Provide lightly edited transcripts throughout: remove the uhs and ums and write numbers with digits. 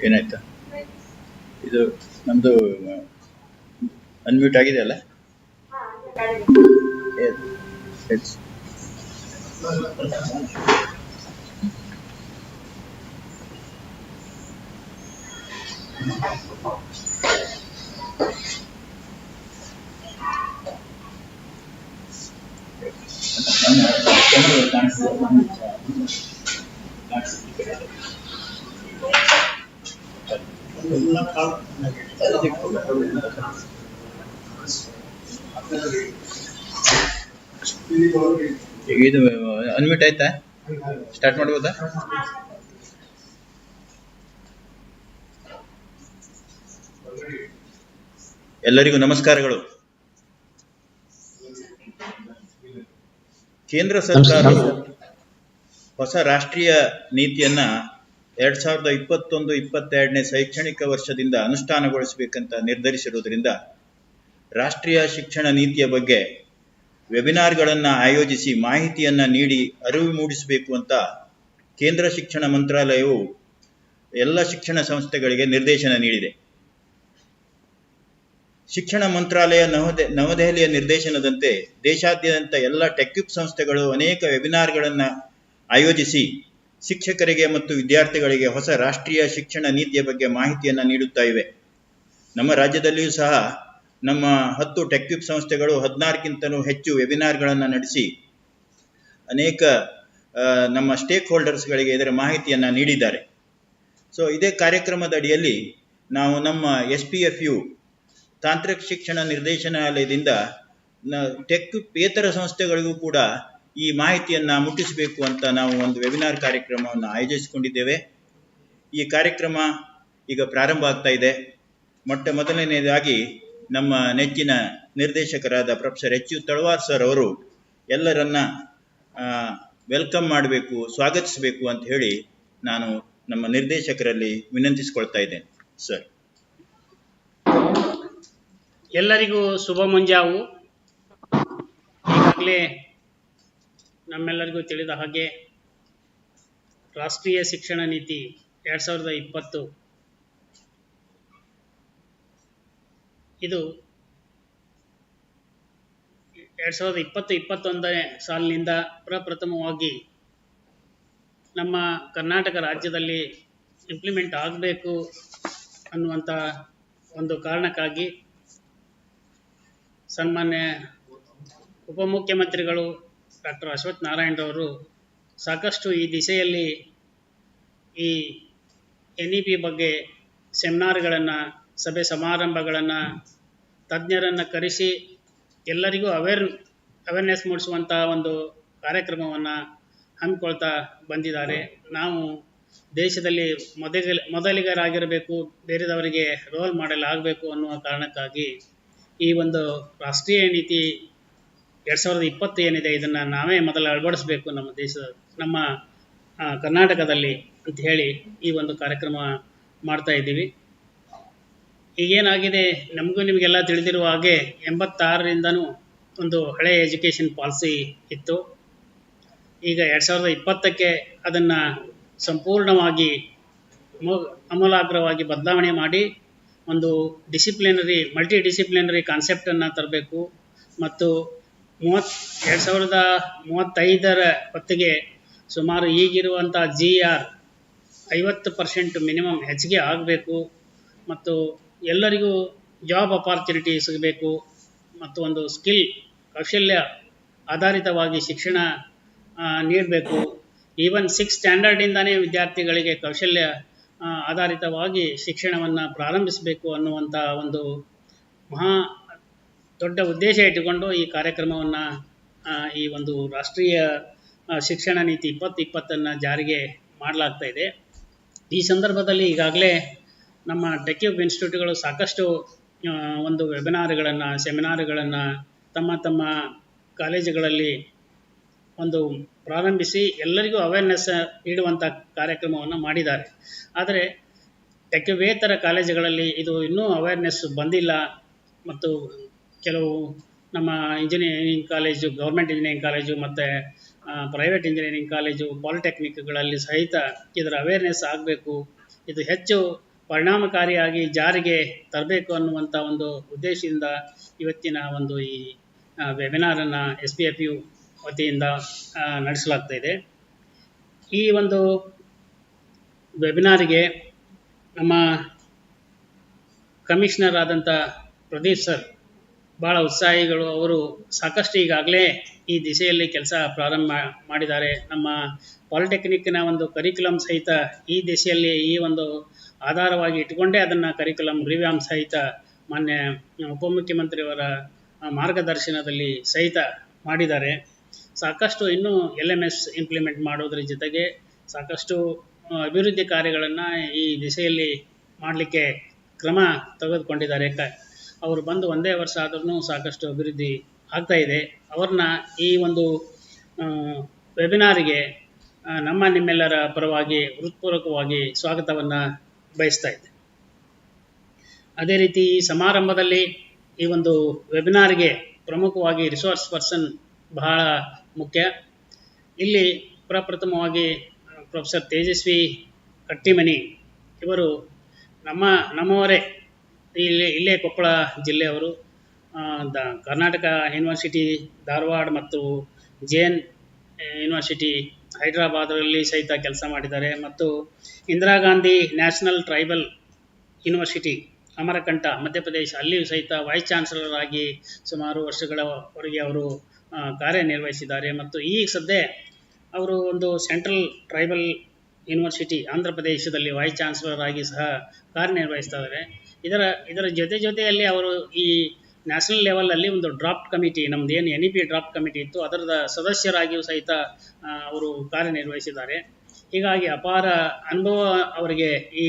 ಏನಾಯ್ತಾ? ಇದು ನಮ್ದು ಅನ್ಮ್ಯೂಟ್ ಆಗಿದೆ ಅಲ್ಲ? ಇದು ಅನ್ಮ್ಯೂಟ್ ಆಯ್ತಾ? ಸ್ಟಾರ್ಟ್ ಮಾಡ್ಬೋದಾ? ಎಲ್ಲರಿಗೂ ನಮಸ್ಕಾರಗಳು. ಕೇಂದ್ರ ಸರ್ಕಾರ ಹೊಸ ರಾಷ್ಟ್ರೀಯ ನೀತಿಯನ್ನ 2021-22ನೇ ಶೈಕ್ಷಣಿಕ ವರ್ಷದಿಂದ ಅನುಷ್ಠಾನಗೊಳಿಸಬೇಕಂತ ನಿರ್ಧರಿಸಿರುವುದರಿಂದ ರಾಷ್ಟ್ರೀಯ ಶಿಕ್ಷಣ ನೀತಿಯ ಬಗ್ಗೆ ವೆಬಿನಾರ್ಗಳನ್ನು ಆಯೋಜಿಸಿ ಮಾಹಿತಿಯನ್ನು ನೀಡಿ ಅರಿವು ಮೂಡಿಸಬೇಕು ಅಂತ ಕೇಂದ್ರ ಶಿಕ್ಷಣ ಮಂತ್ರಾಲಯವು ಎಲ್ಲ ಶಿಕ್ಷಣ ಸಂಸ್ಥೆಗಳಿಗೆ ನಿರ್ದೇಶನ ನೀಡಿದೆ. ಶಿಕ್ಷಣ ಮಂತ್ರಾಲಯ ನವದೆಹಲಿಯ ನಿರ್ದೇಶನದಂತೆ ದೇಶಾದ್ಯಂತ ಎಲ್ಲ ಟೆಕ್ಯುಪ್ ಸಂಸ್ಥೆಗಳು ಅನೇಕ ವೆಬಿನಾರ್ಗಳನ್ನು ಆಯೋಜಿಸಿ ಶಿಕ್ಷಕರಿಗೆ ಮತ್ತು ವಿದ್ಯಾರ್ಥಿಗಳಿಗೆ ಹೊಸ ರಾಷ್ಟ್ರೀಯ ಶಿಕ್ಷಣ ನೀತಿಯ ಬಗ್ಗೆ ಮಾಹಿತಿಯನ್ನು ನೀಡುತ್ತಾ ಇವೆ. ನಮ್ಮ ರಾಜ್ಯದಲ್ಲಿಯೂ ಸಹ ನಮ್ಮ 10 ಟೆಕ್ಯುಪ್ ಸಂಸ್ಥೆಗಳು 16ಕ್ಕಿಂತಲೂ ಹೆಚ್ಚು ವೆಬಿನಾರ್ಗಳನ್ನು ನಡೆಸಿ ಅನೇಕ ನಮ್ಮ ಸ್ಟೇಕ್ ಹೋಲ್ಡರ್ಸ್ಗಳಿಗೆ ಇದರ ಮಾಹಿತಿಯನ್ನು ನೀಡಿದ್ದಾರೆ. ಸೊ ಇದೇ ಕಾರ್ಯಕ್ರಮದ ಅಡಿಯಲ್ಲಿ ನಾವು ನಮ್ಮ SPFU ತಾಂತ್ರಿಕ ಶಿಕ್ಷಣ ನಿರ್ದೇಶನಾಲಯದಿಂದ ಟೆಕ್ಯುಪೇತರ ಸಂಸ್ಥೆಗಳಿಗೂ ಕೂಡ ಈ ಮಾಹಿತಿಯನ್ನು ಮುಟ್ಟಿಸಬೇಕು ಅಂತ ನಾವು ಒಂದು ವೆಬಿನಾರ್ ಕಾರ್ಯಕ್ರಮವನ್ನು ಆಯೋಜಿಸಿಕೊಂಡಿದ್ದೇವೆ. ಈ ಕಾರ್ಯಕ್ರಮ ಈಗ ಪ್ರಾರಂಭ ಆಗ್ತಾ ಇದೆ. ಮೊದಲನೆಯದಾಗಿ ನಮ್ಮ ನೆಚ್ಚಿನ ನಿರ್ದೇಶಕರಾದ ಪ್ರೊಫೆಸರ್ HU ತಳವಾರ್ ಸರ್ ಅವರು ಎಲ್ಲರನ್ನ ವೆಲ್ಕಮ್ ಮಾಡಬೇಕು, ಸ್ವಾಗತಿಸಬೇಕು ಅಂತ ಹೇಳಿ ನಾನು ನಮ್ಮ ನಿರ್ದೇಶಕರಲ್ಲಿ ವಿನಂತಿಸಿಕೊಳ್ತಾ ಇದ್ದೇನೆ. ಸರ್, ಎಲ್ಲರಿಗೂ ಶುಭ ಮುಂಜಾವು. ಈಗಾಗಲೇ ನಮ್ಮೆಲ್ಲರಿಗೂ ತಿಳಿದ ಹಾಗೆ ರಾಷ್ಟ್ರೀಯ ಶಿಕ್ಷಣ ನೀತಿ 2020 ಇದು 2020-21ನೇ ಸಾಲಿನಿಂದ ಪ್ರಪ್ರಥಮವಾಗಿ ನಮ್ಮ ಕರ್ನಾಟಕ ರಾಜ್ಯದಲ್ಲಿ ಇಂಪ್ಲಿಮೆಂಟ್ ಆಗಬೇಕು ಅನ್ನುವಂಥ ಒಂದು ಕಾರಣಕ್ಕಾಗಿ ಸನ್ಮಾನ್ಯ ಉಪಮುಖ್ಯಮಂತ್ರಿಗಳು ಡಾಕ್ಟರ್ ಅಶ್ವಥ್ ನಾರಾಯಣರವರು ಸಾಕಷ್ಟು ಈ ದಿಸೆಯಲ್ಲಿ ಈ NEP ಬಗ್ಗೆ ಸೆಮಿನಾರ್ಗಳನ್ನು, ಸಭೆ ಸಮಾರಂಭಗಳನ್ನು, ತಜ್ಞರನ್ನು ಕರೆಸಿ ಎಲ್ಲರಿಗೂ ಅವೇರ್ನೆಸ್ ಮೂಡಿಸುವಂಥ ಒಂದು ಕಾರ್ಯಕ್ರಮವನ್ನು ಹಮ್ಮಿಕೊಳ್ತಾ ಬಂದಿದ್ದಾರೆ. ನಾವು ದೇಶದಲ್ಲಿ ಮೊದಲಿಗರಾಗಿರಬೇಕು, ಬೇರೆದವರಿಗೆ ರೋಲ್ ಮಾಡೆಲ್ ಆಗಬೇಕು ಅನ್ನುವ ಕಾರಣಕ್ಕಾಗಿ ಈ ಒಂದು ರಾಷ್ಟ್ರೀಯ ನೀತಿ 2020 ಏನಿದೆ ಇದನ್ನು ನಾವೇ ಮೊದಲು ಅಳವಡಿಸಬೇಕು ನಮ್ಮ ಕರ್ನಾಟಕದಲ್ಲಿ ಅಂತ ಹೇಳಿ ಈ ಒಂದು ಕಾರ್ಯಕ್ರಮ ಮಾಡ್ತಾ ಇದ್ದೀವಿ. ಈಗೇನಾಗಿದೆ, ನಮಗೂ ನಿಮಗೆಲ್ಲ ತಿಳಿದಿರುವ ಹಾಗೆ 86ರಿಂದನೂ ಒಂದು ಹಳೆಯ ಎಜುಕೇಷನ್ ಪಾಲಿಸಿ ಇತ್ತು. ಈಗ 2020ಕ್ಕೆ ಅದನ್ನು ಸಂಪೂರ್ಣವಾಗಿ ಅಮೂಲಾಗ್ರವಾಗಿ ಬದಲಾವಣೆ ಮಾಡಿ ಒಂದು ಮಲ್ಟಿ ಡಿಸಿಪ್ಲಿನರಿ ಕಾನ್ಸೆಪ್ಟನ್ನು ತರಬೇಕು ಮತ್ತು 2035ರ ಹೊತ್ತಿಗೆ ಸುಮಾರು ಈಗಿರುವಂಥ GR 50% ಮಿನಿಮಮ್ ಹೆಚ್ಚಿಗೆ ಆಗಬೇಕು. ಮತ್ತು ಎಲ್ಲರಿಗೂ ಜಾಬ್ ಅಪಾರ್ಚುನಿಟಿ ಸಿಗಬೇಕು ಮತ್ತು ಒಂದು ಸ್ಕಿಲ್ ಕೌಶಲ್ಯ ಆಧಾರಿತವಾಗಿ ಶಿಕ್ಷಣ ನೀಡಬೇಕು. ಈವನ್ 6 ಸ್ಟ್ಯಾಂಡರ್ಡಿಂದನೇ ವಿದ್ಯಾರ್ಥಿಗಳಿಗೆ ಕೌಶಲ್ಯ ಆಧಾರಿತವಾಗಿ ಶಿಕ್ಷಣವನ್ನು ಪ್ರಾರಂಭಿಸಬೇಕು ಅನ್ನುವಂಥ ಒಂದು ಮಹಾ ದೊಡ್ಡ ಉದ್ದೇಶ ಇಟ್ಟುಕೊಂಡು ಈ ಕಾರ್ಯಕ್ರಮವನ್ನು ಈ ಒಂದು ರಾಷ್ಟ್ರೀಯ ಶಿಕ್ಷಣ ನೀತಿ 2020 ಜಾರಿಗೆ ಮಾಡಲಾಗ್ತಾ ಇದೆ. ಈ ಸಂದರ್ಭದಲ್ಲಿ ಈಗಾಗಲೇ ನಮ್ಮ ಟೆಕ್ಯೂಬ್ ಇನ್ಸ್ಟಿಟ್ಯೂಟ್ಗಳು ಸಾಕಷ್ಟು ಒಂದು ವೆಬಿನಾರ್ಗಳನ್ನು ಸೆಮಿನಾರ್ಗಳನ್ನು ತಮ್ಮ ಕಾಲೇಜುಗಳಲ್ಲಿ ಒಂದು ಪ್ರಾರಂಭಿಸಿ ಎಲ್ಲರಿಗೂ ಅವೇರ್ನೆಸ್ ನೀಡುವಂಥ ಕಾರ್ಯಕ್ರಮವನ್ನು ಮಾಡಿದ್ದಾರೆ. ಆದರೆ ಟೆಕ್ಯೂಬೇತರ ಕಾಲೇಜುಗಳಲ್ಲಿ ಇದು ಇನ್ನೂ ಅವೇರ್ನೆಸ್ ಬಂದಿಲ್ಲ ಮತ್ತು ಕೆಲವು ನಮ್ಮ engineering college, government engineering college ಮತ್ತು ಪ್ರೈವೇಟ್ ಇಂಜಿನಿಯರಿಂಗ್ ಕಾಲೇಜು, ಪಾಲಿಟೆಕ್ನಿಕ್ಗಳಲ್ಲಿ ಸಹಿತ ಇದರ ಅವೇರ್ನೆಸ್ ಆಗಬೇಕು, ಇದು ಹೆಚ್ಚು ಪರಿಣಾಮಕಾರಿಯಾಗಿ ಜಾರಿಗೆ ತರಬೇಕು ಅನ್ನುವಂಥ ಒಂದು ಉದ್ದೇಶದಿಂದ ಇವತ್ತಿನ ಒಂದು ಈ ವೆಬಿನಾರನ್ನು SPFU ವತಿಯಿಂದ ನಡೆಸಲಾಗ್ತಾ ಇದೆ. ಈ ಒಂದು ವೆಬಿನಾರಿಗೆ ನಮ್ಮ ಕಮಿಷನರ್ ಆದಂಥ ಪ್ರದೀಪ್ ಸರ್ ಭಾಳ ಉತ್ಸಾಹಿಗಳು. ಅವರು ಸಾಕಷ್ಟು ಈಗಾಗಲೇ ಈ ದಿಸೆಯಲ್ಲಿ ಕೆಲಸ ಪ್ರಾರಂಭ ಮಾಡಿದ್ದಾರೆ. ನಮ್ಮ ಪಾಲಿಟೆಕ್ನಿಕ್ನ ಒಂದು ಕರಿಕ್ಯುಲಮ್ ಸಹಿತ ಈ ದಿಸೆಯಲ್ಲಿ ಈ ಒಂದು ಆಧಾರವಾಗಿ ಇಟ್ಟುಕೊಂಡೇ ಅದನ್ನು ಕರಿಕ್ಯುಲಮ್ ರಿವ್ಯಾಮ್ ಸಹಿತ ಮಾನ್ಯ ಉಪಮುಖ್ಯಮಂತ್ರಿಯವರ ಮಾರ್ಗದರ್ಶನದಲ್ಲಿ ಸಹಿತ ಮಾಡಿದ್ದಾರೆ. ಸಾಕಷ್ಟು ಇನ್ನೂ LMS ಇಂಪ್ಲಿಮೆಂಟ್ ಮಾಡೋದ್ರ ಜೊತೆಗೆ ಸಾಕಷ್ಟು ಅಭಿವೃದ್ಧಿ ಕಾರ್ಯಗಳನ್ನು ಈ ದಿಸೆಯಲ್ಲಿ ಮಾಡಲಿಕ್ಕೆ ಕ್ರಮ ತೆಗೆದುಕೊಂಡಿದ್ದಾರೆ. ಅವರು ಬಂದು ಒಂದೇ ವರ್ಷ ಆದ್ರೂ ಸಾಕಷ್ಟು ಅಭಿವೃದ್ಧಿ ಆಗ್ತಾ ಇದೆ. ಅವ್ರನ್ನ ಈ ಒಂದು ವೆಬಿನಾರಿಗೆ ನಿಮ್ಮೆಲ್ಲರ ಪರವಾಗಿ ಹೃತ್ಪೂರ್ವಕವಾಗಿ ಸ್ವಾಗತವನ್ನು ಬಯಸ್ತಾ ಇದ್ದೆ. ಅದೇ ರೀತಿ ಈ ಸಮಾರಂಭದಲ್ಲಿ ಈ ಒಂದು ವೆಬಿನಾರ್ಗೆ ಪ್ರಮುಖವಾಗಿ ರಿಸೋರ್ಸ್ ಪರ್ಸನ್ ಬಹಳ ಮುಖ್ಯ. ಇಲ್ಲಿ ಪ್ರಪ್ರಥಮವಾಗಿ ಪ್ರೊಫೆಸರ್ ತೇಜಸ್ವಿ ಕಟ್ಟಿಮನಿ ಇವರು ನಮ್ಮವರೇ, ಇಲ್ಲೇ ಕೊಪ್ಪಳ ಜಿಲ್ಲೆಯವರು. ಕರ್ನಾಟಕ ಯೂನಿವರ್ಸಿಟಿ ಧಾರವಾಡ ಮತ್ತು JN ಯೂನಿವರ್ಸಿಟಿ ಹೈದರಾಬಾದಲ್ಲಿ ಸಹಿತ ಕೆಲಸ ಮಾಡಿದ್ದಾರೆ ಮತ್ತು Indira Gandhi national tribal university Amarkantak Madhya Pradesh ಅಲ್ಲಿಯೂ ಸಹಿತ ವೈಸ್ ಚಾನ್ಸಲರ್ ಆಗಿ ಸುಮಾರು ವರ್ಷಗಳವರೆಗೆ ಅವರು ಕಾರ್ಯನಿರ್ವಹಿಸಿದ್ದಾರೆ. ಮತ್ತು ಈಗ ಸದ್ಯ ಅವರು ಒಂದು ಸೆಂಟ್ರಲ್ ಟ್ರೈಬಲ್ ಯೂನಿವರ್ಸಿಟಿ ಆಂಧ್ರ ಪ್ರದೇಶದಲ್ಲಿ ವೈಸ್ ಚಾನ್ಸಲರ್ ಆಗಿ ಸಹ ಕಾರ್ಯನಿರ್ವಹಿಸ್ತಾ ಇದ್ದಾರೆ. ಇದರ ಜೊತೆಯಲ್ಲಿ ಅವರು ಈ ನ್ಯಾಷನಲ್ ಲೆವೆಲಲ್ಲಿ ಒಂದು ಡ್ರಾಫ್ಟ್ ಕಮಿಟಿ, ನಮ್ದು ಏನು NEP ಡ್ರಾಫ್ಟ್ ಕಮಿಟಿ ಇತ್ತು ಅದರದ ಸದಸ್ಯರಾಗಿಯೂ ಸಹಿತ ಅವರು ಕಾರ್ಯನಿರ್ವಹಿಸಿದ್ದಾರೆ. ಹೀಗಾಗಿ ಅಪಾರ ಅನುಭವ ಅವರಿಗೆ ಈ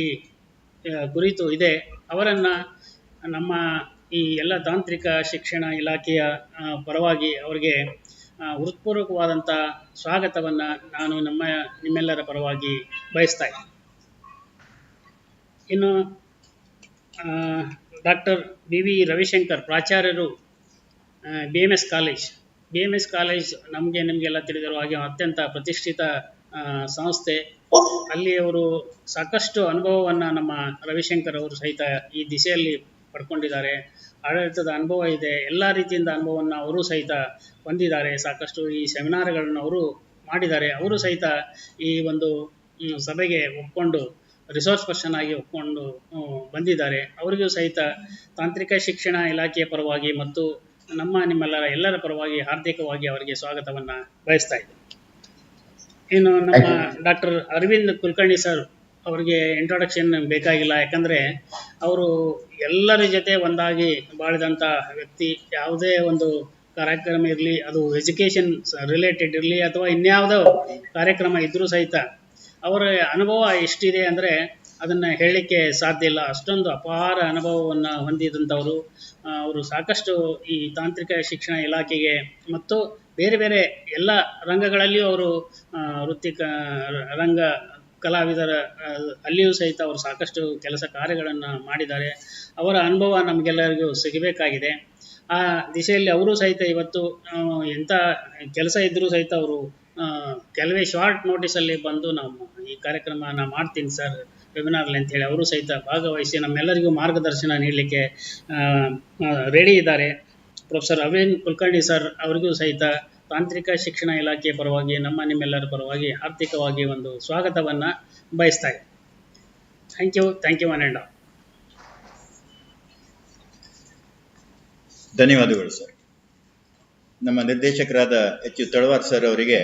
ಕುರಿತು ಇದೆ. ಅವರನ್ನು ನಮ್ಮ ಈ ಎಲ್ಲ ತಾಂತ್ರಿಕ ಶಿಕ್ಷಣ ಇಲಾಖೆಯ ಪರವಾಗಿ ಅವರಿಗೆ ಹೃತ್ಪೂರ್ವಕವಾದಂಥ ಸ್ವಾಗತವನ್ನು ನಾನು ನಿಮ್ಮೆಲ್ಲರ ಪರವಾಗಿ ಬಯಸ್ತಾ ಇದ್ದೀನಿ. ಇನ್ನು ಡಾಕ್ಟರ್ BV ರವಿಶಂಕರ್ ಪ್ರಾಚಾರ್ಯರು, BMS ಕಾಲೇಜ್ ನಿಮಗೆಲ್ಲ ತಿಳಿದಿರುವ ಹಾಗೆ ಅತ್ಯಂತ ಪ್ರತಿಷ್ಠಿತ ಸಂಸ್ಥೆ. ಅಲ್ಲಿ ಅವರು ಸಾಕಷ್ಟು ಅನುಭವವನ್ನು ನಮ್ಮ ರವಿಶಂಕರ್ ಅವರು ಸಹಿತ ಈ ದಿಸೆಯಲ್ಲಿ ಪಡ್ಕೊಂಡಿದ್ದಾರೆ. ಆಡಳಿತದ ಅನುಭವ ಇದೆ, ಎಲ್ಲ ರೀತಿಯಿಂದ ಅನುಭವವನ್ನು ಅವರು ಸಹಿತ ಹೊಂದಿದ್ದಾರೆ. ಸಾಕಷ್ಟು ಈ ಸೆಮಿನಾರ್ಗಳನ್ನು ಅವರು ಮಾಡಿದ್ದಾರೆ. ಅವರು ಸಹಿತ ಈ ಒಂದು ಸಭೆಗೆ ಒಪ್ಕೊಂಡು ರಿಸೋರ್ಸ್ ಪರ್ಸನ್ ಆಗಿ ಒಪ್ಕೊಂಡು ಬಂದಿದ್ದಾರೆ. ಅವರಿಗೂ ಸಹಿತ ತಾಂತ್ರಿಕ ಶಿಕ್ಷಣ ಇಲಾಖೆಯ ಪರವಾಗಿ ಮತ್ತು ನಿಮ್ಮೆಲ್ಲರ ಪರವಾಗಿ ಹಾರ್ದಿಕವಾಗಿ ಅವರಿಗೆ ಸ್ವಾಗತವನ್ನು ಬಯಸ್ತಾ ಇದ್ದೀನಿ. ಇನ್ನು ನಮ್ಮ ಡಾಕ್ಟರ್ ಅರವಿಂದ್ ಕುಲಕರ್ಣಿ ಸರ್ ಅವರಿಗೆ ಇಂಟ್ರೊಡಕ್ಷನ್ ಬೇಕಾಗಿಲ್ಲ, ಯಾಕಂದರೆ ಅವರು ಎಲ್ಲರ ಜೊತೆ ಒಂದಾಗಿ ಬಾಳಿದಂಥ ವ್ಯಕ್ತಿ. ಯಾವುದೇ ಒಂದು ಕಾರ್ಯಕ್ರಮ ಇರಲಿ, ಅದು ಎಜುಕೇಷನ್ ರಿಲೇಟೆಡ್ ಇರಲಿ ಅಥವಾ ಇನ್ಯಾವುದೋ ಕಾರ್ಯಕ್ರಮ ಇದ್ದರೂ ಸಹಿತ ಅವರ ಅನುಭವ ಎಷ್ಟಿದೆ ಅಂದರೆ ಅದನ್ನು ಹೇಳಲಿಕ್ಕೆ ಸಾಧ್ಯ ಇಲ್ಲ. ಅಷ್ಟೊಂದು ಅಪಾರ ಅನುಭವವನ್ನು ಹೊಂದಿದಂಥವರು. ಅವರು ಸಾಕಷ್ಟು ಈ ತಾಂತ್ರಿಕ ಶಿಕ್ಷಣ ಇಲಾಖೆಗೆ ಮತ್ತು ಬೇರೆ ಬೇರೆ ಎಲ್ಲ ರಂಗಗಳಲ್ಲಿಯೂ ಅವರು ವೃತ್ತಿ ರಂಗ ಕಲಾವಿದರ ಅಲ್ಲಿಯೂ ಸಹಿತ ಅವರು ಸಾಕಷ್ಟು ಕೆಲಸ ಕಾರ್ಯಗಳನ್ನು ಮಾಡಿದ್ದಾರೆ. ಅವರ ಅನುಭವ ನಮಗೆಲ್ಲರಿಗೂ ಸಿಗಬೇಕಾಗಿದೆ. ಆ ದಿಶೆಯಲ್ಲಿ ಅವರು ಸಹಿತ ಇವತ್ತು ಎಂಥ ಕೆಲಸ ಇದ್ದರೂ ಸಹಿತ ಅವರು ಕೆಲವೇ ಶಾರ್ಟ್ ನೋಟಿಸಲ್ಲಿ ಬಂದು ಈ ಕಾರ್ಯಕ್ರಮ ಮಾಡ್ತೀನಿ ಸರ್ ವೆಬಿನಾರ್ಲಿ ಅಂತೇಳಿ ಅವರು ಸಹಿತ ಭಾಗವಹಿಸಿ ನಮ್ಮೆಲ್ಲರಿಗೂ ಮಾರ್ಗದರ್ಶನ ನೀಡಲಿಕ್ಕೆ ರೆಡಿ ಇದ್ದಾರೆ. ಪ್ರೊಫೆಸರ್ ಅರವಿಂದ್ ಕುಲಕರ್ಣಿ ಸರ್ ಅವರಿಗೂ ಸಹಿತ ತಾಂತ್ರಿಕ ಶಿಕ್ಷಣ ಇಲಾಖೆಯ ಪರವಾಗಿ ನಿಮ್ಮೆಲ್ಲರ ಪರವಾಗಿ ಆರ್ಥಿಕವಾಗಿ ಒಂದು ಸ್ವಾಗತವನ್ನು ಬಯಸ್ತಾ ಇದೆ. Thank you one and all. ಧನ್ಯವಾದಗಳು ಸರ್. ನಮ್ಮ ನಿರ್ದೇಶಕರಾದ ಎಚ್ ತಳವಾರ್ ಸರ್ ಅವರಿಗೆ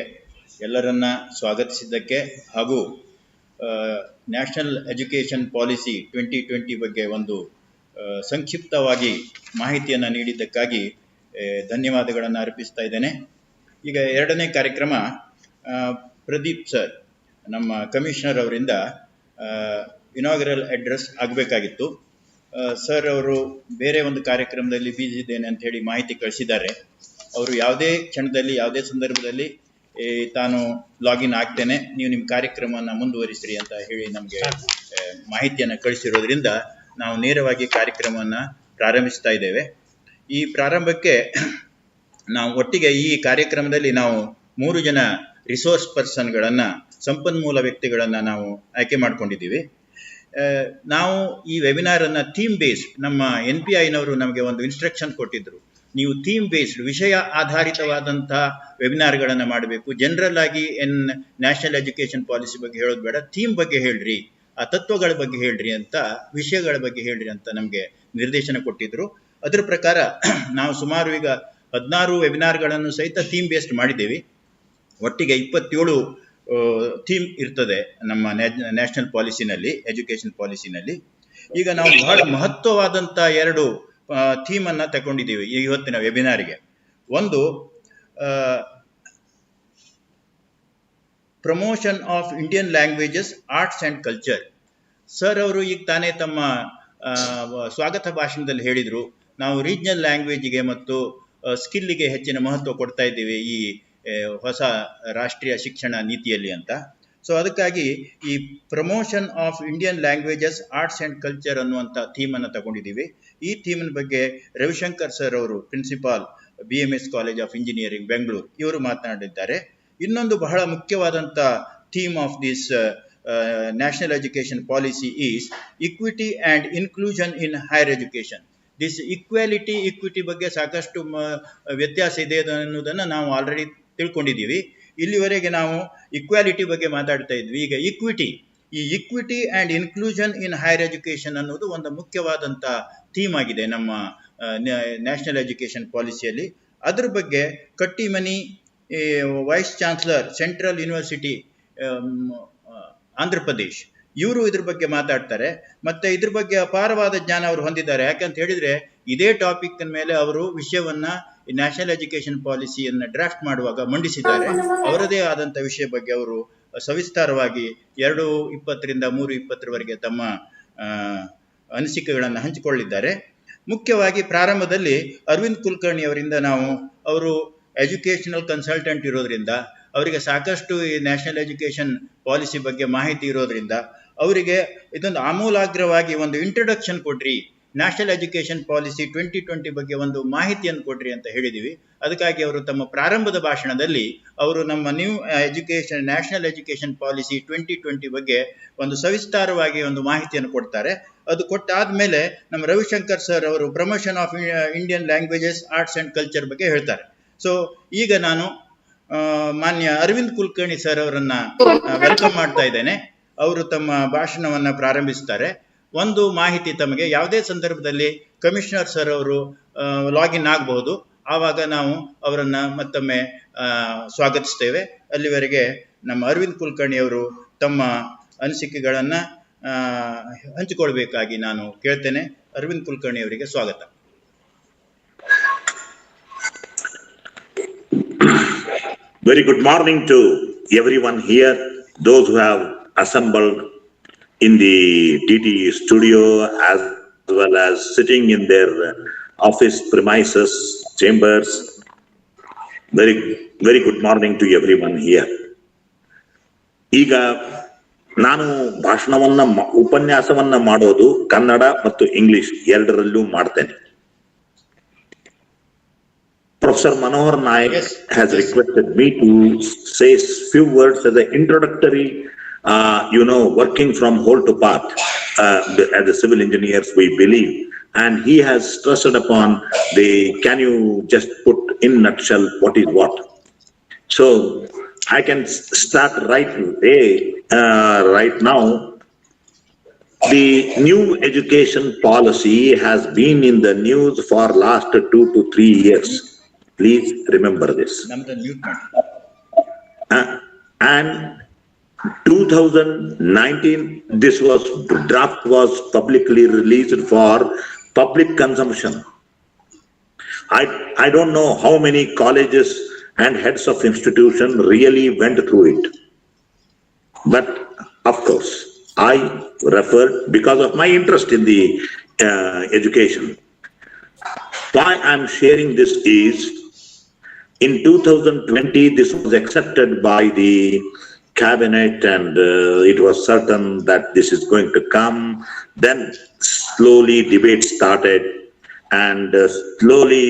ಎಲ್ಲರನ್ನ ಸ್ವಾಗತಿಸಿದ್ದಕ್ಕೆ ಹಾಗೂ ನ್ಯಾಷನಲ್ ಎಜುಕೇಷನ್ ಪಾಲಿಸಿ 2020 ಬಗ್ಗೆ ಒಂದು ಸಂಕ್ಷಿಪ್ತವಾಗಿ ಮಾಹಿತಿಯನ್ನು ನೀಡಿದ್ದಕ್ಕಾಗಿ ಧನ್ಯವಾದಗಳನ್ನು ಅರ್ಪಿಸ್ತಾ ಇದ್ದೇನೆ. ಈಗ ಎರಡನೇ ಕಾರ್ಯಕ್ರಮ ಪ್ರದೀಪ್ ಸರ್ ನಮ್ಮ ಕಮಿಷನರ್ ಅವರಿಂದ ಇನಾಗ್ರಲ್ ಅಡ್ರೆಸ್ ಆಗಬೇಕಾಗಿತ್ತು. ಸರ್ ಅವರು ಬೇರೆ ಒಂದು ಕಾರ್ಯಕ್ರಮದಲ್ಲಿ ಬ್ಯುಸಿ ಇದ್ದೇನೆ ಅಂತ ಹೇಳಿ ಮಾಹಿತಿ ಕಳಿಸಿದ್ದಾರೆ. ಅವರು ಯಾವುದೇ ಕ್ಷಣದಲ್ಲಿ ಯಾವುದೇ ಸಂದರ್ಭದಲ್ಲಿ ತಾನು ಲಾಗಿನ್ ಆಗ್ತೇನೆ, ನೀವು ನಿಮ್ಮ ಕಾರ್ಯಕ್ರಮವನ್ನು ಮುಂದುವರಿಸ್ರಿ ಅಂತ ಹೇಳಿ ನಮಗೆ ಮಾಹಿತಿಯನ್ನು ಕಳಿಸಿರೋದ್ರಿಂದ ನಾವು ನೇರವಾಗಿ ಕಾರ್ಯಕ್ರಮವನ್ನು ಪ್ರಾರಂಭಿಸ್ತಾ ಇದ್ದೇವೆ. ಈ ಪ್ರಾರಂಭಕ್ಕೆ ನಾವು ಒಟ್ಟಿಗೆ ಈ ಕಾರ್ಯಕ್ರಮದಲ್ಲಿ ನಾವು 3 ಜನ ರಿಸೋರ್ಸ್ ಪರ್ಸನ್ಗಳನ್ನು, ಸಂಪನ್ಮೂಲ ವ್ಯಕ್ತಿಗಳನ್ನು ನಾವು ಆಯ್ಕೆ ಮಾಡ್ಕೊಂಡಿದ್ದೀವಿ. ನಾವು ಈ ವೆಬಿನಾರನ್ನು ಥೀಮ್ ಬೇಸ್ಡ್, ನಮ್ಮ NPIನವರು ನಮಗೆ ಒಂದು ಇನ್ಸ್ಟ್ರಕ್ಷನ್ ಕೊಟ್ಟಿದ್ದರು, ನೀವು ಥೀಮ್ ಬೇಸ್ಡ್ ವಿಷಯ ಆಧಾರಿತವಾದಂಥ ವೆಬಿನಾರ್ಗಳನ್ನು ಮಾಡಬೇಕು. ಜನರಲ್ ಆಗಿ ನ್ಯಾಷನಲ್ ಎಜುಕೇಷನ್ ಪಾಲಿಸಿ ಬಗ್ಗೆ ಹೇಳೋದು ಬೇಡ, ಥೀಮ್ ಬಗ್ಗೆ ಹೇಳ್ರಿ, ಆ ತತ್ವಗಳ ಬಗ್ಗೆ ಹೇಳ್ರಿ ಅಂತ, ವಿಷಯಗಳ ಬಗ್ಗೆ ಹೇಳ್ರಿ ಅಂತ ನಮಗೆ ನಿರ್ದೇಶನ ಕೊಟ್ಟಿದ್ದರು. ಅದರ ಪ್ರಕಾರ ನಾವು ಸುಮಾರು ಈಗ 16 ವೆಬಿನಾರ್ಗಳನ್ನು ಸಹಿತ ಥೀಮ್ ಬೇಸ್ಡ್ ಮಾಡಿದ್ದೇವೆ. ಒಟ್ಟಿಗೆ 27 ಥೀಮ್ ಇರ್ತದೆ ನಮ್ಮ ನ್ಯಾಷನಲ್ ಪಾಲಿಸಿನಲ್ಲಿ, ಎಜುಕೇಷನ್ ಪಾಲಿಸಿನಲ್ಲಿ. ಈಗ ನಾವು ಬಹಳ ಮಹತ್ವವಾದಂಥ 2 ಥೀಮನ್ನು ತಗೊಂಡಿದ್ದೀವಿ ಈ ಇವತ್ತಿನ ವೆಬಿನಾರಿಗೆ. ಒಂದು promotion of Indian languages, arts and culture. Sir ಅವರು ಈಗ ತಾನೇ ತಮ್ಮ ಸ್ವಾಗತ ಭಾಷಣದಲ್ಲಿ ಹೇಳಿದರು, ನಾವು ರೀಜ್ನಲ್ ಲ್ಯಾಂಗ್ವೇಜಿಗೆ ಮತ್ತು ಸ್ಕಿಲ್ಲಿಗೆ ಹೆಚ್ಚಿನ ಮಹತ್ವ ಕೊಡ್ತಾ ಇದ್ದೀವಿ ಈ ಹೊಸ ರಾಷ್ಟ್ರೀಯ ಶಿಕ್ಷಣ ನೀತಿಯಲ್ಲಿ ಅಂತ. ಸೊ ಅದಕ್ಕಾಗಿ ಈ promotion of Indian languages, arts and culture ಅನ್ನುವಂಥ ಥೀಮನ್ನು ತಗೊಂಡಿದ್ದೀವಿ. ಈ ಥೀಮಿನ ಬಗ್ಗೆ ರವಿಶಂಕರ್ ಸರ್ ಅವರು, principal BMS college of engineering Bengaluru, ಇವರು ಮಾತನಾಡಿದ್ದಾರೆ. ಇನ್ನೊಂದು ಬಹಳ ಮುಖ್ಯವಾದಂಥ theme of this national education policy is equity and inclusion in higher education. This equity ಬಗ್ಗೆ ಸಾಕಷ್ಟು ವ್ಯತ್ಯಾಸ ಇದೆ ಅನ್ನೋದನ್ನು ನಾವು ಆಲ್ರೆಡಿ ತಿಳ್ಕೊಂಡಿದ್ದೀವಿ. ಇಲ್ಲಿವರೆಗೆ ನಾವು ಇಕ್ವಾಲಿಟಿ ಬಗ್ಗೆ ಮಾತಾಡ್ತಾ ಇದ್ವಿ. ಈಗ ಈ equity and inclusion in higher education ಅನ್ನೋದು ಒಂದು ಮುಖ್ಯವಾದಂಥ ಥೀಮ್ ಆಗಿದೆ ನಮ್ಮ ನ್ಯಾಷನಲ್ ಎಜುಕೇಷನ್ ಪಾಲಿಸಿಯಲ್ಲಿ. ಅದ್ರ ಬಗ್ಗೆ Kattimani vice chancellor, central university Andhra Pradesh, ಇವರು ಇದ್ರ ಬಗ್ಗೆ ಮಾತಾಡ್ತಾರೆ. ಮತ್ತೆ ಇದ್ರ ಬಗ್ಗೆ ಅಪಾರವಾದ ಜ್ಞಾನ ಅವರು ಹೊಂದಿದ್ದಾರೆ. ಯಾಕಂತ ಹೇಳಿದ್ರೆ ಇದೇ ಟಾಪಿಕ್ ಮೇಲೆ ಅವರು ವಿಷಯವನ್ನ ನ್ಯಾಷನಲ್ ಎಜುಕೇಷನ್ ಪಾಲಿಸಿಯನ್ನು ಡ್ರಾಫ್ಟ್ ಮಾಡುವಾಗ ಮಂಡಿಸಿದ್ದಾರೆ. ಅವರದೇ ಆದಂಥ ವಿಷಯ ಬಗ್ಗೆ ಅವರು ಸವಿಸ್ತಾರವಾಗಿ 2:20 ರಿಂದ 3:20 ತಮ್ಮ ಅನಿಸಿಕೆಗಳನ್ನು ಹಂಚಿಕೊಳ್ಳಿದ್ದಾರೆ. ಮುಖ್ಯವಾಗಿ ಪ್ರಾರಂಭದಲ್ಲಿ ಅರವಿಂದ್ ಕುಲಕರ್ಣಿ ಅವರಿಂದ ಅವರು ಎಜುಕೇಷನಲ್ ಕನ್ಸಲ್ಟೆಂಟ್ ಇರೋದ್ರಿಂದ, ಅವರಿಗೆ ಸಾಕಷ್ಟು ಈ ನ್ಯಾಷನಲ್ ಎಜುಕೇಷನ್ ಪಾಲಿಸಿ ಬಗ್ಗೆ ಮಾಹಿತಿ ಇರೋದ್ರಿಂದ ಅವರಿಗೆ ಇದೊಂದು ಆಮೂಲಾಗ್ರವಾಗಿ ಒಂದು ಇಂಟ್ರೊಡಕ್ಷನ್ ಕೊಡ್ರಿ, ನ್ಯಾಷನಲ್ ಎಜುಕೇಷನ್ ಪಾಲಿಸಿ 2020 ಬಗ್ಗೆ ಒಂದು ಮಾಹಿತಿಯನ್ನು ಕೊಡ್ರಿ ಅಂತ ಹೇಳಿದ್ದೀವಿ. ಅದಕ್ಕಾಗಿ ಅವರು ತಮ್ಮ ಪ್ರಾರಂಭದ ಭಾಷಣದಲ್ಲಿ ಅವರು ನಮ್ಮ ನ್ಯಾಷನಲ್ ಎಜುಕೇಷನ್ ಪಾಲಿಸಿ 2020 ಬಗ್ಗೆ ಒಂದು ಸವಿಸ್ತಾರವಾಗಿ ಒಂದು ಮಾಹಿತಿಯನ್ನು ಕೊಡ್ತಾರೆ. ಅದು ಕೊಟ್ಟಾದ್ಮೇಲೆ ನಮ್ಮ ರವಿಶಂಕರ್ ಸರ್ ಅವರು promotion of Indian languages, arts and culture ಬಗ್ಗೆ ಹೇಳ್ತಾರೆ. ಸೊ ಈಗ ನಾನು ಮಾನ್ಯ ಅರವಿಂದ್ ಕುಲಕರ್ಣಿ ಸರ್ ಅವರನ್ನ ವೆಲ್ಕಮ್ ಮಾಡ್ತಾ ಇದ್ದೇನೆ. ಅವರು ತಮ್ಮ ಭಾಷಣವನ್ನು ಪ್ರಾರಂಭಿಸ್ತಾರೆ. ಒಂದು ಮಾಹಿತಿ, ತಮಗೆ ಯಾವುದೇ ಸಂದರ್ಭದಲ್ಲಿ ಕಮಿಷನರ್ ಸರ್ ಅವರು ಲಾಗಿನ್ ಆಗಬಹುದು, ಆವಾಗ ನಾವು ಅವರನ್ನು ಮತ್ತೊಮ್ಮೆ ಸ್ವಾಗತಿಸ್ತೇವೆ. ಅಲ್ಲಿವರೆಗೆ ನಮ್ಮ ಅರವಿಂದ್ ಕುಲಕರ್ಣಿ ಅವರು ತಮ್ಮ ಅನಿಸಿಕೆಗಳನ್ನು ಹಂಚಿಕೊಳ್ಬೇಕಾಗಿ ನಾನು ಕೇಳ್ತೇನೆ. ಅರವಿಂದ್ ಕುಲಕರ್ಣಿ ಅವರಿಗೆ ಸ್ವಾಗತ. Very good morning to everyone here, those who have assembled in the DTE studio as well as sitting in their office premises, chambers. Very good morning to everyone here. ಈಗ ನಾನು ಉಪನ್ಯಾಸವನ್ನ ಮಾಡೋದು ಕನ್ನಡ ಮತ್ತು ಇಂಗ್ಲಿಷ್ ಎರಡರಲ್ಲೂ ಮಾಡ್ತೇನೆ. Professor Manohar Naik has requested me to say few words as an introductory, working from whole to part, as the civil engineers we believe, and he has stressed upon can you just put in nutshell what is what. So I can start right now. the new education policy has been in the news for last 2 to 3 years. Please remember this. ನಮ್ದು mute ಮಾಡಿ. And 2019, this draft was publicly released for public consumption. I don't know how many colleges and heads of institution really went through it. But of course, I referred because of my interest in the education. Why I'm sharing this is, in 2020, this was accepted by the cabinet and it was certain that this is going to come. Then slowly debate started and slowly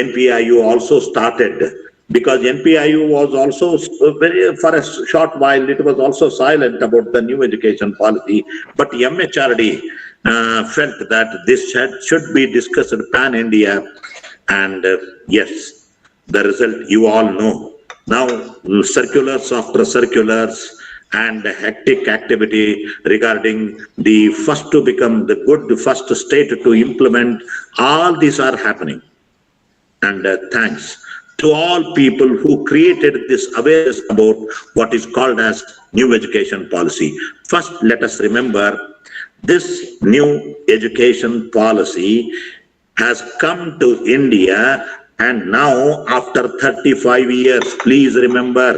NPIU also started, because NPIU was also for a short while, it was also silent about the new education policy, but MHRD felt that this should be discussed pan-India, and yes, the result you all know. Now, circulars after circulars and hectic activity regarding the first to become the good first state to implement, all these are happening. And thanks to all people who created this awareness about what is called as new education policy. First, let us remember this new education policy has come to India, and now after 35 years, please remember,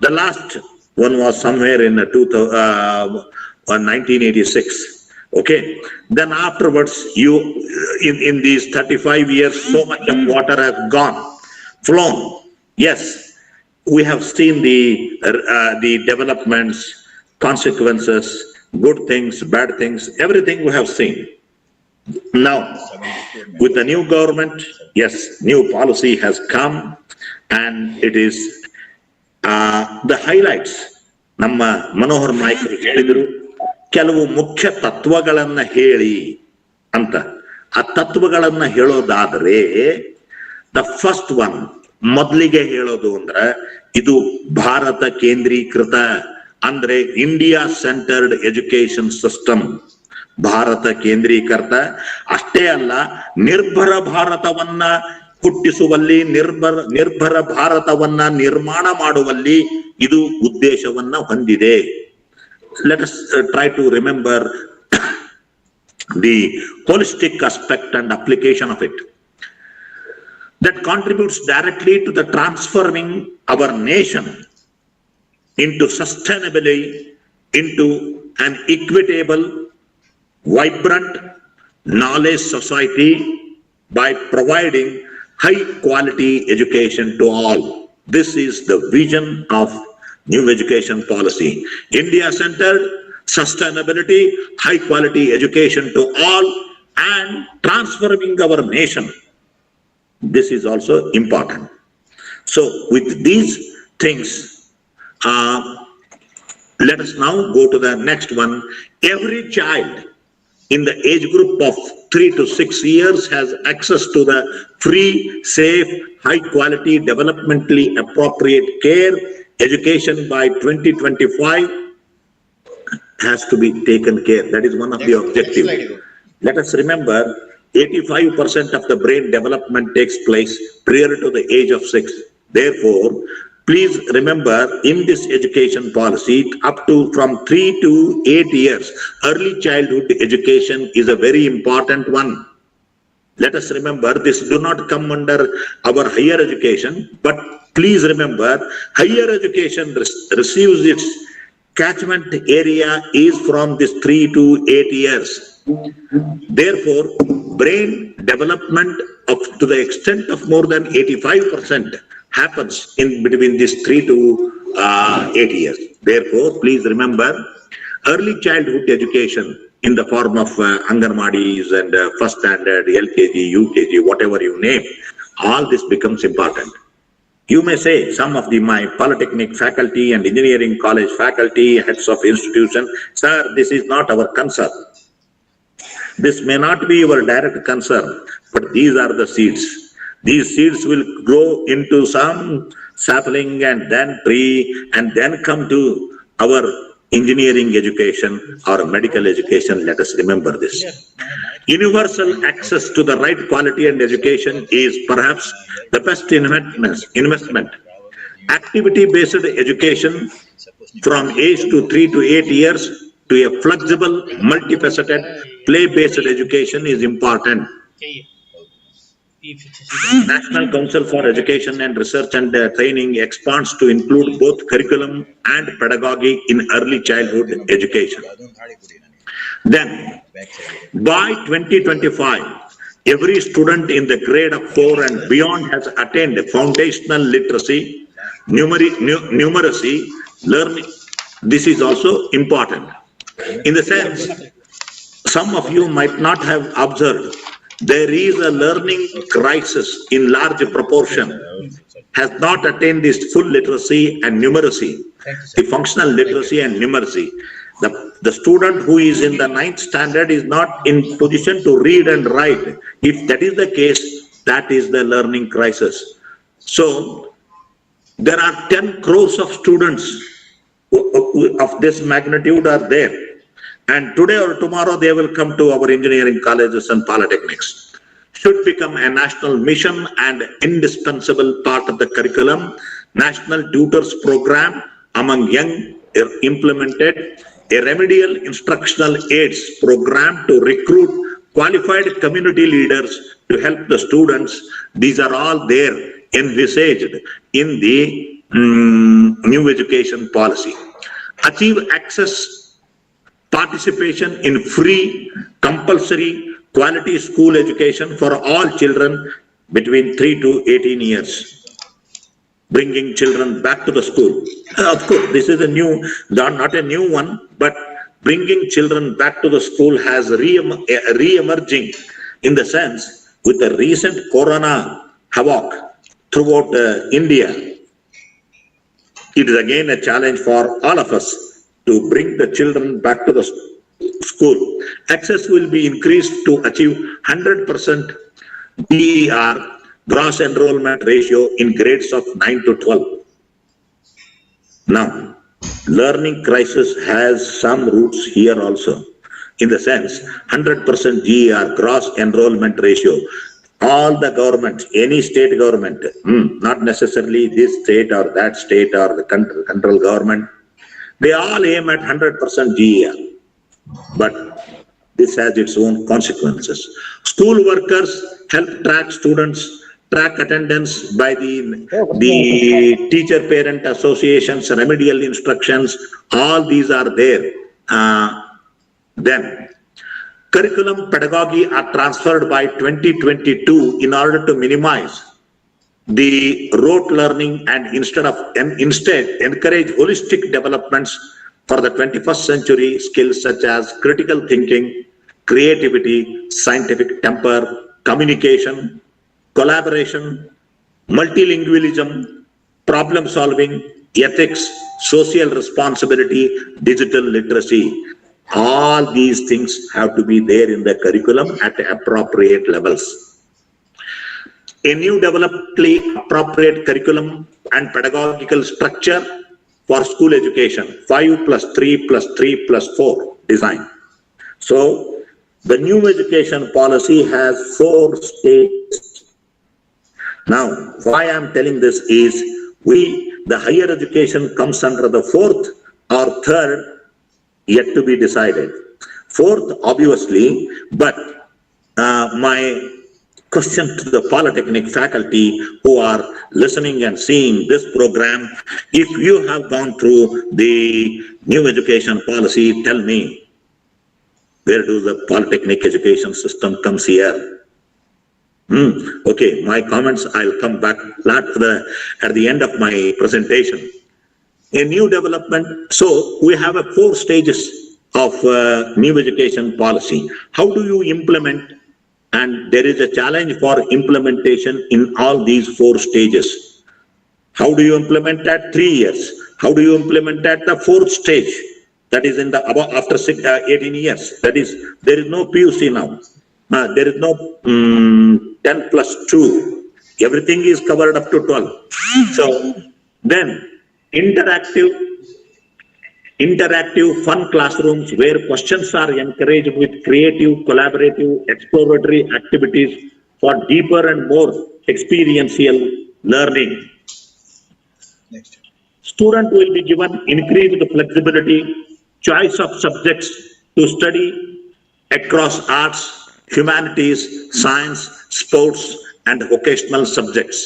the last one was somewhere in 1986. Okay, then afterwards, in these 35 years, so much of water has flown. Yes, we have seen the developments, consequences, good things, bad things, everything we have seen. Now, with the new government, yes, new policy has come, and it is the highlights. Namma Manohar Naikuru ಹೇಳಿದರು, ಕೆಲವು ಮುಖ್ಯ ತತ್ವಗಳನ್ನ ಹೇಳಿ ಅಂತ. ಆ ತತ್ವಗಳನ್ನ ಹೇಳೋದಾದ್ರೆ, the first one ಮೊದಲಿಗೆ ಹೇಳೋದು ಅಂದ್ರೆ, ಇದು ಭಾರತ ಕೇಂದ್ರೀಕೃತ, ಅಂದ್ರೆ India centred education system. Bharat ಕೇಂದ್ರೀಕೃತ ಅಷ್ಟೇ ಅಲ್ಲ, ನಿರ್ಭರ ಭಾರತವನ್ನ ಹುಟ್ಟಿಸುವಲ್ಲಿ, ನಿರ್ಭರ ಭಾರತವನ್ನ ನಿರ್ಮಾಣ ಮಾಡುವಲ್ಲಿ ಇದು ಉದ್ದೇಶವನ್ನ ಹೊಂದಿದೆ. Let us try to remember the holistic aspect and application of it that contributes directly to the transforming our nation into sustainably into an equitable, vibrant knowledge society by providing high quality education to all. This is the vision of new education policy. India-centered, sustainability, high-quality education to all, and transforming our nation. This is also important. So, with these things, let us now go to the next one. Every child in the age group of 3 to 6 years has access to the free, safe, high-quality, developmentally appropriate care. Education by 2025 has to be taken care. That is one of the objectives. Let us remember, 85% of the brain development takes place prior to the age of 6. Therefore, please remember, in this education policy, up to from 3 to 8 years, early childhood education is a very important one. Let us remember, this do not come under our higher education, but please remember, higher education receives its catchment area is from this 3 to 8 years. Therefore, brain development to the extent of more than 85% happens in between these 3 to 8 years. Therefore, please remember, early childhood education in the form of Anganwadis and first standard, LKG, UKG, whatever you name, all this becomes important. You may say, some of my polytechnic faculty and engineering college faculty, heads of institution, sir, this is not our concern. This may not be your direct concern, but these are the seeds. These seeds will grow into some sapling and then tree and then come to our engineering education or medical education. Let us remember this. Universal access to the right quality and education is perhaps the best investment. Activity-based education from age to 3 to 8 years to a flexible, multifaceted, play-based education is important. National Council for Education and Research and Training expands to include both curriculum and pedagogy in early childhood education. Then, by 2025, every student in the grade of 4 and beyond has attained foundational literacy, numeracy, learning. This is also important. In the sense, some of you might not have observed, there is a learning crisis in large proportion, has not attained this full literacy and numeracy, the functional literacy and numeracy. The student who is in the 9th standard is not in position to read and write. If that is the case, that is the learning crisis. So, there are 10 crores of students of this magnitude are there. And today or tomorrow they will come to our engineering colleges and polytechnics. Should become a national mission and indispensable part of the curriculum. National Tutors Program among young implemented. A remedial instructional aids program to recruit qualified community leaders to help the students. These are all there envisaged in the new education policy. Achieve access, participation in free, compulsory, quality school education for all children between 3 to 18 years. Bringing children back to the school. Of course, this is not a new one, but bringing children back to the school has re-emerging in the sense with the recent corona havoc throughout India. It is again a challenge for all of us to bring the children back to the school. Access will be increased to achieve 100% DER, gross enrollment ratio, in grades of 9 to 12. Now, learning crisis has some roots here also, in the sense 100% GER, gross enrollment ratio. All the governments, any state government, not necessarily this state or that state or the central government, they all aim at 100% GER. But this has its own consequences. School workers help track students, track attendance by the teacher-parent associations, remedial instructions, all these are there. Then, curriculum pedagogy are transferred by 2022 in order to minimize the rote learning and instead encourage holistic developments for the 21st century skills such as critical thinking, creativity, scientific temper, communication, collaboration, multilingualism, problem solving, ethics, social responsibility, digital literacy. All these things have to be there in the curriculum at appropriate levels. A new developedly appropriate curriculum and pedagogical structure for school education, 5+3+3+4 design. So, the new education policy has 4 stages. Now, why I am telling this is, the higher education comes under the 4th or 3rd, yet to be decided. 4th, obviously, but my question to the Polytechnic faculty who are listening and seeing this program, if you have gone through the new education policy, tell me, where does the Polytechnic education system comes here? Okay, my comments, I'll come back at the end of my presentation. A new development, so we have 4 stages of new education policy. How do you implement? And there is a challenge for implementation in all these 4 stages. How do you implement at 3 years? How do you implement at the 4th stage? That is in the after 18 years. That is, there is no PUC now. There is no 10+2. Everything is covered up to 12. So then interactive interactive, fun classrooms where questions are encouraged with creative, collaborative, exploratory activities for deeper and more experiential learning. Next. Student will be given increased flexibility, choice of subjects to study across arts, humanities, science, sports, and vocational subjects.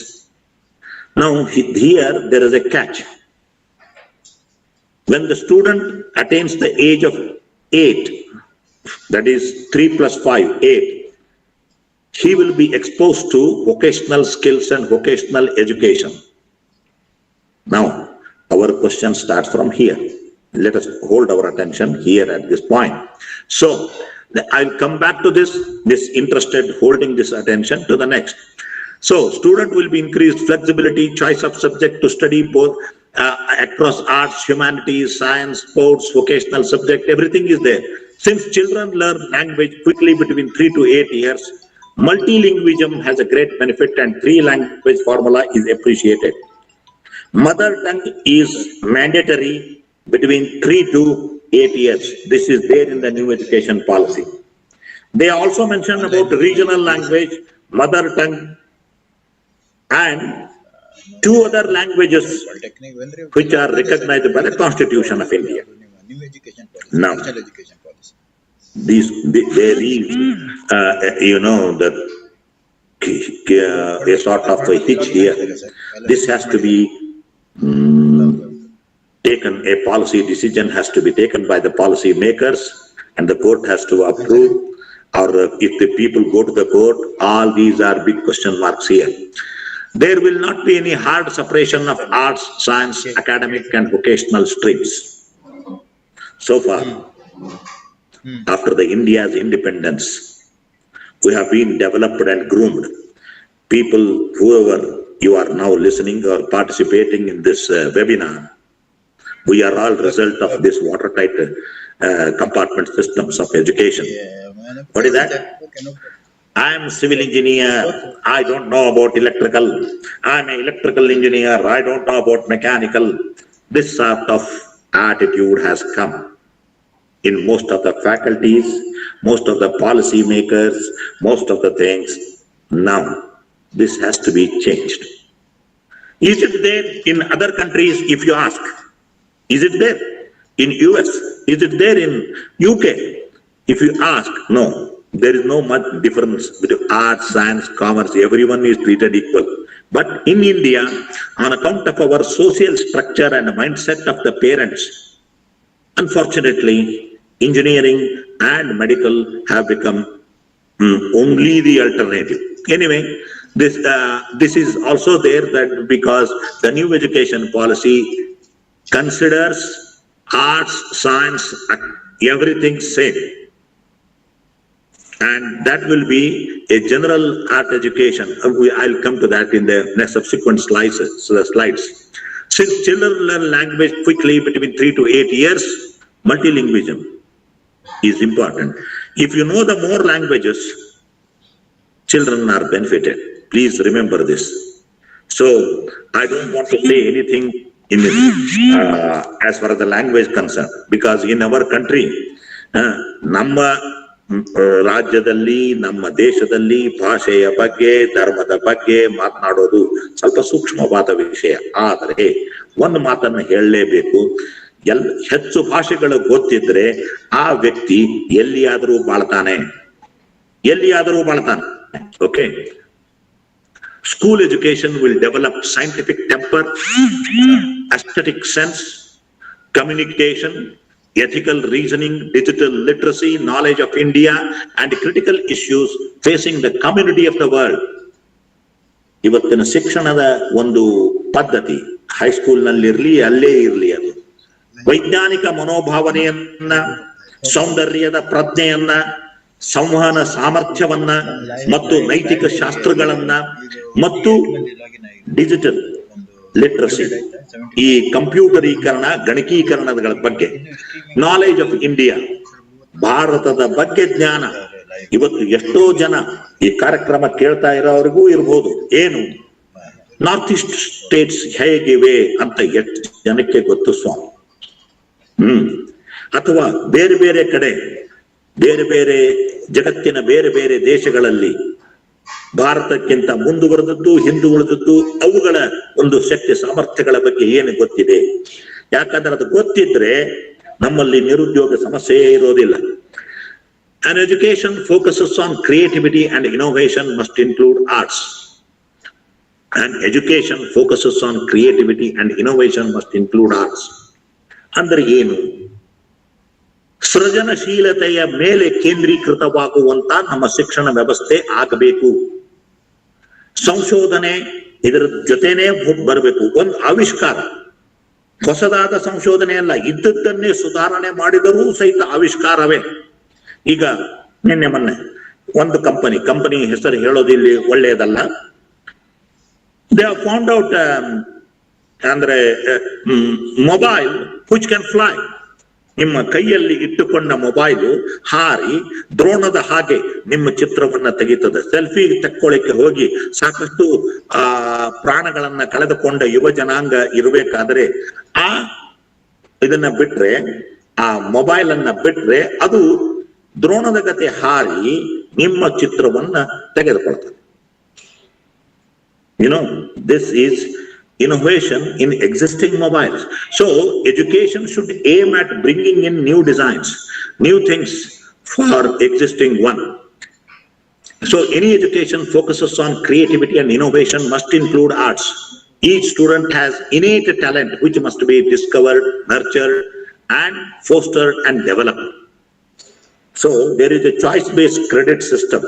Now, here there is a catch. When the student attains the age of 8, that is 3 plus 5, 8, he will be exposed to vocational skills and vocational education. Now, our question starts from here. Let us hold our attention here at this point. So, I'll come back to this interested holding this attention to the next. So, student will be increased flexibility, choice of subject to study both across arts, humanities, science, sports, vocational subject, everything is there. Since children learn language quickly between 3 to 8 years, multilingualism has a great benefit and 3-language formula is appreciated. Mother tongue is mandatory between 3 to 8 years. This is there in the new education policy. They also mention about regional language, mother tongue, and 2 other languages which are recognized by the Constitution of India. New education policy, Now, national education policy. There is, a sort of a hitch here. This has to be taken, a policy decision has to be taken by the policy makers, and the court has to approve, or if the people go to the court, all these are big question marks here. There will not be any hard separation of arts, science, academic and vocational streams. So far, after the India's independence, we have been developed and groomed. People, whoever you are now listening or participating in this webinar, we are all result of this watertight compartment systems of education. What is that? I am civil engineer, I don't know about electrical. I am an electrical engineer, I don't know about mechanical. This sort of attitude has come in most of the faculties, most of the policy makers, most of the things. Now, this has to be changed. Is it there in other countries, if you ask? Is it there in US? Is it there in UK? If you ask, no. There is no much difference between arts, science, commerce, everyone is treated equal. But in India, on account of our social structure and mindset of the parents, unfortunately, engineering and medical have become only the alternative. Anyway, this is also there that because the new education policy considers arts, science, everything same. And that will be a general art education. I'll come to that in the next subsequent slides. Since children learn language quickly between 3 to 8 years, multilingualism is important. If you know the more languages, children are benefited. Please remember this. So I don't want to say anything in as far as the language concerned, because in our country, ನಮ್ಮ ರಾಜ್ಯದಲ್ಲಿ, ನಮ್ಮ ದೇಶದಲ್ಲಿ ಭಾಷೆಯ ಬಗ್ಗೆ, ಧರ್ಮದ ಬಗ್ಗೆ ಮಾತನಾಡೋದು ಸ್ವಲ್ಪ ಸೂಕ್ಷ್ಮವಾದ ವಿಷಯ. ಆದರೆ ಒಂದು ಮಾತನ್ನ ಹೇಳಲೇಬೇಕು, ಹೆಚ್ಚು ಭಾಷೆಗಳು ಗೊತ್ತಿದ್ರೆ ಆ ವ್ಯಕ್ತಿ ಎಲ್ಲಿಯಾದರೂ ಬಾಳ್ತಾನೆ. Okay. School education will develop scientific temper, aesthetic sense, communication, ethical reasoning, digital literacy, knowledge of India, and critical issues facing the community of the world. ಇವತ್ತಿನ ಶಿಕ್ಷಣದ ಒಂದು ಪದ್ಧತಿ ಹೈಸ್ಕೂಲ್ನಲ್ಲಿರಲಿ, ಅಲ್ಲೇ ಇರಲಿ, ಅದು ವೈಜ್ಞಾನಿಕ ಮನೋಭಾವನೆಯನ್ನ, ಸೌಂದರ್ಯದ ಪ್ರಜ್ಞೆಯನ್ನ, ಸಂವಹನ ಸಾಮರ್ಥ್ಯವನ್ನ ಮತ್ತು ನೈತಿಕ ಶಾಸ್ತ್ರಗಳನ್ನ ಮತ್ತು ಡಿಜಿಟಲ್ ಲಿಟ್ರಸಿ, ಈ ಕಂಪ್ಯೂಟರೀಕರಣ, ಗಣಕೀಕರಣಗಳ ಬಗ್ಗೆ, ನಾಲೆಜ್ ಆಫ್ ಇಂಡಿಯಾ, ಭಾರತದ ಬಗ್ಗೆ ಜ್ಞಾನ. ಇವತ್ತು ಎಷ್ಟೋ ಜನ ಈ ಕಾರ್ಯಕ್ರಮ ಕೇಳ್ತಾ ಇರೋವರೆಗೂ ಇರ್ಬೋದು, ಏನು ನಾರ್ತ್ ಈಸ್ಟ್ ಸ್ಟೇಟ್ಸ್ ಹೇಗಿವೆ ಅಂತ ಎಷ್ಟು ಜನಕ್ಕೆ ಗೊತ್ತು ಸ್ವಾಮಿ. ಅಥವಾ ಬೇರೆ ಬೇರೆ ಕಡೆ ಬೇರೆ ಬೇರೆ ಜಗತ್ತಿನ ಬೇರೆ ಬೇರೆ ದೇಶಗಳಲ್ಲಿ ಭಾರತಕ್ಕಿಂತ ಮುಂದುವರೆದದ್ದು ಹಿಂದುಳಿದದ್ದು ಅವುಗಳ ಒಂದು ಶಕ್ತಿ ಸಾಮರ್ಥ್ಯಗಳ ಬಗ್ಗೆ ಏನು ಗೊತ್ತಿದೆ? ಯಾಕಂದ್ರೆ ಅದು ಗೊತ್ತಿದ್ರೆ ನಮ್ಮಲ್ಲಿ ನಿರುದ್ಯೋಗ ಸಮಸ್ಯೆಯೇ ಇರೋದಿಲ್ಲ. An education focuses on creativity and innovation must include arts. An education focuses on creativity and innovation must include arts. ಅಂದ್ರೆ ಏನು? ಸೃಜನಶೀಲತೆಯ ಮೇಲೆ ಕೇಂದ್ರೀಕೃತವಾಗುವಂತ ನಮ್ಮ ಶಿಕ್ಷಣ ವ್ಯವಸ್ಥೆ ಆಗಬೇಕು. ಸಂಶೋಧನೆ ಇದರ ಜೊತೆನೇ ಬರಬೇಕು. ಒಂದು ಆವಿಷ್ಕಾರ, ಹೊಸದಾದ ಸಂಶೋಧನೆ ಅಲ್ಲ, ಇದ್ದದ್ದನ್ನೇ ಸುಧಾರಣೆ ಮಾಡಿದರೂ ಸಹಿತ ಆವಿಷ್ಕಾರವೇ. ಈಗ ನಿನ್ನೆ ಮೊನ್ನೆ ಒಂದು ಕಂಪನಿ ಹೆಸರು ಹೇಳೋದಿಲ್ಲಿ ಒಳ್ಳೆಯದಲ್ಲ, ದೇ ಹ್ಯಾವ್ ಫೌಂಡ್ ಔಟ್ ಅಂದ್ರೆ ಮೊಬೈಲ್ ವಿಚ್ ಕ್ಯಾನ್ ಫ್ಲೈ. ನಿಮ್ಮ ಕೈಯಲ್ಲಿ ಇಟ್ಟುಕೊಂಡ ಮೊಬೈಲು ಹಾರಿ ದ್ರೋಣದ ಹಾಗೆ ನಿಮ್ಮ ಚಿತ್ರವನ್ನ ತೆಗೀತದೆ. ಸೆಲ್ಫಿ ತಕ್ಕೊಳ್ಳಿಕ್ಕೆ ಹೋಗಿ ಸಾಕಷ್ಟು ಪ್ರಾಣಗಳನ್ನ ಕಳೆದುಕೊಂಡ ಯುವ ಜನಾಂಗ ಇರಬೇಕಾದ್ರೆ ಇದನ್ನ ಬಿಟ್ರೆ, ಆ ಮೊಬೈಲ್ ಅನ್ನ ಬಿಟ್ರೆ ಅದು ದ್ರೋಣದ ಗತೆ ಹಾರಿ ನಿಮ್ಮ ಚಿತ್ರವನ್ನ ತೆಗೆದುಕೊಳ್ತದೆ. This is innovation in existing mobiles. So education should aim at bringing in new designs, new things for existing one. So any education focuses on creativity and innovation must include arts. Each student has innate talent which must be discovered, nurtured, and fostered and developed. So there is a choice-based credit system.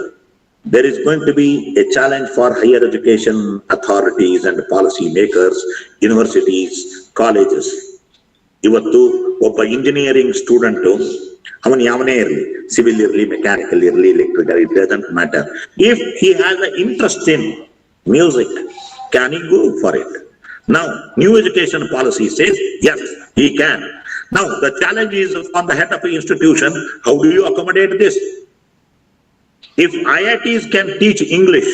There is going to be a challenge for higher education authorities and policy makers, universities, colleges. ಇವತ್ತು ಒಬ್ಬ engineering student ಅವನು ಯಾವನೇ ಇರಲಿ, civil ಇರಲಿ, mechanical ಇರಲಿ, electrical, it doesn't matter. If he has a interest in music, can he go for it? Now new education policy says yes, he can. Now the challenge is on the head of the institution. How do you accommodate this? If IITs can teach English,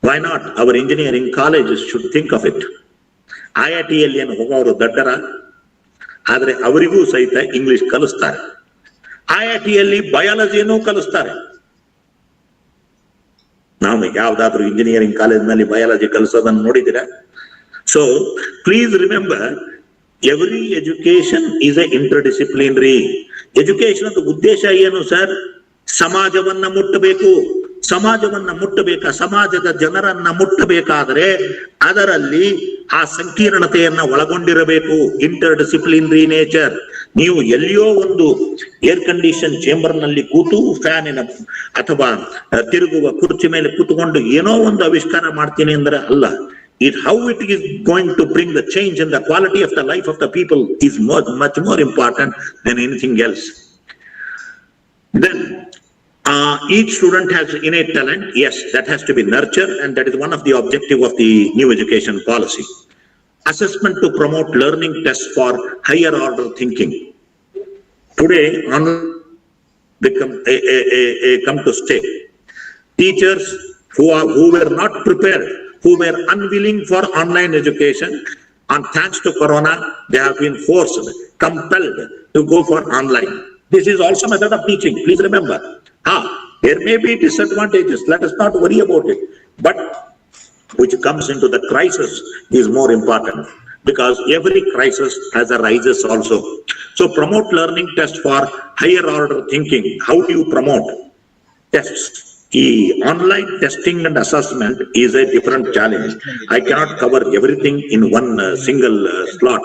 why not our engineering colleges should think of it? IIT ಅಲ್ಲಿ ಏನು ಹೋಗೋರು ದಡ್ಡರ, ಆದ್ರೆ ಅವರಿಗೂ ಸಹಿತ English ಕಲಿಸ್ತಾರೆ. IIT ಅಲ್ಲಿ ಬಯಾಲಜಿಯನ್ನು ಕಲಿಸ್ತಾರೆ. ನಾವು ಯಾವ್ದಾದ್ರು ಇಂಜಿನಿಯರಿಂಗ್ ಕಾಲೇಜಿನಲ್ಲಿ ಬಯಾಲಜಿ ಕಲಿಸೋದನ್ನು ನೋಡಿದ್ದೀರಾ? So please remember, every education is a interdisciplinary education. ಅದು ಉದ್ದೇಶ ಏನು ಸರ್? ಸಮಾಜವನ್ನ ಮುಟ್ಟಬೇಕು. ಸಮಾಜದ ಜನರನ್ನ ಮುಟ್ಟಬೇಕಾದ್ರೆ ಅದರಲ್ಲಿ ಆ ಸಂಕೀರ್ಣತೆಯನ್ನ ಒಳಗೊಂಡಿರಬೇಕು. Inter disciplinary nature. ನೀವು ಎಲ್ಲಿಯೋ ಒಂದು ಏರ್ ಕಂಡೀಷನ್ ಚೇಂಬರ್ ನಲ್ಲಿ ಕೂತು ಫ್ಯಾನಿನ ಅಥವಾ ತಿರುಗುವ ಕುರ್ಚಿ ಮೇಲೆ ಕೂತ್ಕೊಂಡು ಏನೋ ಒಂದು ಆವಿಷ್ಕಾರ ಮಾಡ್ತೀನಿ ಅಂದ್ರೆ ಅಲ್ಲ. How it is going to bring the change in the quality of the life of the people is much more important than anything else. Then each student has innate talent. Yes, that has to be nurtured, and that is one of the objective of the new education policy. Assessment to promote learning tests for higher order thinking. Today, come to stay. Teachers who were not prepared, who were unwilling for online education, and thanks to Corona, they have been forced, compelled to go for online. This is also method of teaching. Please remember, there may be disadvantages. Let us not worry about it. But which comes into the crisis is more important, because every crisis has a rises also. So promote learning tests for higher order thinking. How do you promote tests? Online testing and assessment is a different challenge. I cannot cover everything in one single slot.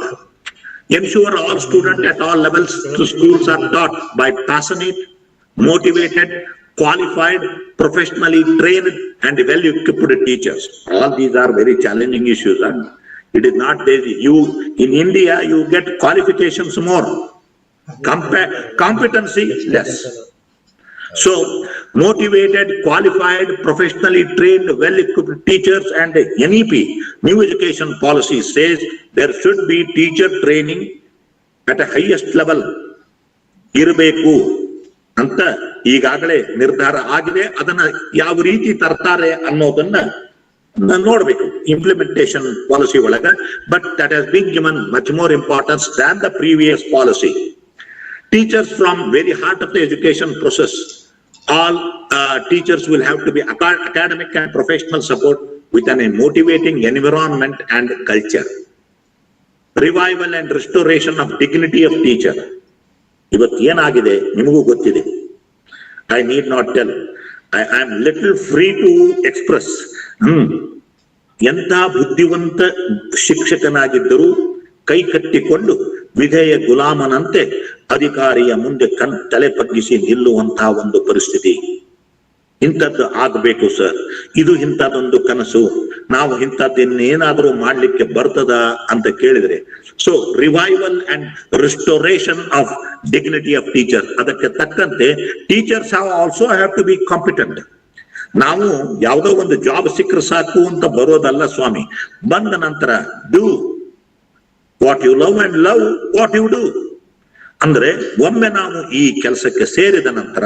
Ensure all students at all levels to schools are taught by passionate, motivated, qualified, professionally trained and well-equipped teachers. All these are very challenging issues. It is not in India you get qualifications more, competency less. So motivated, qualified, professionally trained, well-equipped teachers and NEP, new education policy says there should be teacher training at a highest level. ಇರಬೇಕು ಅಂತ ಈಗಾಗಲೇ ನಿರ್ಧಾರ ಆಗಿದೆ. ಅದನ್ನ ಯಾವ ರೀತಿ ತರ್ತಾರೆ ಅನ್ನೋದನ್ನ ನೋಡ್ಬೇಕು implementation policy ಒಳಗ, but that has been given much more importance than the previous policy. Teachers from very heart of the education process, all teachers will have to be academic and professional support with a motivating environment and culture. Revival and restoration of dignity of teacher. ಇವತ್ತು ಏನಾಗಿದೆ ನಿಮಗೂ ಗೊತ್ತಿದೆ. I need not tell. I am little free to express. ಎಂತ ಬುದ್ಧಿವಂತ ಶಿಕ್ಷಕನಾಗಿದ್ದರೂ ಕೈ ಕಟ್ಟಿಕೊಂಡು ವಿಧೇಯ ಗುಲಾಮನಂತೆ ಅಧಿಕಾರಿಯ ಮುಂದೆ ತಲೆ ಬಗ್ಗಿಸಿ ನಿಲ್ಲುವಂತಹ ಒಂದು ಪರಿಸ್ಥಿತಿ. ಇಂಥದ್ದು ಆಗಬೇಕು ಸರ್, ಇದು ಇಂಥದ್ದೊಂದು ಕನಸು, ನಾವು ಇಂಥದ್ದೇನಾದ್ರೂ ಮಾಡ್ಲಿಕ್ಕೆ ಬರ್ತದ ಅಂತ ಕೇಳಿದ್ರೆ, so revival and restoration of dignity of teacher, ಅದಕ್ಕೆ ತಕ್ಕಂತೆ teachers also have to be competent. ನಾವು ಯಾವುದೋ ಒಂದು ಜಾಬ್ ಸಿಕ್ಕರೆ ಸಾಕು ಅಂತ ಬರೋದಲ್ಲ ಸ್ವಾಮಿ. ಬಂದ ನಂತರ do what you love and love what you do. ಅಂದ್ರೆ ಒಮ್ಮೆ ನಾವು ಈ ಕೆಲಸಕ್ಕೆ ಸೇರಿದ ನಂತರ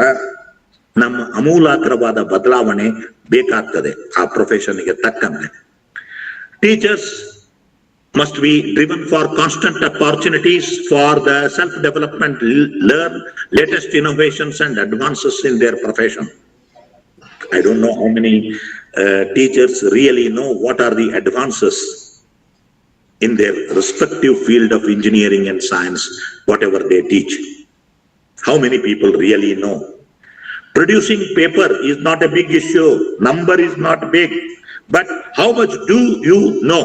ನಮ್ಮ ಅಮೂಲಾಗ್ರವಾದ ಬದಲಾವಣೆ ಬೇಕಾಗ್ತದೆ ಆ ಪ್ರೊಫೆಷನ್ಗೆ ತಕ್ಕಂತೆ. Teachers must be driven for constant opportunities for the self-development, learn latest innovations and advances in their profession. I don't know how many teachers really know what are the advances in their respective field of engineering and science, whatever they teach. How many people really know? Producing paper is not a big issue, number is not big, but how much do you know?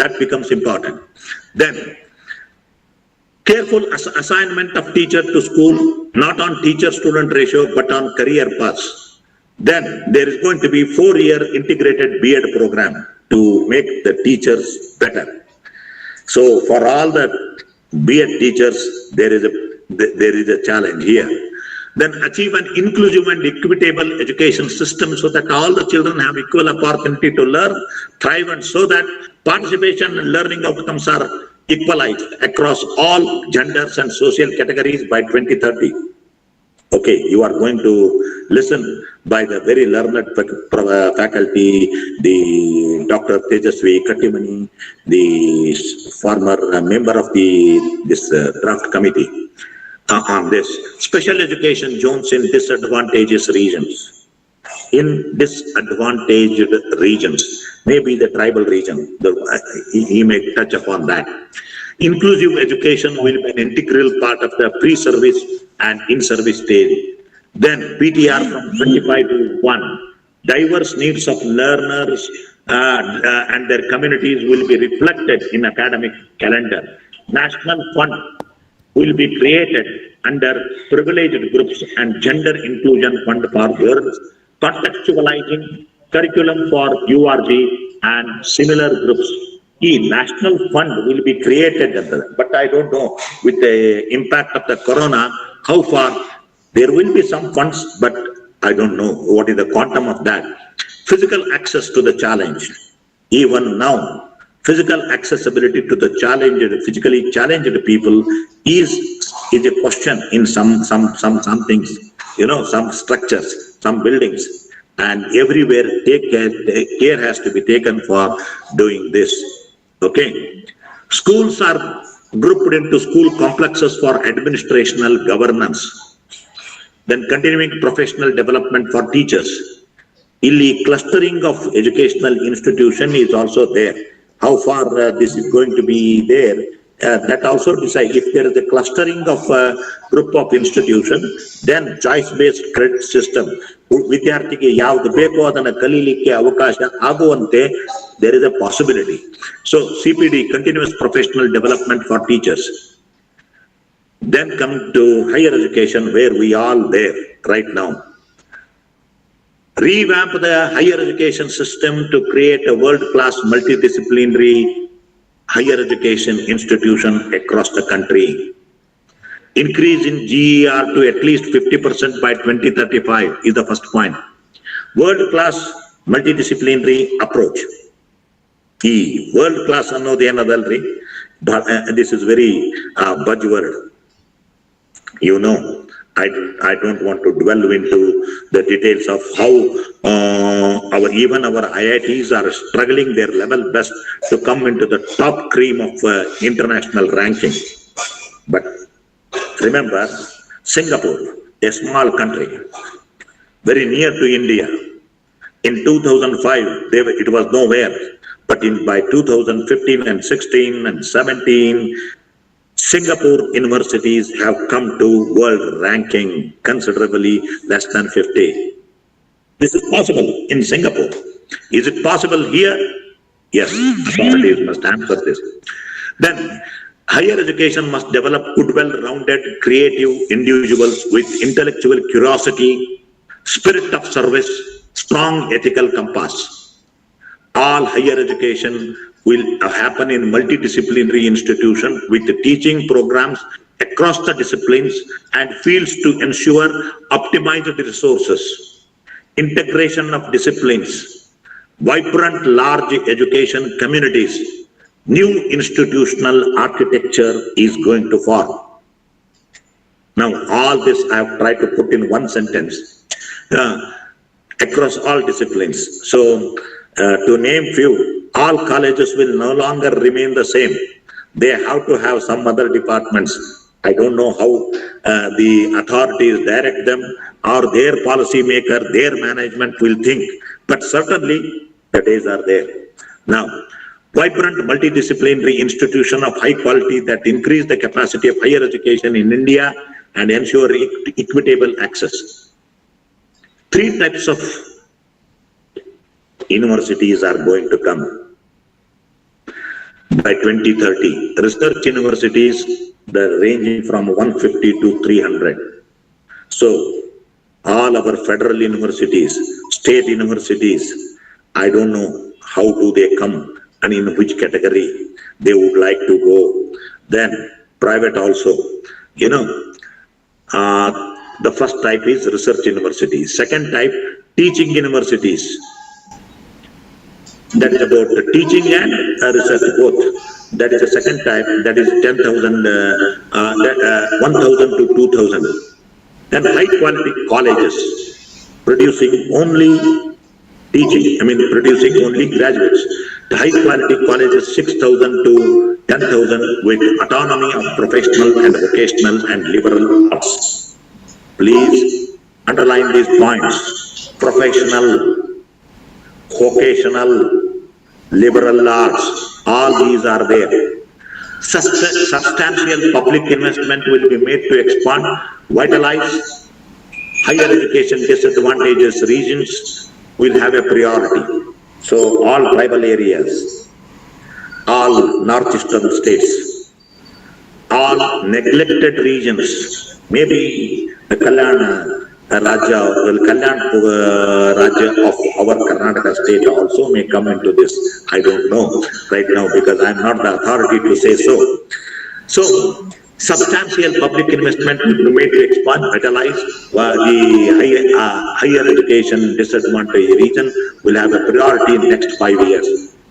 That becomes important. Then, careful assignment of teacher to school, not on teacher-student ratio, but on career paths. Then, there is going to be 4-year integrated B.Ed program to make the teachers better. So, for all the B.Ed teachers, there is a challenge here. Then achieve an inclusive and equitable education system so that all the children have equal opportunity to learn, thrive, and so that participation and learning outcomes are equalized across all genders and social categories by 2030. Okay, you are going to listen by the very learned faculty, the Dr. Tejasvi Kattimani, the former member of this draft committee. On this special education zones in disadvantaged regions. In disadvantaged regions, maybe the tribal region, he may touch upon that. Inclusive education will be an integral part of the pre-service and in-service stage. Then PTR from 25 to 1. Diverse needs of learners and their communities will be reflected in academic calendar. National fund will be created under privileged groups and gender inclusion fund for girls, contextualizing curriculum for URG and similar groups. The national fund will be created, but I don't know with the impact of the corona, how far there will be some funds, but I don't know what is the quantum of that. Physical access to the challenge. Even now, physical accessibility to the physically challenged people is a question in some things, some structures, some buildings, and everywhere care has to be taken for doing this. Okay, schools are grouped into school complexes for administrational governance. Then continuing professional development for teachers. Illy clustering of educational institution is also there. How far this is going to be there, that also decide. If there is a clustering of a group of institution, then choice-based credit system, ವಿದ್ಯಾರ್ಥಿಗೆ ಯಾವ್ದು ಬೇಕೋ ಅದನ್ನ ಕಲೀಲಿಕ್ಕೆ ಅವಕಾಶ ಆಗುವಂತೆ there is a possibility. So CPD, continuous professional development for teachers. Then come to higher education, where we all there right now. Revamp the higher education system to create a world-class multidisciplinary higher education institution across the country. Increase in GER to at least 50% by 2035 is the first point. World-class multidisciplinary approach. The world-class annode enadalri, this is very buzzword. You know, I don't want to dwell into the details of how even our IITs are struggling their level best to come into the top cream of international ranking. But remember, Singapore, a small country, very near to India. In 2005, it was nowhere. But by 2015 and 16 and 17, Singapore universities have come to world ranking considerably less than 50. This is possible in Singapore. Is it possible here? Yes, authorities must answer this. Then, higher education must develop good, well-rounded, creative individuals with intellectual curiosity, spirit of service, strong ethical compass. All higher education will happen in multidisciplinary institutions with teaching programs across the disciplines and fields to ensure optimized resources, integration of disciplines, vibrant large education communities. New institutional architecture is going to form. Now, all this I have tried to put in one sentence across all disciplines. So, to name few, all colleges will no longer remain the same. They have to have some other departments. I don't know how the authorities direct them or their policy maker, their management will think, but certainly the days are there. Now, vibrant multidisciplinary institution of high quality that increase the capacity of higher education in India and ensure equitable access. Three types of universities are going to come by 2030. Research universities, they're ranging from 150 to 300. So, all our federal universities, state universities, I don't know how do they come and in which category they would like to go. Then, private also, the first type is research universities. Second type, teaching universities. That is about the teaching and research both. That is the second type, that is 10,000, 1,000 to 2,000. Then high quality colleges producing only teaching, producing only graduates. The high quality colleges 6,000 to 10,000 with autonomy of professional and vocational and liberal arts. Please underline these points. Professional, vocational, liberal arts, all these are there. Substantial public investment will be made to expand, vitalize higher education disadvantaged regions will have a priority. So all tribal areas, all northeastern states, all neglected regions, maybe the Kalyan Raja of our Karnataka state also may come into this. I don't know right now because I am not the authority to say so. So, substantial public investment will be made to expand, vitalize the higher education disadvantaged region will have a priority in the next 5 years.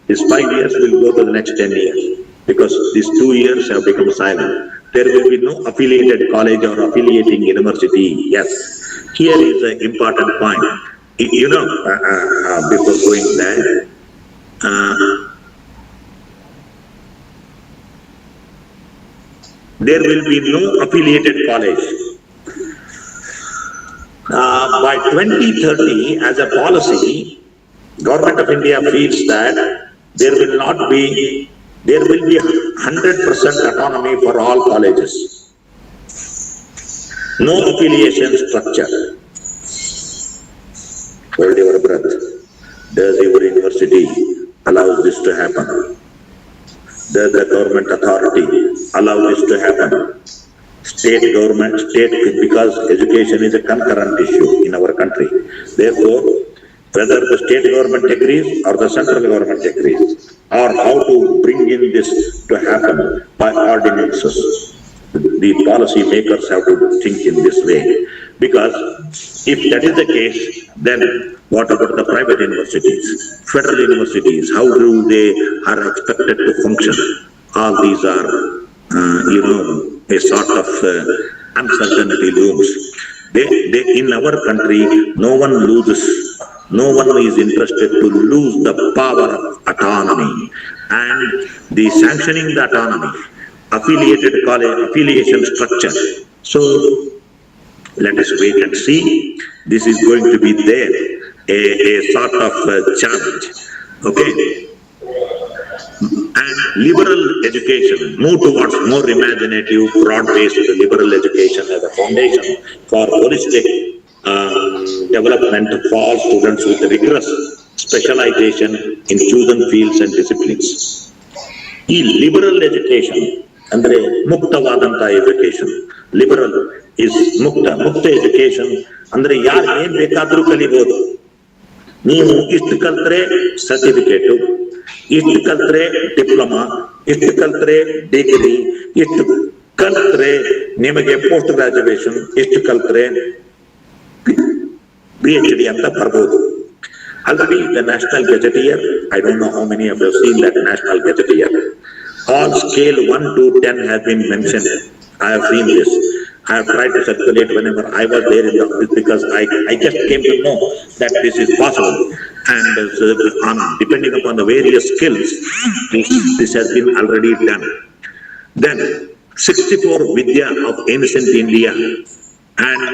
This 5 years will go to the next 10 years because these 2 years have become silent. There will be no affiliated college or affiliating university. Yes. Here is an important point. Before going there, there will be no affiliated college. By 2030, as a policy, Government of India feels that there will be 100% autonomy for all colleges. No affiliation structure. Hold your breath. Does your university allow this to happen? Does the government authority allow this to happen? State government, because education is a concurrent issue in our country. Therefore, whether the state government agrees or the central government agrees, or how to bring in this to happen by ordinances. The policy makers have to think in this way, because if that is the case, then what about the private universities, federal universities? How do they are expected to function? All these are, a sort of uncertainty looms. In our country, no one loses No one is interested to lose the power of autonomy and the sanctioning the autonomy, affiliated college affiliation structure. So let us wait and see. This is going to be there, a sort of challenge. Okay. And liberal education, move towards more imaginative, broad-based liberal education as a foundation for holistic development for all students with rigorous specialization in chosen fields and disciplines. ಈ liberal education ಅಂದ್ರೆ ಮುಕ್ತವಾದಂತಹ education. Liberal is ಮುಕ್ತ education ಅಂದ್ರೆ ಯಾರು ಏನ್ ಬೇಕಾದ್ರೂ ಕಲಿಬಹುದು. ನೀವು ಇಷ್ಟು ಕಲ್ತ್ರೆ ಸರ್ಟಿಫಿಕೇಟು, ಇಷ್ಟು ಕಲ್ತ್ರೆ ಡಿಪ್ಲೊಮಾ, ಇಷ್ಟು ಕಲ್ತ್ರೆ ಡಿಗ್ರಿ, ಇಷ್ಟು ಕಲ್ತ್ರೆ ನಿಮಗೆ ಪೋಸ್ಟ್ ಗ್ರಾಜುಯೇಷನ್, ಇಷ್ಟು ಕಲ್ತ್ರೆ PhD ಅಂತ ಬರ್ಬೋದು. Already the National Gazetteer, I don't know how many of you have seen that National Gazetteer. All scale 1 to 10 have been mentioned. I have seen this. I have tried to circulate whenever I was there in the office because I just came to know that this is possible. And depending upon the various skills, this has been already done. Then 64 Vidya of Ancient India, and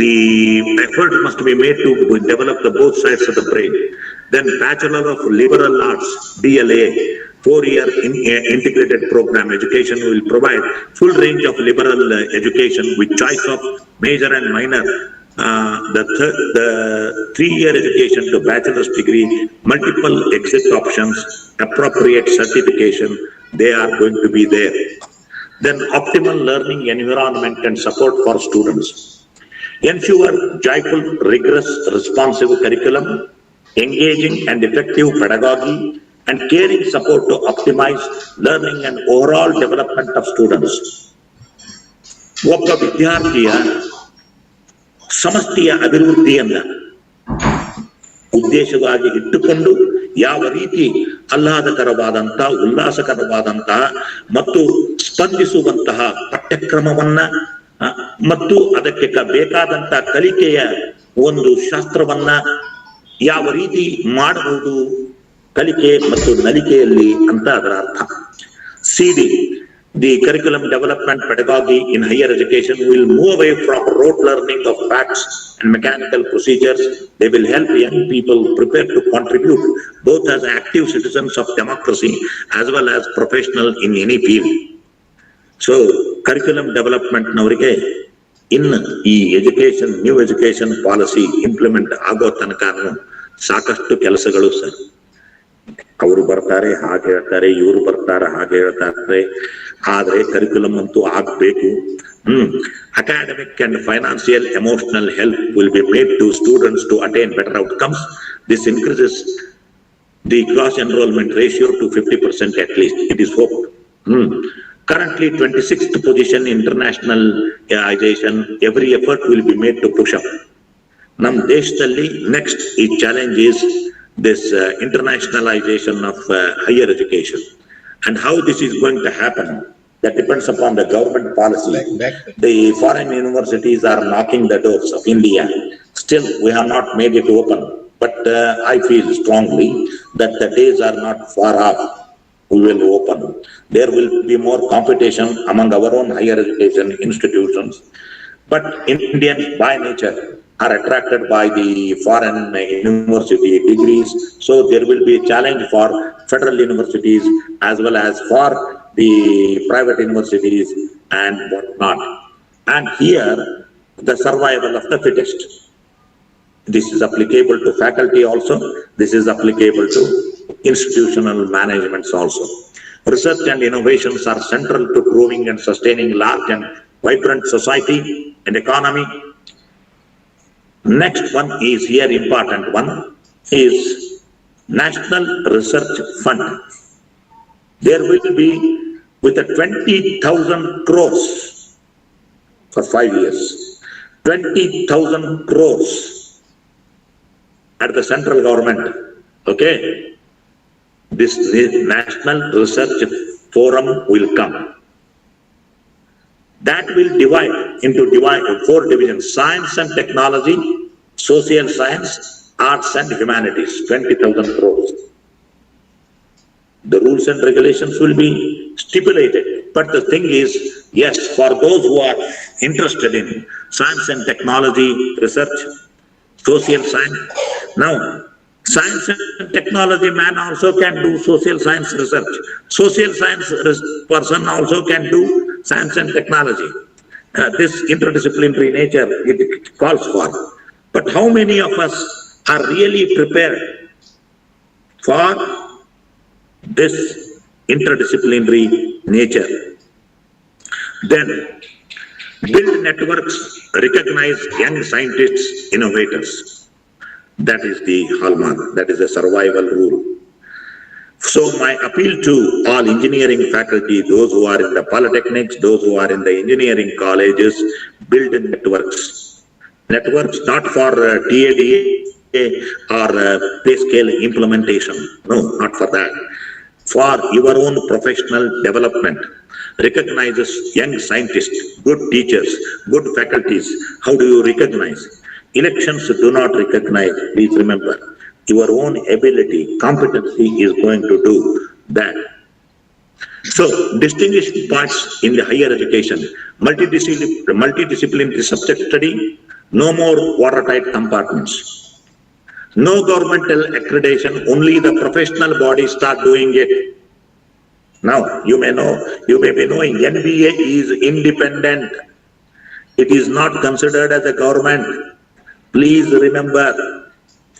the effort must be made to develop the both sides of the brain. Then Bachelor of Liberal Arts, BLA, 4-year integrated program education will provide full range of liberal education with choice of major and minor. The 3-year education to bachelor's degree, multiple exit options, appropriate certification, they are going to be there. Then optimal learning environment and support for students. Ensure joyful, rigorous, responsive curriculum, engaging and effective pedagogy, and caring support to optimize learning and overall development of students. ಒಬ್ಬ ವಿದ್ಯಾರ್ಥಿಯ ಸಮಷ್ಟಿಯ ಅಭಿವೃದ್ಧಿಯನ್ನ ಉದ್ದೇಶವಾಗಿ ಇಟ್ಟುಕೊಂಡು ಯಾವ ರೀತಿ ಆಹ್ಲಾದಕರವಾದಂತಹ, ಉಲ್ಲಾಸಕರವಾದಂತಹ ಮತ್ತು ಸ್ಪಂದಿಸುವಂತಹ ಪಠ್ಯಕ್ರಮವನ್ನ ಮತ್ತು ಅದಕ್ಕೆ ಬೇಕಾದಂತಹ ಕಲಿಕೆಯ ಒಂದು ಶಾಸ್ತ್ರವನ್ನ ಯಾವ ರೀತಿ ಮಾಡಬಹುದು ಕಲಿಕೆ ಮತ್ತು ನಲಿಕೆಯಲ್ಲಿ ಅಂತ ಅದರ ಅರ್ಥ. CD, the curriculum development pedagogy in higher education will move away from rote learning of facts and mechanical procedures. They will help young people prepare to contribute both as active citizens of democracy as well as professional in any field. So curriculum development ನವರಿಗೆ ಇನ್ನು ಈ education, new education policy implement ಆಗೋ ತನಕ ಸಾಕಷ್ಟು ಕೆಲಸಗಳು sir. ಅವರು ಬರ್ತಾರೆ ಹಾಗೆ ಹೇಳ್ತಾರೆ, ಇವರು ಬರ್ತಾರೆ ಹಾಗೆ ಹೇಳ್ತಾರೆ, ಆದ್ರೆ ಕರಿಕ್ಯುಲಮ್ ಅಂತೂ ಆಗ್ಬೇಕು. Academic and financial emotional help will be made to students to attain better outcomes. This increases the gross enrollment ratio to 50% at least. It is hoped. Currently 26th position internationalization. Every effort will be made to push up. Nam deshdalli next challenge is this internationalization of higher education, and how this is going to happen, that depends upon the government policy. The foreign universities are knocking the doors of India. Still we have not made it open, but I feel strongly that the days are not far off. We will open. There will be more competition among our own higher education institutions, but Indians by nature are attracted by the foreign university degrees. So there will be a challenge for federal universities as well as for the private universities and whatnot. And here, the survival of the fittest. This is applicable to faculty also. This is applicable to institutional managements also. Research and innovations are central to growing and sustaining large and vibrant society and economy. Next one is here important one is National Research Fund. There will be with a 20,000 crores for 5 years, 20,000 crores at the central government. Okay, this National Research Forum will come. That will divide into 4 divisions: science and technology, social science, arts and humanities, 20,000 crores. The rules and regulations will be stipulated. But the thing is, yes, for those who are interested in science and technology research, social science, now science and technology man also can do social science research. Social science person also can do science and technology. This interdisciplinary nature it calls for. But how many of us are really prepared for this interdisciplinary nature? Then, build networks, recognize young scientists, innovators. That is the hallmark, that is the survival rule. So my appeal to all engineering faculty, those who are in the polytechnics, those who are in the engineering colleges, build networks. Networks not for TADA or pay scale implementation. No, not for that. For your own professional development. Recognizes young scientists, good teachers, good faculties. How do you recognize? Elections do not recognize, please remember. Your own ability, competency is going to do that. So, distinguished parts in the higher education, multidisciplinary subject study, no more watertight compartments. No governmental accreditation, only the professional bodies start doing it. Now, you may be knowing NBA is independent. It is not considered as a government. Please remember,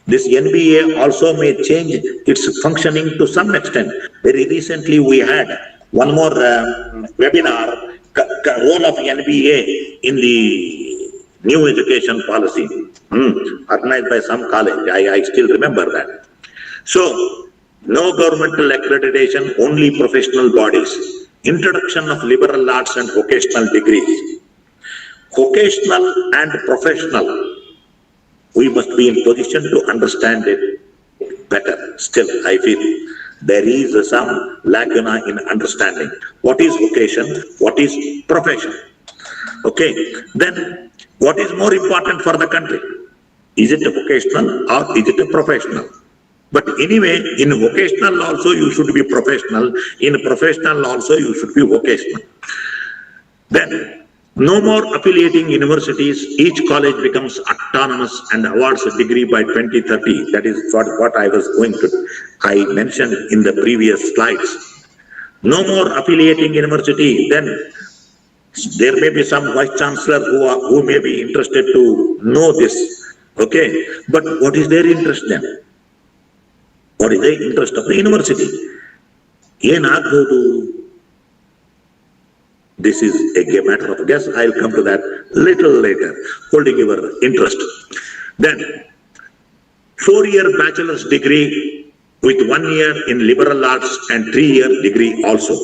this NBA also may change its functioning to some extent. Very recently, we had one more webinar, role of NBA in the new education policy, organized by some college. I still remember that. So, no governmental accreditation, only professional bodies. Introduction of liberal arts and vocational degrees. Vocational and professional, we must be in position to understand it better. Still, I feel there is some lacuna in understanding. What is vocation? What is profession? Okay, then what is more important for the country? Is it a vocational or is it a professional? But anyway, in vocational also you should be professional, in professional also you should be vocational. Then, no more affiliating universities, each college becomes autonomous and awards a degree by 2030. That is what I mentioned in the previous slides. No more affiliating university, then there may be some vice chancellor who may be interested to know this, okay? But what is their interest then? What is the interest of the university? This is a matter of guess. I'll come to that little later, holding your interest. Then, 4-year bachelor's degree with 1 year in liberal arts and 3-year degree also.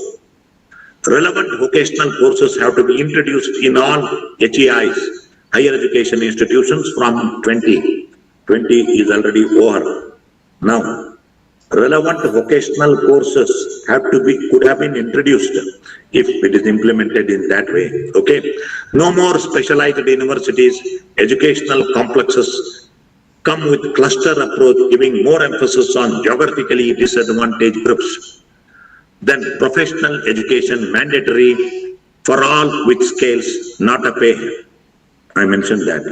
Relevant vocational courses have to be introduced in all HEIs, higher education institutions from 20. 20 is already over. Now, relevant vocational courses could have been introduced if it is implemented in that way. Okay. No more specialized universities, educational complexes come with cluster approach, giving more emphasis on geographically disadvantaged groups. Then professional education mandatory for all with scales, not a pay. I mentioned that.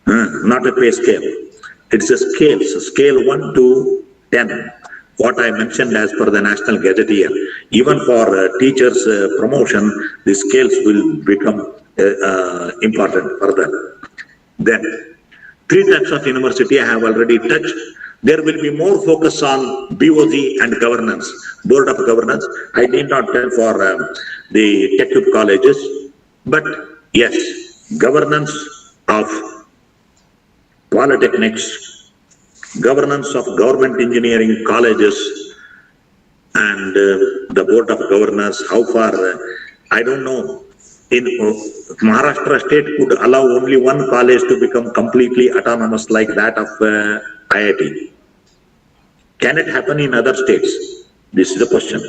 Not a pay scale. It's a scale 1 to 10. What I mentioned as per the National Gazette here. Even for teachers' promotion, the scales will become important further. Then, 3 types of university I have already touched. There will be more focus on BOG and governance, Board of Governance. I need not tell for the tech colleges, but yes, governance of polytechnics, governance of government engineering colleges, and the Board of Governors, how far, I don't know. In Maharashtra state could allow only one college to become completely autonomous like that of IIT. Can it happen in other states? This is the question.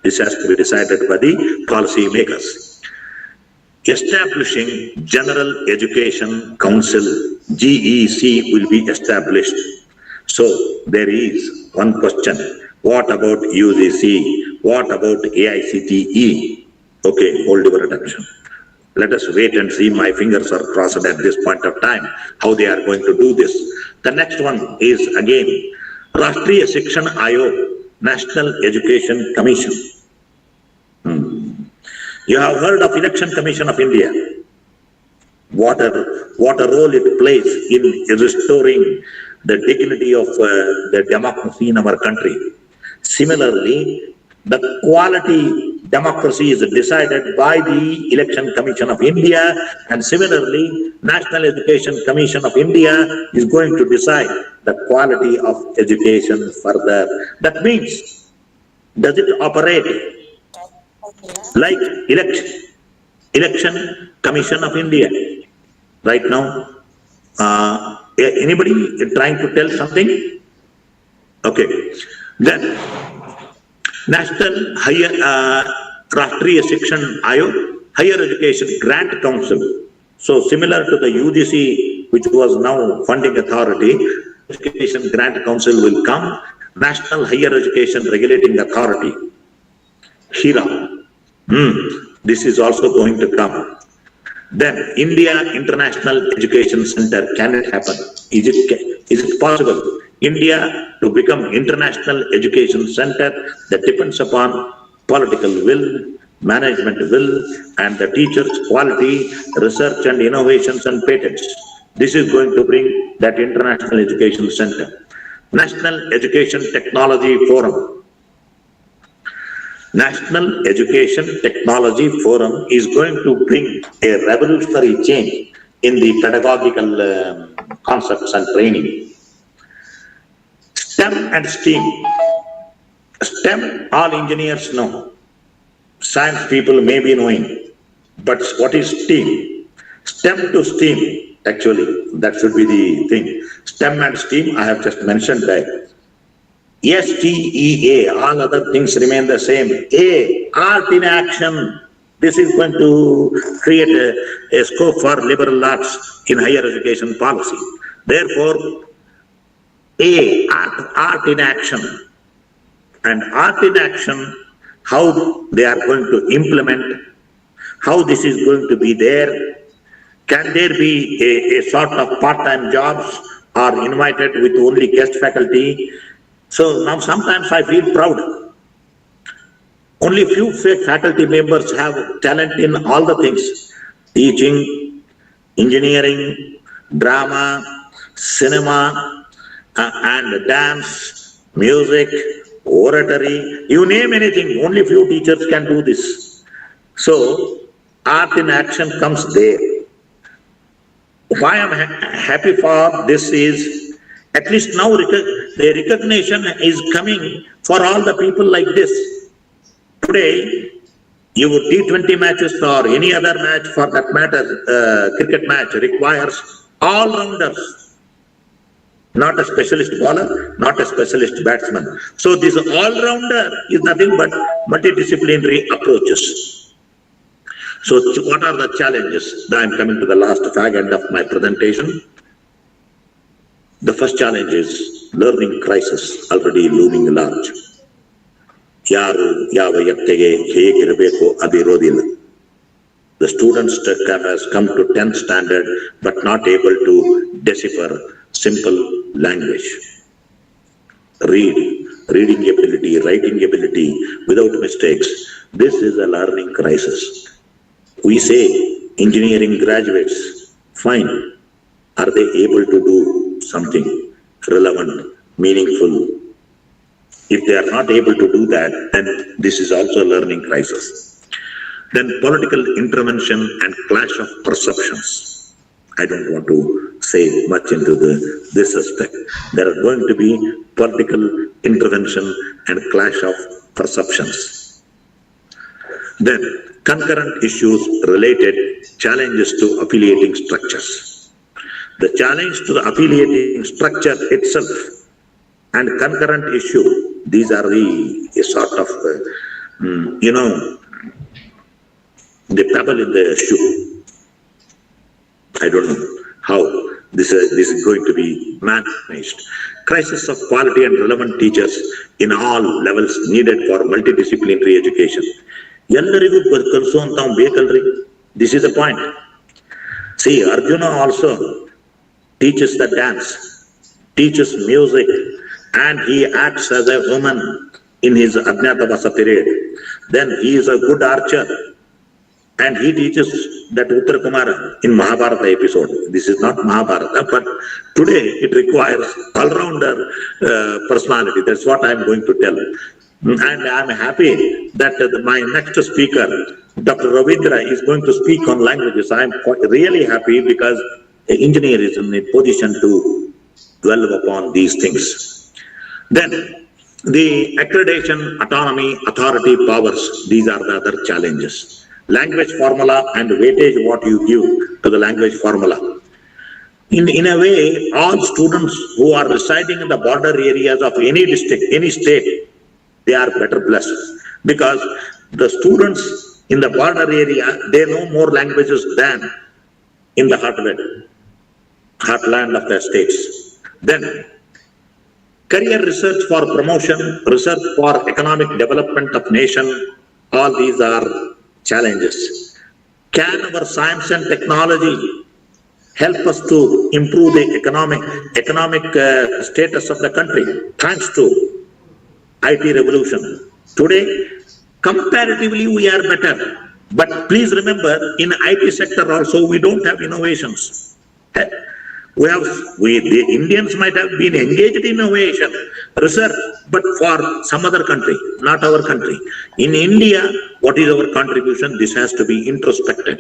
This has to be decided by the policy makers. Establishing General Education Council, GEC will be established. So there is one question. What about UGC? What about AICTE? Okay, hold your attention. Let us wait and see. My fingers are crossed at this point of time, how they are going to do this. The next one is again, Rashtriya Shikshan Ayog, National Education Commission. You have heard of Election Commission of India. What a role it plays in restoring the dignity of the democracy in our country. Similarly, the quality democracy is decided by the Election Commission of India, and similarly, National Education Commission of India is going to decide the quality of education further. That means, does it operate like Election Commission of India? Right now, anybody trying to tell something? Okay. Then, National Rashtriya Shikshan Ayog, Higher Education Grant Council. So similar to the UGC, which was now funding authority, Education Grant Council will come. National Higher Education Regulating Authority, HIRA. This is also going to come. Then India International Education Center, can it happen? Is it possible? India to become international education center, that depends upon political will, management will, and the teachers' quality, research and innovations and patents. This is going to bring that international education center. National Education Technology Forum. National Education Technology Forum is going to bring a revolutionary change in the pedagogical concepts and training. STEM and STEAM. STEM, all engineers know. Science people may be knowing. But what is STEAM? STEM to STEAM, actually, that should be the thing. STEM and STEAM, I have just mentioned that. STEA, all other things remain the same. A, art in action. This is going to create a scope for liberal arts in higher education policy. Therefore, A, art in action. And art in action, how they are going to implement, how this is going to be there. Can there be a sort of part-time jobs or invited with only guest faculty? So now sometimes I feel proud. Only few faculty members have talent in all the things. Teaching, engineering, drama, cinema, and dance, music, oratory, you name anything, only few teachers can do this. So, art in action comes there. Why I'm happy for this is, at least now the recognition is coming for all the people like this. Today, your T20 matches or any other match for that matter, cricket match requires all-rounders. Not a specialist bowler, not a specialist batsman. So this all-rounder is nothing but multidisciplinary approaches. So what are the challenges? Now I'm coming to the last fag end of my presentation. The first challenge is learning crisis, already looming large. The students has come to 10th standard but not able to decipher simple language. Reading ability, writing ability without mistakes. This is a learning crisis. We say engineering graduates, fine. Are they able to do something relevant, meaningful? If they are not able to do that, then this is also a learning crisis. Then political intervention and clash of perceptions. I don't want to say much into this aspect. There are going to be political intervention and clash of perceptions. Then concurrent issues related challenges to affiliating structures. The challenge to the affiliating structure itself and concurrent issue, these are the sort of, the pebble in the shoe. I don't know how This is going to be managed. Crisis of quality and relevant teachers in all levels needed for multidisciplinary education. ಎಲ್ಲರಿಗೂ ಕಲಿಸುವಂತ ಬೇಕಲ್ರಿ. This is the point. See, Arjuna also teaches the dance, teaches music, and he acts as a woman in his Ajnatavasa period. Then he is a good archer, and he teaches that Uttar Kumara in Mahabharata episode. This is not Mahabharata, but today it requires all-rounder personality. That's what I'm going to tell. And I'm happy that my next speaker, Dr. Ravindra, is going to speak on languages. I'm really happy because an engineer is in a position to dwell upon these things. Then the accreditation, autonomy, authority, powers, these are the other challenges. Language formula and weightage what you give to the language formula. In a way, all students who are residing in the border areas of any district, any state, they are better blessed because the students in the border area, they know more languages than in the heartland of the states. Then, career research for promotion, research for economic development of nation, all these are challenges. Can our science and technology help us to improve the economic status of the country thanks to IT revolution? Today, comparatively we are better, but please remember in IT sector also we don't have innovations. The Indians might have been engaged in innovation, research, but for some other country, not our country. In India, what is our contribution? This has to be introspected.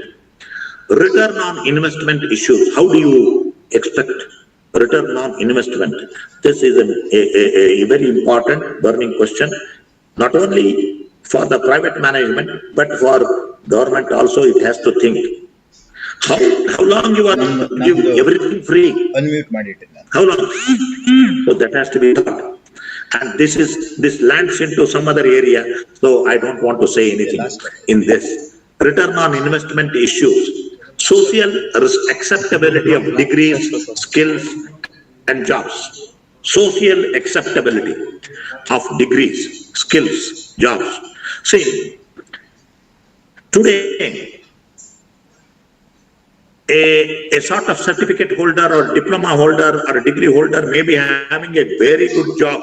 Return on investment issues. How do you expect return on investment? This is a very important burning question, not only for the private management, but for government also. It has to think. How long you are give everything free? Unmute ಮಾಡಿಟ್ಟೆ ನಾನು. How long? So that has to be thought. And this lands into some other area, so I don't want to say anything in this. Return on investment issues, social acceptability of degrees, skills, and jobs. Social acceptability of degrees, skills, jobs. See, today, a sort of certificate holder or diploma holder or a degree holder may be having a very good job,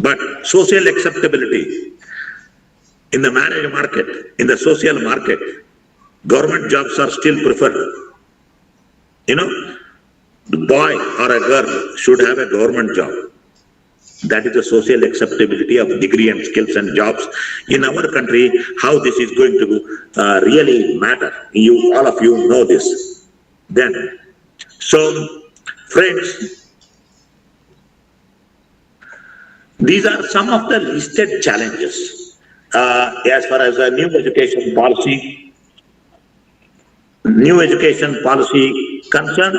but social acceptability in the marriage market, in the social market, government jobs are still preferred. You know, the boy or a girl should have a government job. That is the social acceptability of degree and skills and jobs. In our country, how this is going to really matter. All of you know this. Then, so friends, these are some of the listed challenges as far as a new education policy concerned,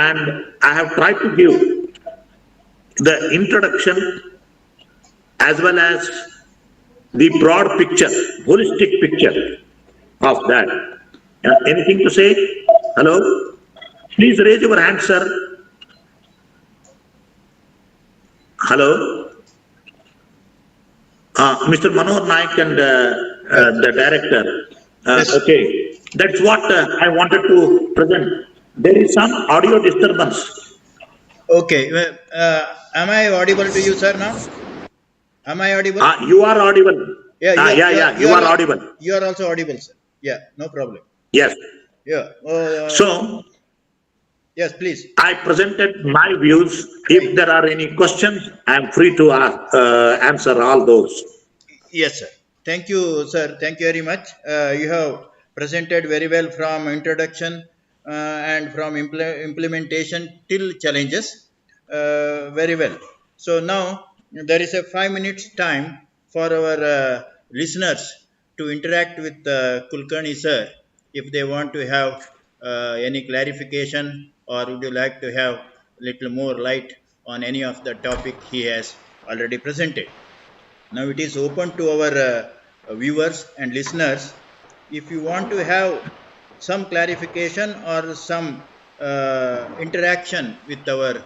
and I have tried to give the introduction as well as the broad picture, holistic picture of that. Anything to say? Hello? Please raise your hand, sir. Hello? Mr. Manohar Naik and the director. Okay, that's what I wanted to present. There is some audio disturbance. Okay, am I audible to you, sir, now? Am I audible? You are audible. You are audible. You are also audible, sir. Yeah, no problem. Yes. Yeah. So, yes, please. I presented my views. If there are any questions, I am free to answer all those. Yes, sir. Thank you, sir. Thank you very much. You have presented very well from introduction and from implementation till challenges. Very well. So now there is a 5 minutes time for our listeners to interact with Kulkarni sir if they want to have any clarification or would you like to have little more light on any of the topic he has already presented. Now it is open to our viewers and listeners. If you want to have some clarification or some interaction with our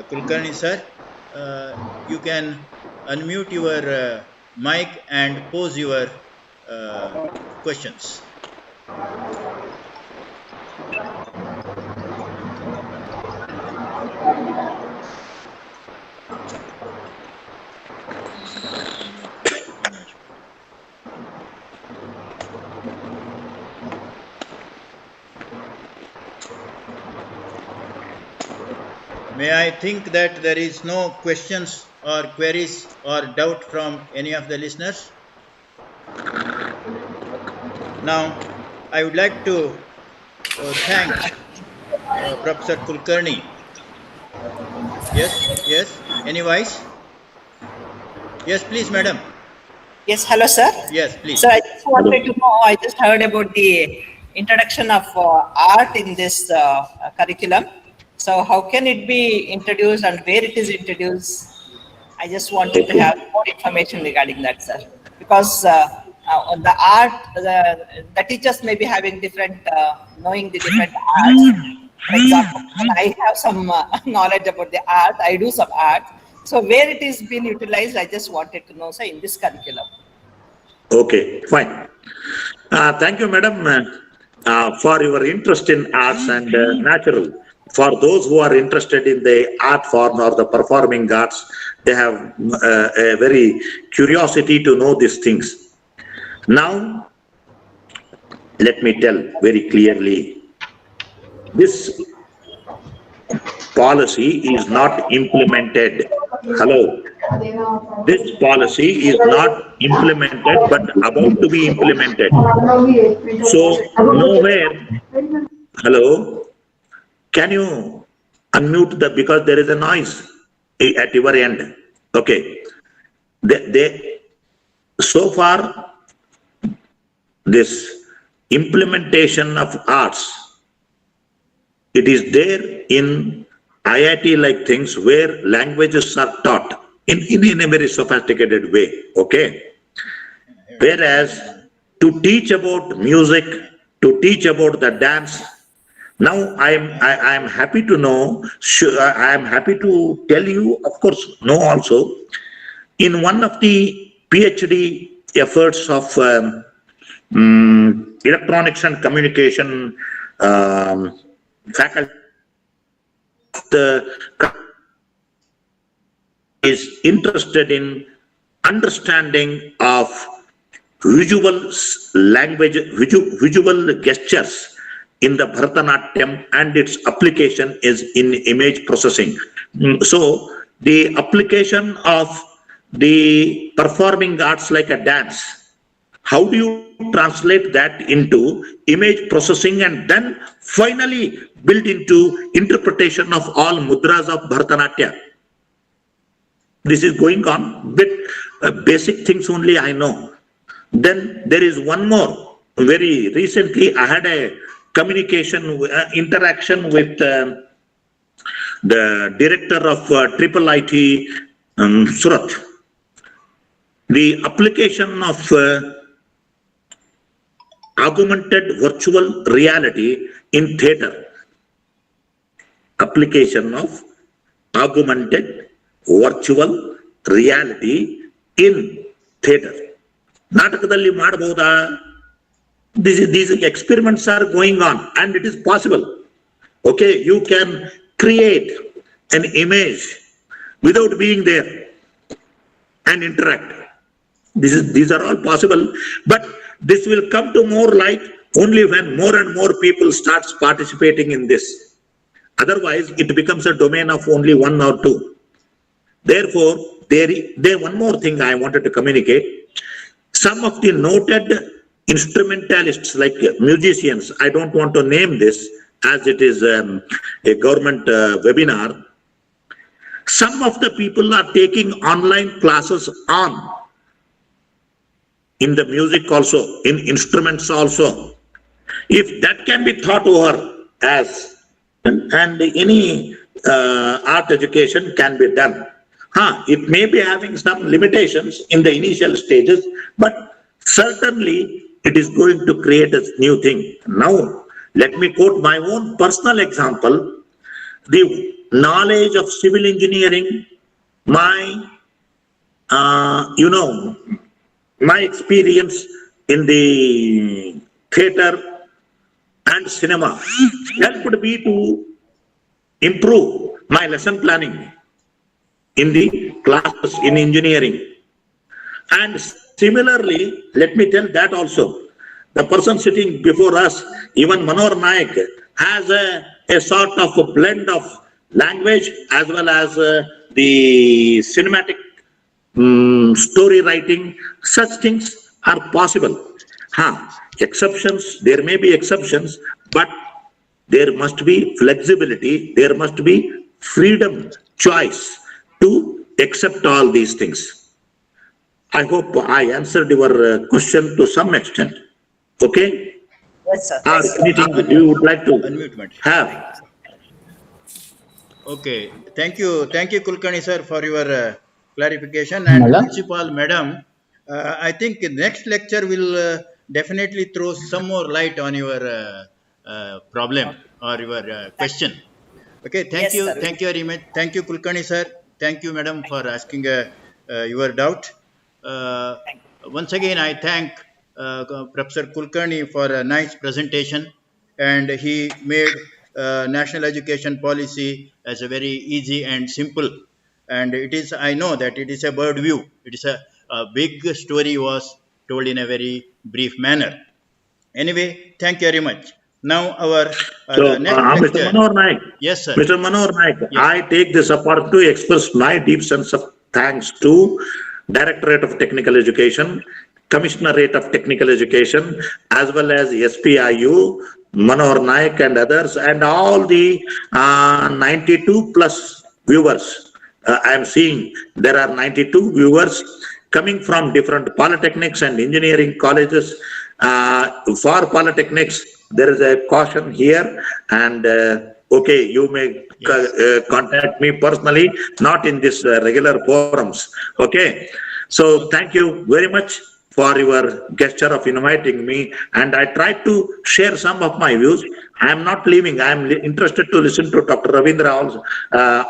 Kulkarni sir. You can unmute your mic and pose your questions. May I think that there is no questions or queries or doubt from any of the listeners? Now, I would like to thank Professor Kulkarni. Yes, any voice? Yes, please, madam. Yes, hello, sir. Yes, please. So I just wanted to know, I just heard about the introduction of art in this curriculum. So how can it be introduced and where it is introduced? I just wanted to have more information regarding that, sir. Because on the art, the teachers may be having different, knowing the different arts. For example, I have some knowledge about the art. I do some art. So where it is being utilized, I just wanted to know, sir, in this curriculum. Okay, fine. Thank you, madam, for your interest in arts and natural. For those who are interested in the art form or the performing arts, they have a very curiosity to know these things. Now, let me tell very clearly, this policy is not implemented. Hello. This policy is not implemented, but about to be implemented. So, nowhere, hello, can you unmute because there is a noise at your end. Okay. So far, this implementation of arts, it is there in IIT like things where languages are taught in a very sophisticated way, okay? Whereas to teach about music, to teach about the dance, now I am happy to know, I am happy to tell you, of course, know also, in one of the PhD efforts of electronics and communication faculty, is interested in understanding of visual language, visual gestures in the Bharatanatyam, and its application is in image processing. So the application of the performing arts like a dance, how do you translate that into image processing and then finally build into interpretation of all mudras of Bharatanatyam? This is going on, but basic things only I know. Then there is one more. Very recently, I had a communication, interaction with the director of Triple IT Surat. The application of augmented virtual reality in theatre. Application of augmented virtual reality in theatre. Natakadalli ಮಾಡಬಹುದಾ? These experiments are going on and it is possible. Okay, you can create an image without being there and interact. These are all possible, but this will come to more light only when more and more people starts participating in this. Otherwise, it becomes a domain of only one or two. Therefore, there one more thing I wanted to communicate. Some of the noted instrumentalists, like musicians, I don't want to name this as it is a government webinar. Some of the people are taking online classes on in the music also, in instruments also. If that can be taught over as, and any art education can be done. It may be having some limitations in the initial stages, but certainly it is going to create a new thing. Now, Let me quote my own personal example. The knowledge of civil engineering, my, my experience in the theater and cinema helped me to improve my lesson planning in the classes in engineering. And similarly, let me tell that also, the person sitting before us, even Manohar Naik, has a sort of a blend of language as well as the cinematic story writing. Such things are possible. Exceptions, there may be exceptions, but there must be flexibility, there must be freedom, choice to accept all these things. I hope I answered your question to some extent. Okay? Yes, sir. Or Yes, sir. anything that you would like to Unmute, madam. have? Okay, thank you, Kulkarni sir, for your clarification. And Principal Madam, I think next lecture will definitely throw some more light on your problem or your question. Okay, thank Yes, you, sir. thank you very much. Thank you, Kulkarni sir. Thank you, Madam, for asking your doubt. Once again, I thank Professor Kulkarni for a nice presentation, and he made national education policy as a very easy and simple. And it is, I know that it is a bird view. It is a big story was told in a very brief manner. Anyway, thank you very much. Now our So, next Mr. lecture. Manohar Naik, Yes, sir. Mr. Manohar Naik, Yes. I take this opportunity to express my deep sense of thanks to Directorate of Technical Education, Commissionerate of Technical Education, as well as SPIU, Manohar Naik and others, and all the 92 plus viewers. I am seeing there are 92 viewers coming from different polytechnics and engineering colleges. For polytechnics, there is a caution here, and okay, you may contact me personally, not in this regular forums. Okay, so thank you very much for your gesture of inviting me, and I tried to share some of my views. I am not leaving. I am interested to listen to Dr. Ravindra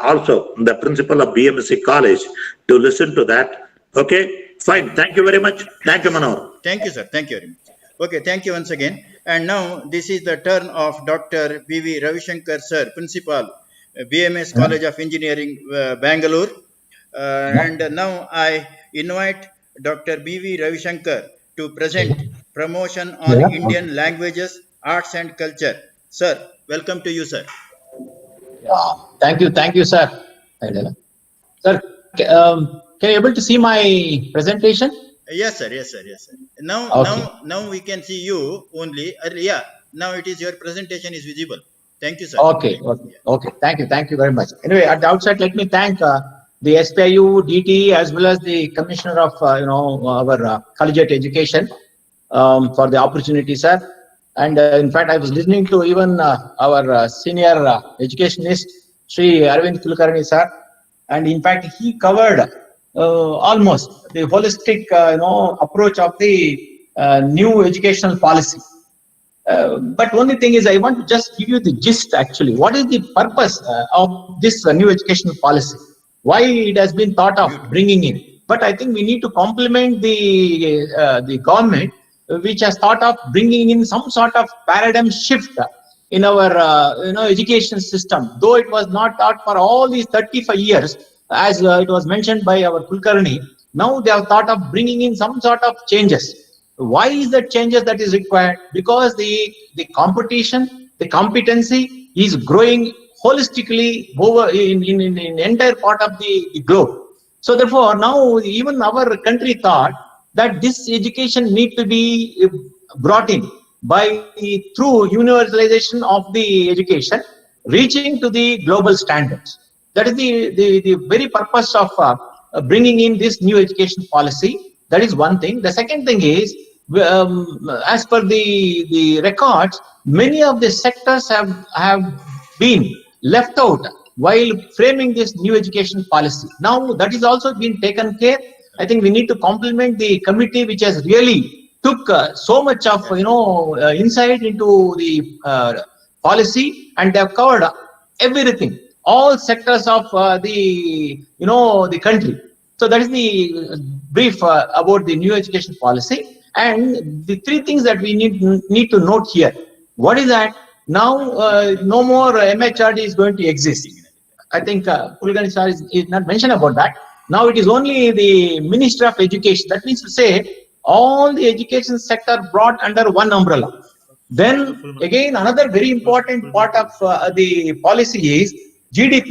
also the principal of BMSC College, to listen to that. Okay, fine. Thank you very much. Thank you, Manohar. Thank you, sir. Thank you very much. Okay, thank you once again. And now this is the turn of Dr. B.V. Ravishankar, sir, Principal, BMS College of Engineering, Bangalore. And now I invite Dr. B.V. Ravishankar to present promotion on Indian languages, arts and culture. Sir, welcome to you, sir. Thank you, sir. Sir, can you able to see my presentation? Yes, sir. Yes, sir. Yes, sir. Now, Okay. now we can see you only. Yeah. Now it is your presentation is visible. Thank you, sir. Okay. Thank you very much. Anyway, at the outset, let me thank the SPIU, DTE, as well as the Commissioner of our collegiate education for the opportunity, sir. And in fact, I was listening to even our senior educationist, Sri Arvind Kulkarni, sir, and in fact, he covered almost the holistic, approach of the new educational policy. But only thing is, I want to just give you the gist. Actually, what is the purpose of this new educational policy? Why it has been thought of bringing in? But I think we need to compliment the government, which has thought of bringing in some sort of paradigm shift in our education system. Though it was not taught for all these 35 years, as it was mentioned by our Kulkarni, now they have thought of bringing in some sort of changes. Why is that changes that is required? Because the competition, the competency is growing holistically over in entire part of the globe. So therefore, now even our country thought that this education need to be brought in by through universalization of the education, reaching to the global standards. That is the very purpose of bringing in this new education policy. That is one thing. The second thing is, as per the records, many of the sectors have been left out while framing this new education policy. Now that is also been taken care. I think we need to compliment the committee which has really took so much of, insight into the policy, and they have covered everything, all sectors of the country. So that is the brief about the new education policy. And the three things that we need to note here. What is that? Now, no more MHRD is going to exist. I think Kulkarni sir is not mentioned about that. Now it is only the Ministry of Education. That means to say all the education sector brought under one umbrella. Then again, another very important part of the policy is GDP.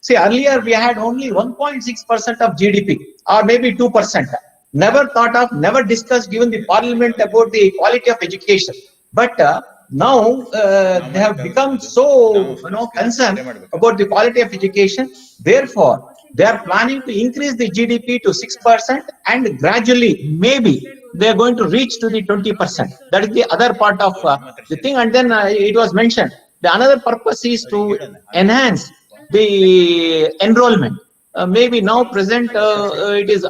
See, earlier we had only 1.6% of GDP, or maybe 2%. Never thought of, never discussed, given the parliament about the quality of education. But now they have become so concerned about the quality of education. Therefore, they are planning to increase the GDP to 6%, and gradually, maybe they are going to reach to the 20%. That is the other part of the thing. And then it was mentioned, the another purpose is to enhance the enrollment. Maybe now present it is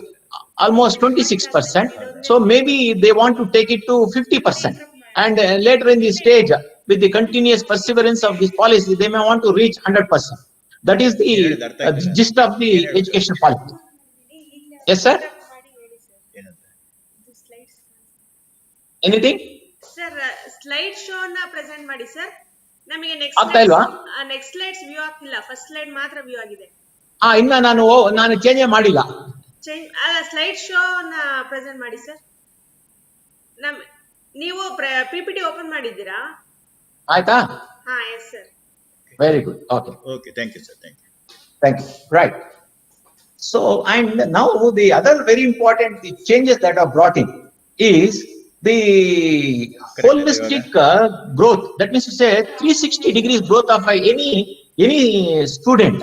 almost 26%. So maybe they want to take it to 50%. And later in the stage, with the continuous perseverance of this policy, they may want to reach 100%. That is the gist of the education policy. Yes, sir? Anything? Sir, slide show na present ಮಾಡಿ sir. ನಮಗೆ next slides view ಆಗ್ತಿಲ್ಲ. First slide ಮಾತ್ರ view ಆಗಿದೆ. ಇನ್ನ ನಾನು change ಮಾಡಿಲ್ಲ. Slide show ನ present ಮಾಡಿ ಸರ್. ನೀವು PPT ಓಪನ್ ಮಾಡಿದ್ದೀರಾ? ಆಯ್ತಾ? ಹಾ, yes sir. Very good. Okay. Thank you, sir. Thank you. Right. So, and now the other very important changes that are brought in is the holistic growth. That means to say 360 degrees growth of any student.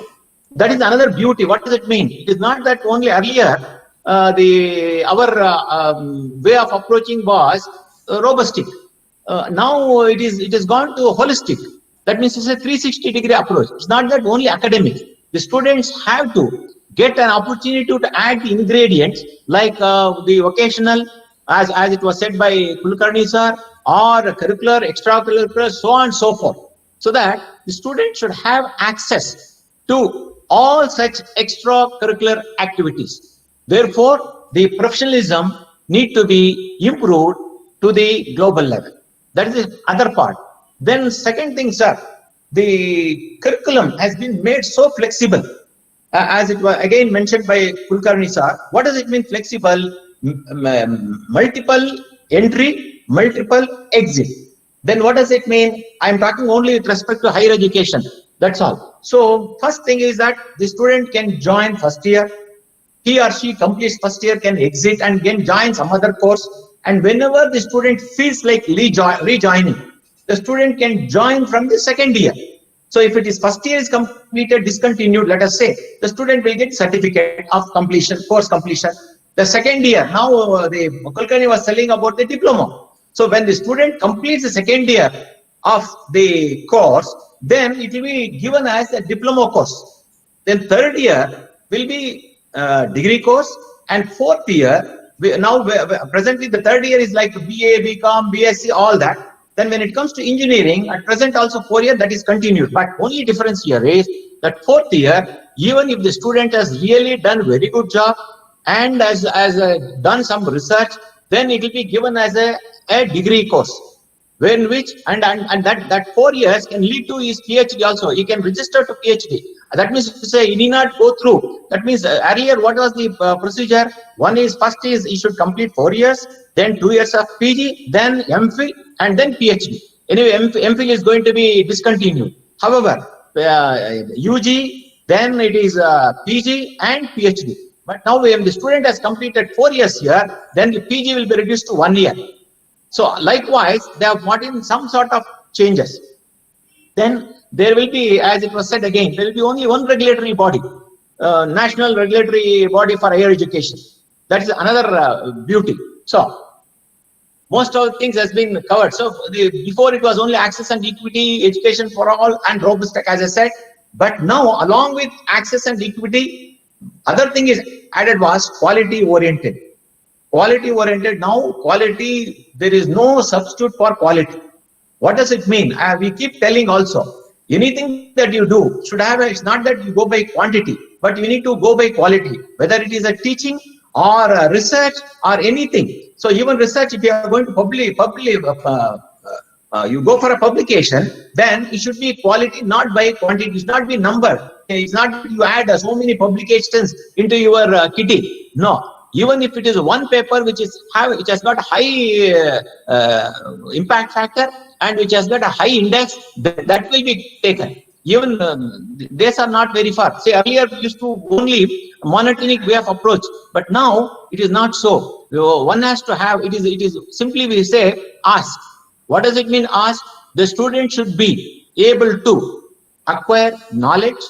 That is another beauty. What does it mean? It is not that only earlier our way of approaching was robustic. Now it is gone to holistic. That means it's a 360-degree approach. It's not that only academic. The students have to get an opportunity to add the ingredients like the vocational, as it was said by Kulkarni sir, or curricular, extracurricular, so on and so forth. So that the student should have access to all such extracurricular activities. Therefore, the professionalism need to be improved to the global level. That is the other part. Then second thing, sir, the curriculum has been made so flexible, as it was again mentioned by Kulkarni sir. What does it mean flexible? Multiple entry, multiple exit. Then what does it mean? I am talking only with respect to higher education. That's all. So first thing is that the student can join first year. He or she completes first year, can exit and again join some other course. And whenever the student feels like rejoining, the student can join from the second year. So if it is first year is completed, discontinued, let us say, the student will get certificate of completion, course completion. The second year, now the Kulkarni was telling about the diploma. So when the student completes the second year of the course, then it will be given as a diploma course. Then third year will be degree course, and fourth year, presently the third year is like BA, BCom, BSc, all that. Then when it comes to engineering, at present also 4 year, that is continued. But only difference here is that fourth year, even if the student has really done very good job and has done some research, then it will be given as a degree course. When which and that 4 years can lead to his PhD also. He can register to PhD. That means to say he need not go through. That means earlier what was the procedure? First is he should complete 4 years, then 2 years of PG, then MPhil, and then PhD. Anyway, MPhil is going to be discontinued. However, UG, then it is PG and PhD. But now when the student has completed 4 years here, then the PG will be reduced to 1 year. So likewise, they have brought in some sort of changes. Then there will be, as it was said again, there will be only one regulatory body, national regulatory body for higher education. That is another beauty. So most of the things has been covered. So before it was only access and equity, education for all, and robust, as I said. But now, along with access and equity, other thing is added was quality oriented. Quality oriented. Now quality, there is no substitute for quality. What does it mean? We keep telling also, anything that you do should have, it's not that you go by quantity, but you need to go by quality, whether it is a teaching or a research or anything. So even research, if you are going to you go for a publication, then it should be quality, not by quantity. It should not be numbered. It's not that you add so many publications into your kitty. No. Even if it is one paper which has got high impact factor and which has got a high index, that will be taken. Even these are not very far. Say earlier we used to only monotonic way of approach, but now it is not so. One has to have, it is simply we say ask. What does it mean ask? The student should be able to acquire knowledge,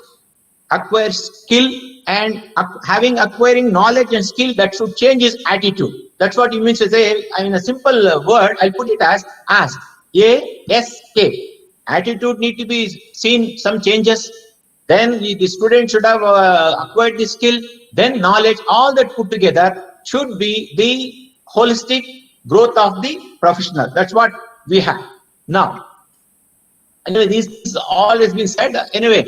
acquire skill, and acquiring knowledge and skill that should change his attitude. That's what you mean to say. I mean, a simple word, I'll put it as ask. A-S-K. Attitude need to be seen, some changes. Then the student should have acquired the skill. Then knowledge, all that put together should be the holistic growth of the professional. That's what we have. Now, anyway, this all has been said. Anyway,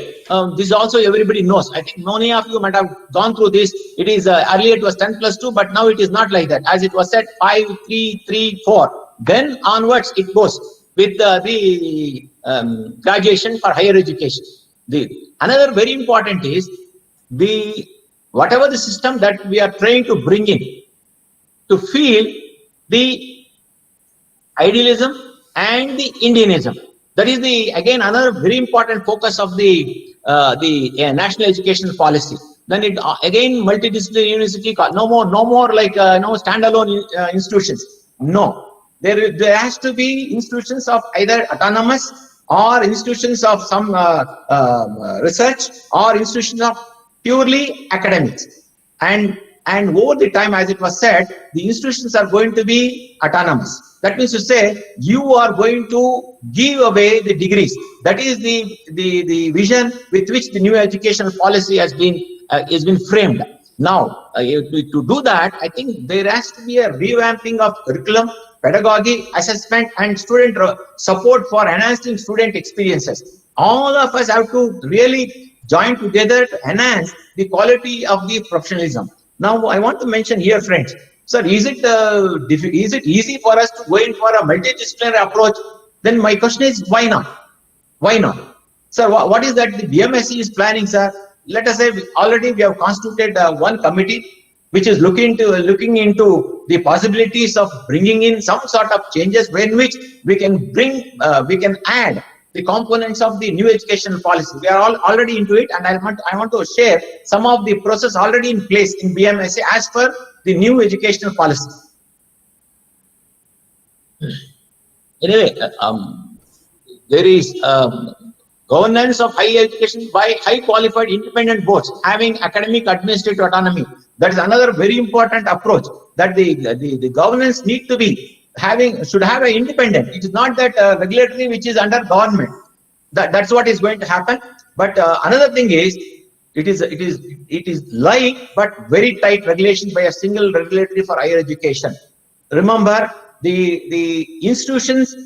this also everybody knows. I think many of you might have gone through this. It is earlier it was 10+2, but now it is not like that. As it was said, 5, 3, 3, 4. Then onwards it goes with the graduation for higher education. Another very important is whatever the system that we are trying to bring in to feel the idealism and the Indianism. That is again another very important focus of the national education policy. Then it again multidisciplinary university. No more like no standalone institutions. No, there has to be institutions of either autonomous or institutions of some research or institutions of purely academics. And over the time, as it was said, the institutions are going to be autonomous. That means to say you are going to give away the degrees. That is the vision with which the new education policy has been framed. Now, to do that, I think there has to be a revamping of curriculum, pedagogy, assessment, and student support for enhancing student experiences. All of us have to really join together to enhance the quality of the professionalism. Now, I want to mention here, friends, sir, is it easy for us to go in for a multidisciplinary approach? Then my question is, why not? Why not? Sir, what is that the BMSC is planning, sir? Let us say already we have constituted one committee which is looking into the possibilities of bringing in some sort of changes in which we can add the components of the new education policy. We are already into it, and I want to share some of the process already in place in BMSA as per the new educational policy. Anyway, there is governance of higher education by high qualified independent boards having academic administrative autonomy. That is another very important approach, that the governance need to be should have an independent. It is not that regulatory which is under government. That's what is going to happen. But another thing is, it is light but very tight regulation by a single regulatory for higher education. Remember, the institutions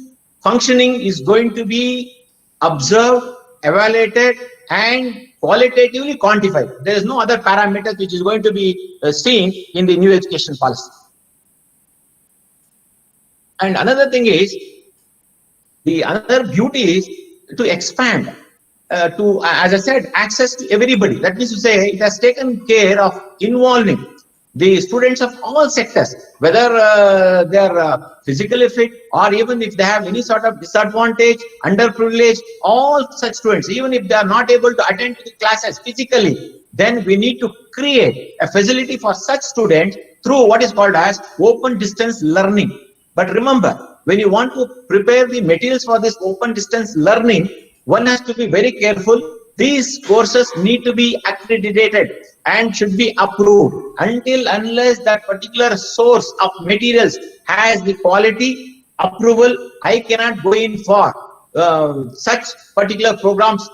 functioning is going to be observed, evaluated, and qualitatively quantified. There is no other parameters which is going to be seen in the new education policy. And another thing is, another beauty is to expand to, as I said, access to everybody. That means to say, it has taken care of involving the students of all sectors, whether they are physically fit or even if they have any sort of disadvantage, underprivileged, all such students, even if they are not able to attend to the classes physically, then we need to create a facility for such students through what is called as open distance learning. But remember, when you want to prepare the materials for this open distance learning, one has to be very careful. These courses need to be accredited and should be approved. Unless that particular source of materials has the quality approval, I cannot go in for such particular programs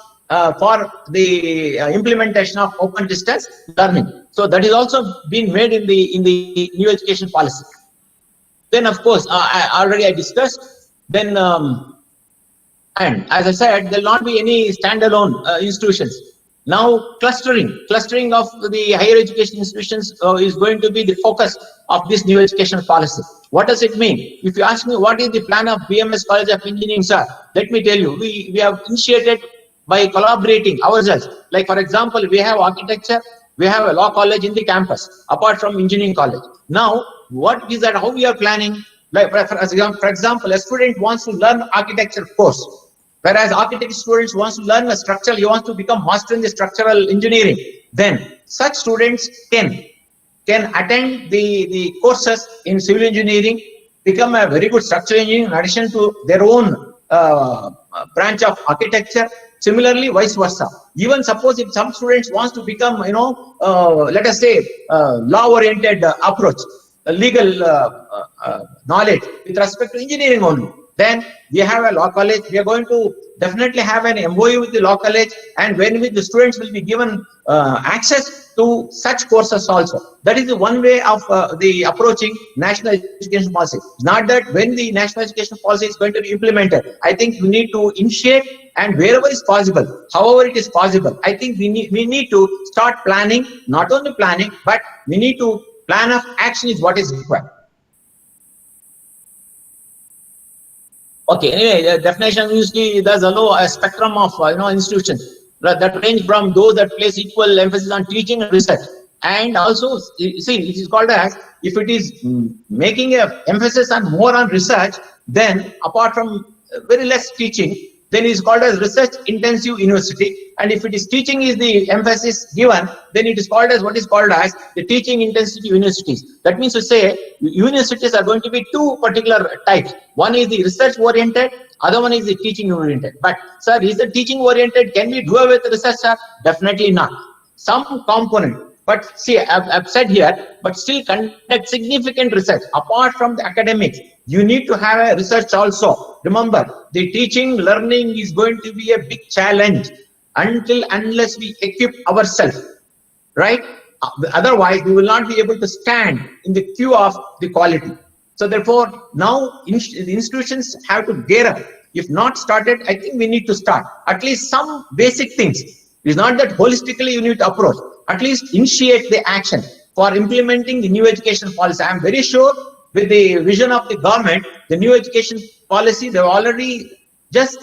for the implementation of open distance learning. So that is also been made in the new education policy. Then of course, I discussed. Then and as I said, there will not be any standalone institutions. Now clustering of the higher education institutions is going to be the focus of this new education policy. What does it mean? If you ask me what is the plan of BMS College of Engineering, sir, let me tell you, we have initiated by collaborating ourselves. Like for example, we have architecture, we have a law college in the campus, apart from engineering college. Now, what is that, how we are planning? Like for example, a student wants to learn architecture course, whereas architecture students wants to learn a structural, he wants to become master in the structural engineering. Then such students can attend the courses in civil engineering, become a very good structural engineer in addition to their own branch of architecture. Similarly, vice versa. Even suppose if some students wants to become, let us say, law-oriented approach, legal knowledge with respect to engineering only, then we have a law college. We are going to definitely have an MOU with the law college, and when the students will be given access to such courses also. That is the one way of the approaching national education policy. Not that when the national education policy is going to be implemented, I think we need to initiate, and wherever is possible, however it is possible, I think we need to start planning. Not only planning, but we need to plan of action is what is required. Okay, anyway, the definition usually does allow a spectrum of institutions that range from those that place equal emphasis on teaching and research, and also see it is called as, if it is making a emphasis on more on research, then apart from very less teaching, then it is called as research intensive university. And if it is teaching is the emphasis given, then it is called as what is called as the teaching intensive universities. That means to say universities are going to be two particular types. One is the research oriented, other one is the teaching oriented. But sir, is the teaching oriented, can we do away with research, sir? Definitely not. Some component. But see, I've said here, but still conduct significant research. Apart from the academics, you need to have a research also. Remember, the teaching, learning is going to be a big challenge unless we equip ourselves, right? Otherwise, we will not be able to stand in the queue of the quality. So therefore, now the institutions have to gear up. If not started, I think we need to start at least some basic things. It's not that holistically you need to approach. At least initiate the action for implementing the new education policy. I am very sure with the vision of the government, the new education policy, they're already just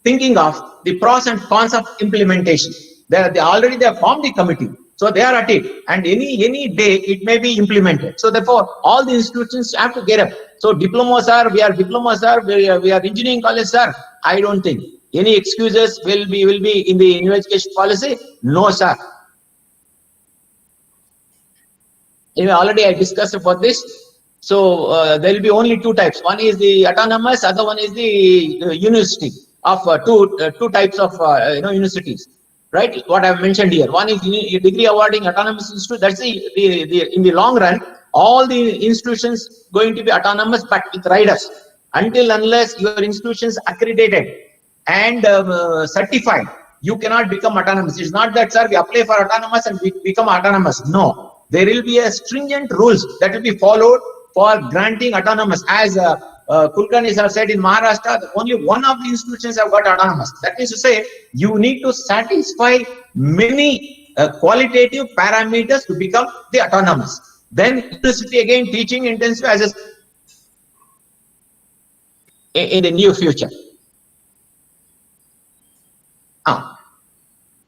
thinking of the pros and cons of implementation. They already have formed the committee. So they are at it, and any day it may be implemented. So therefore, all the institutions have to get up. So diplomas are, we are diplomas are, we are engineering college, sir. I don't think any excuses will be in the new education policy. No, sir. Anyway, already I discussed about this. So there will be only two types. One is the autonomous, other one is the university of two types of universities. Right? What I've mentioned here. One is degree awarding autonomous institute. That's in the long run, all the institutions going to be autonomous, but with riders. Unless your institutions accredited and certified, you cannot become autonomous. It's not that, sir, we apply for autonomous and we become autonomous. No. There will be a stringent rules that will be followed for granting autonomous. As Kulkarni sir said, in Maharashtra, only one of the institutions have got autonomous. That means to say, you need to satisfy many qualitative parameters to become the autonomous. Then university again teaching intensive as in the near future.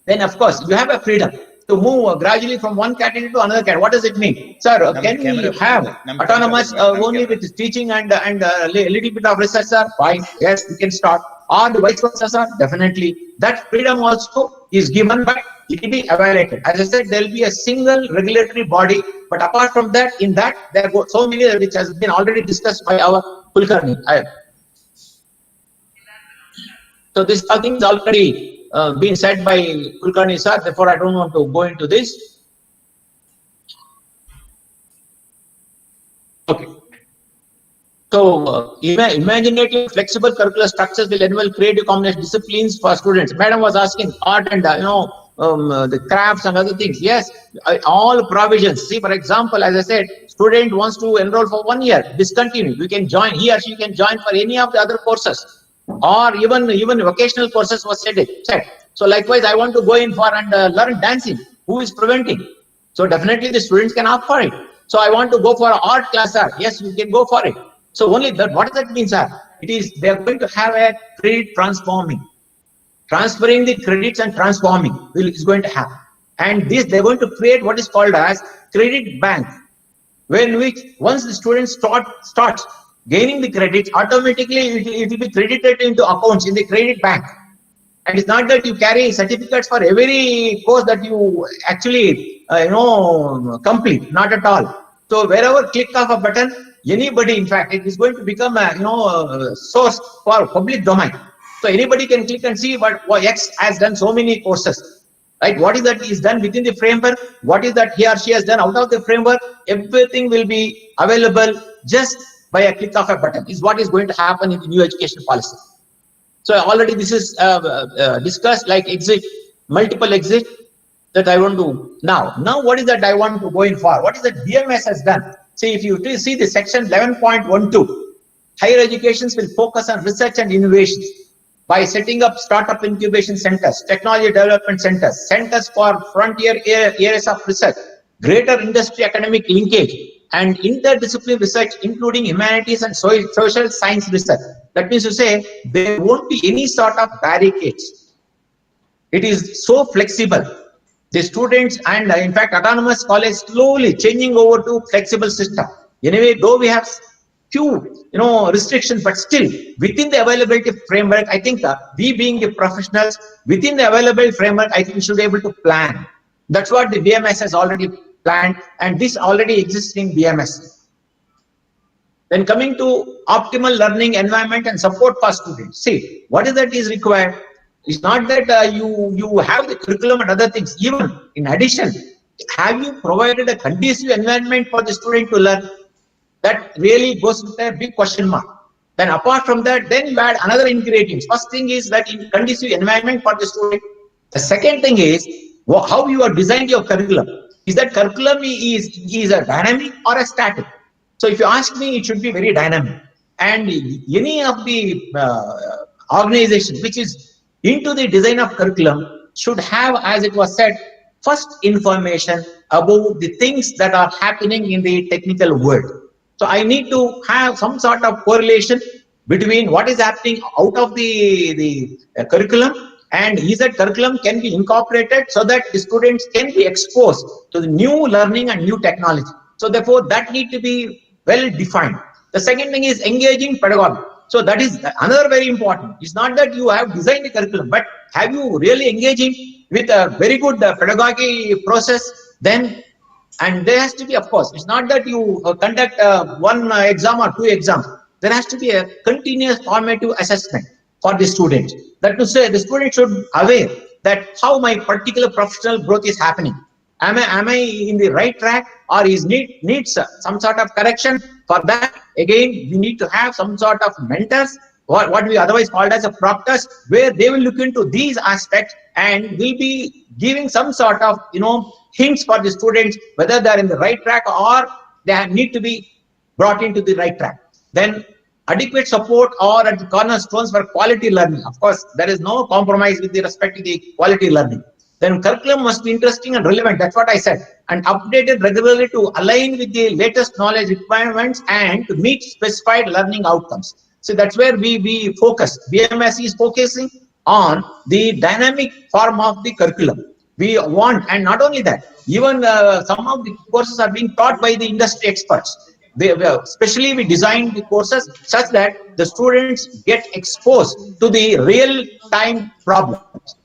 Then of course, you have a freedom to move gradually from one category to another category. What does it mean? Sir, can we have autonomous only with teaching and a little bit of research, sir? Fine, yes, we can start. Or the vice versa, sir? Definitely. That freedom also is given, but it will be evaluated. As I said, there will be a single regulatory body, but apart from that, in that, there are so many which has been already discussed by our Kulkarni. So this thing is already been said by Kulkarni sir, therefore I don't want to go into this. Okay. So imaginative, flexible curricular structures will enable creative combination disciplines for students. Madam was asking art and the crafts and other things. Yes, all provisions. See, for example, as I said, student wants to enroll for 1 year, discontinue. You can join, he or she can join for any of the other courses, or even vocational courses was said. So likewise, I want to go in for and learn dancing. Who is preventing? So definitely the students can opt for it. So I want to go for an art class, sir. Yes, you can go for it. So only that, what does that mean, sir? It is, they are going to have a credit transferring the credits and transforming is going to happen. And this, they're going to create what is called as credit bank, when which once the students starts gaining the credits, automatically it will be credited into accounts in the credit bank. And it's not that you carry certificates for every course that you actually complete, not at all. So wherever click of a button, anybody, in fact, it is going to become a source for public domain. So anybody can click and see what X has done so many courses, right? What is that is done within the framework? What is that he or she has done out of the framework? Everything will be available just by a click of a button. Is what is going to happen in the new education policy. So already this is discussed, like exit, multiple exit that I want to now. Now what is that I want to go in for? What is that BMS has done? See, if you see the section 11.12, higher educations will focus on research and innovations by setting up startup incubation centers, technology development centers, centers for frontier areas of research, greater industry academic linkage, and interdisciplinary research, including humanities and social science research. That means to say there won't be any sort of barricades. It is so flexible. The students and in fact autonomous college slowly changing over to flexible system. Anyway, though we have few restrictions, but still within the availability framework, I think we being the professionals within the available framework, I think we should be able to plan. That's what the BMS has already planned, and this already exists in BMS. Then coming to optimal learning environment and support for students. See, what is that is required? It's not that you have the curriculum and other things. Even in addition, have you provided a conducive environment for the student to learn? That really goes with a big question mark. Then apart from that, then you add another ingredients. First thing is that in conducive environment for the student. The second thing is how you are designed your curriculum. Is that curriculum is a dynamic or a static? So if you ask me, it should be very dynamic. And any of the organization which is into the design of curriculum should have, as it was said, first information about the things that are happening in the technical world. So I need to have some sort of correlation between what is happening out of the curriculum, and is that curriculum can be incorporated so that the students can be exposed to the new learning and new technology. So therefore that need to be well defined. The second thing is engaging pedagogy. So that is another very important. It's not that you have designed the curriculum, but have you really engaging with a very good pedagogy process? Then, and there has to be, of course, it's not that you conduct one exam or two exams. There has to be a continuous formative assessment for the students. That to say, the student should be aware that how my particular professional growth is happening. Am I in the right track, or is needs some sort of correction? For that, again, we need to have some sort of mentors, or what we otherwise called as a proctors, where they will look into these aspects and will be giving some sort of hints for the students whether they are in the right track or they need to be brought into the right track. Then adequate support or at the cornerstones for quality learning. Of course, there is no compromise with respect to the quality learning. Then curriculum must be interesting and relevant. That's what I said. And updated regularly to align with the latest knowledge requirements and to meet specified learning outcomes. So that's where we focus. BMS is focusing on the dynamic form of the curriculum. We want, and not only that, even some of the courses are being taught by the industry experts. Especially we designed the courses such that the students get exposed to the real-time problems.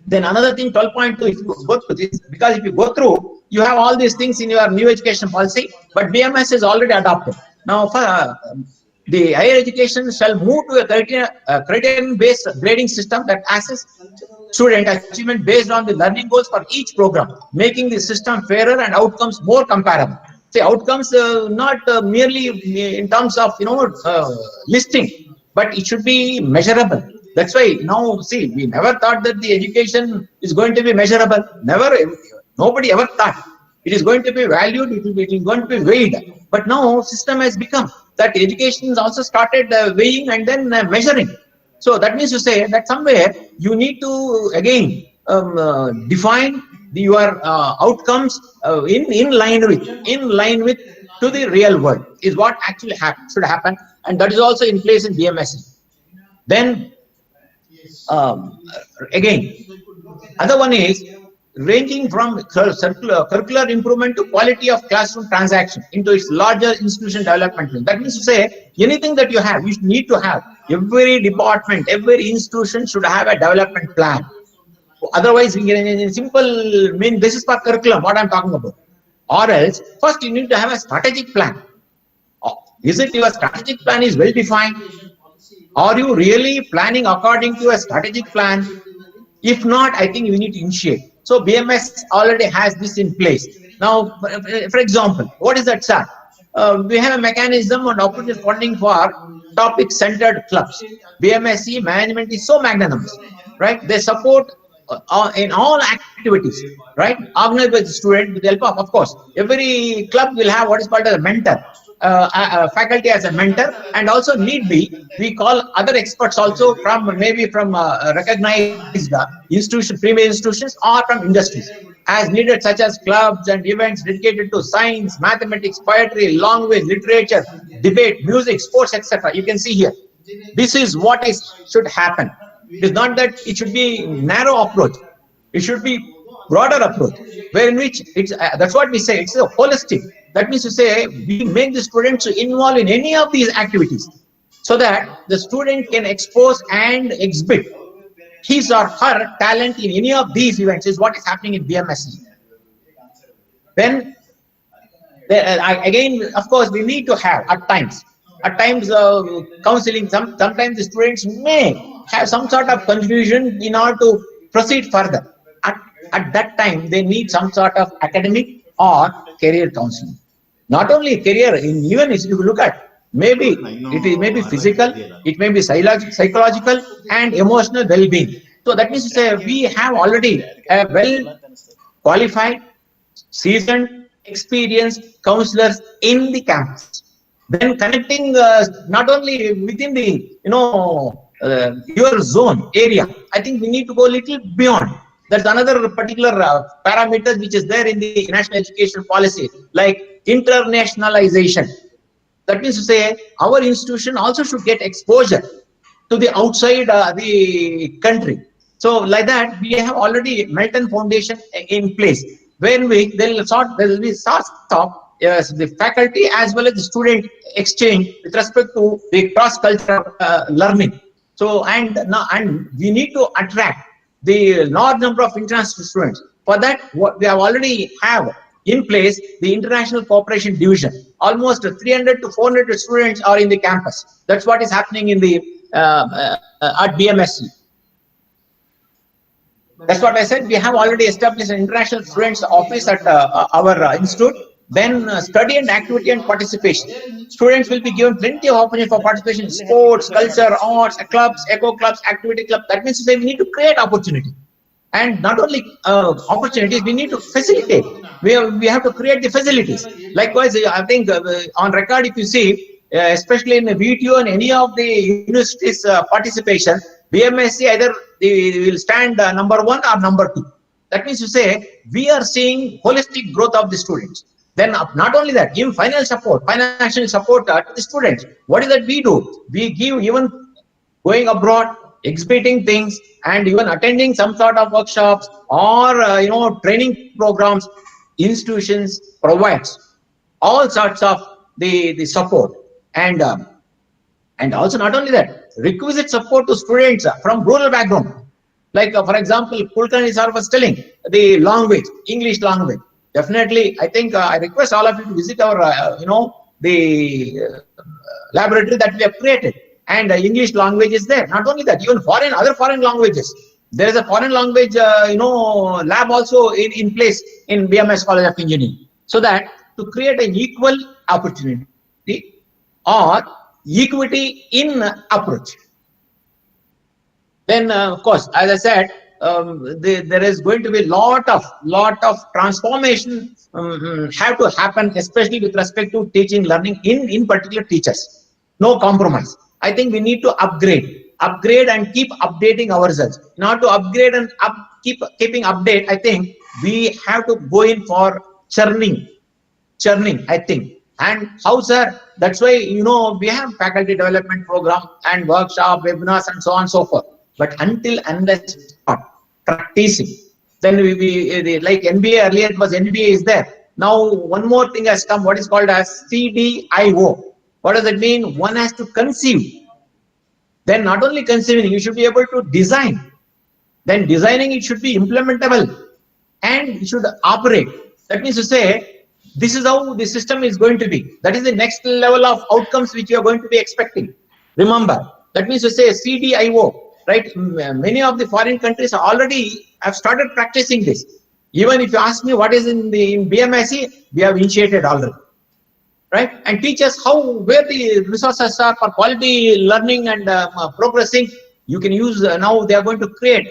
Then another thing, 12.2, if you go through this, because if you go through, you have all these things in your new education policy, but BMS is already adopted. Now, the higher education shall move to a criterion-based grading system that assesses student achievement based on the learning goals for each program, making the system fairer and outcomes more comparable. See, outcomes not merely in terms of listing, but it should be measurable. That's why now, see, we never thought that the education is going to be measurable. Never, nobody ever thought. It is going to be valued, it is going to be weighed. But now system has become that education is also started weighing and then measuring. So that means to say that somewhere you need to again define your outcomes in line with to the real world is what actually should happen, and that is also in place in BMSE. Then again, other one is ranging from curricular improvement to quality of classroom transaction into its larger institution development. That means to say anything that you have, you need to have. Every department, every institution should have a development plan. Otherwise, in simple mean this is for curriculum, what I'm talking about. Or else, first you need to have a strategic plan. Is it your strategic plan is well defined? Are you really planning according to a strategic plan? If not, I think you need to initiate. So BMS already has this in place. Now, for example, what is that, sir? We have a mechanism on opportunity funding for topic-centered clubs. BMSE management is so magnanimous, right? They support in all activities, right? Organized by the student with the help of course, every club will have what is called as a mentor. Faculty as a mentor, and also need be, we call other experts also from maybe from recognized institutions, premier institutions, or from industries as needed, such as clubs and events dedicated to science, mathematics, poetry, language, literature, debate, music, sports, etc. You can see here. This is what should happen. It is not that it should be narrow approach. It should be broader approach, where in which it's that's what we say. It's a holistic. That means to say we make the students involved in any of these activities, so that the student can expose and exhibit his or her talent in any of these events. Is what is happening in BMSE. Then again, of course, we need to have at times counseling. Sometimes the students may have some sort of confusion in order to proceed further. At that time, they need some sort of academic or career counseling. Not only career, even if you look at maybe it may be physical, it may be psychological and emotional well-being. So that means to say we have already a well qualified, seasoned, experienced counselors in the campus. Then connecting not only within the your zone area. I think we need to go a little beyond. That's another particular parameter which is there in the national education policy, like internationalization. That means to say our institution also should get exposure to the outside the country. So like that, we have already Melton Foundation in place, where there will be sort of the faculty as well as the student exchange with respect to the cross-cultural learning. So and we need to attract the large number of international students. For that, what we have already have in place the International Cooperation Division. Almost 300 to 400 students are in the campus. That's what is happening in the at BMSE. That's what I said. We have already established an international students office at our institute. Then study and activity and participation. Students will be given plenty of opportunity for participation in sports, culture, arts, clubs, eco clubs, activity clubs. That means to say we need to create opportunity. And not only opportunities, we need to facilitate. We have to create the facilities. Likewise, I think on record, if you see, especially in the VTO and any of the universities participation, BMSC either they will stand number 1 or number 2. That means to say we are seeing holistic growth of the students. Then not only that, give financial support to the students. What is that we do? We give even going abroad, exhibiting things, and even attending some sort of workshops or training programs. Institutions provides all sorts of the support, and also not only that, requisite support to students from rural background. Like for example, Kulkarni sir was telling the language, English language. Definitely, I think I request all of you to visit our the laboratory that we have created. And English language is there. Not only that, even other foreign languages. There is a foreign language, lab also in place in BMS College of Engineering. So that to create an equal opportunity or equity in approach. Then, of course, as I said, there is going to be lot of transformation have to happen, especially with respect to teaching, learning, in particular teachers. No compromise. I think we need to upgrade and keep updating ourselves. Not to upgrade and keeping update, I think we have to go in for churning, I think. And how, sir? That's why, we have faculty development program and workshop, webinars, and so on and so forth. But until unless we start practicing, then like NBA earlier, it was NBA is there. Now, one more thing has come, what is called as CDIO. What does it mean? One has to conceive. Then not only conceiving, you should be able to design. Then designing, it should be implementable and it should operate. That means to say, this is how the system is going to be. That is the next level of outcomes which you are going to be expecting. Remember, that means to say CDIO, right? Many of the foreign countries already have started practicing this. Even if you ask me what is in BMIC, we have initiated already. Right? And teach us where the resources are for quality learning and progressing. You can use, now they are going to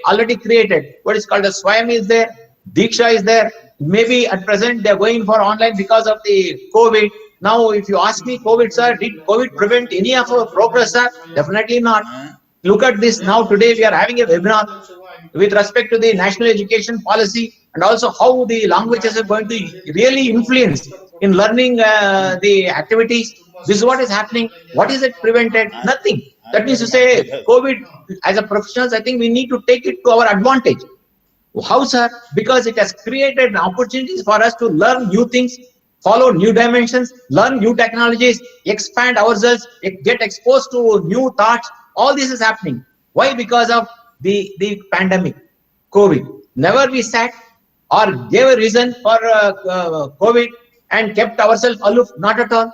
already created, what is called as Swayam is there, Diksha is there. Maybe at present they are going for online because of the COVID. Now, if you ask me, COVID, sir, did COVID prevent any of our progress, sir? Definitely not. Look at this now. Today we are having a webinar with respect to the national education policy and also how the languages are going to really influence in learning the activities. This is what is happening. What is it prevented? Nothing. That means to say, COVID, as a professionals, I think we need to take it to our advantage. How, sir? Because it has created opportunities for us to learn new things, follow new dimensions, learn new technologies, expand ourselves, get exposed to new thoughts. All this is happening. Why? Because of the pandemic, COVID. Never we sat or gave a reason for COVID and kept ourselves aloof. Not at all.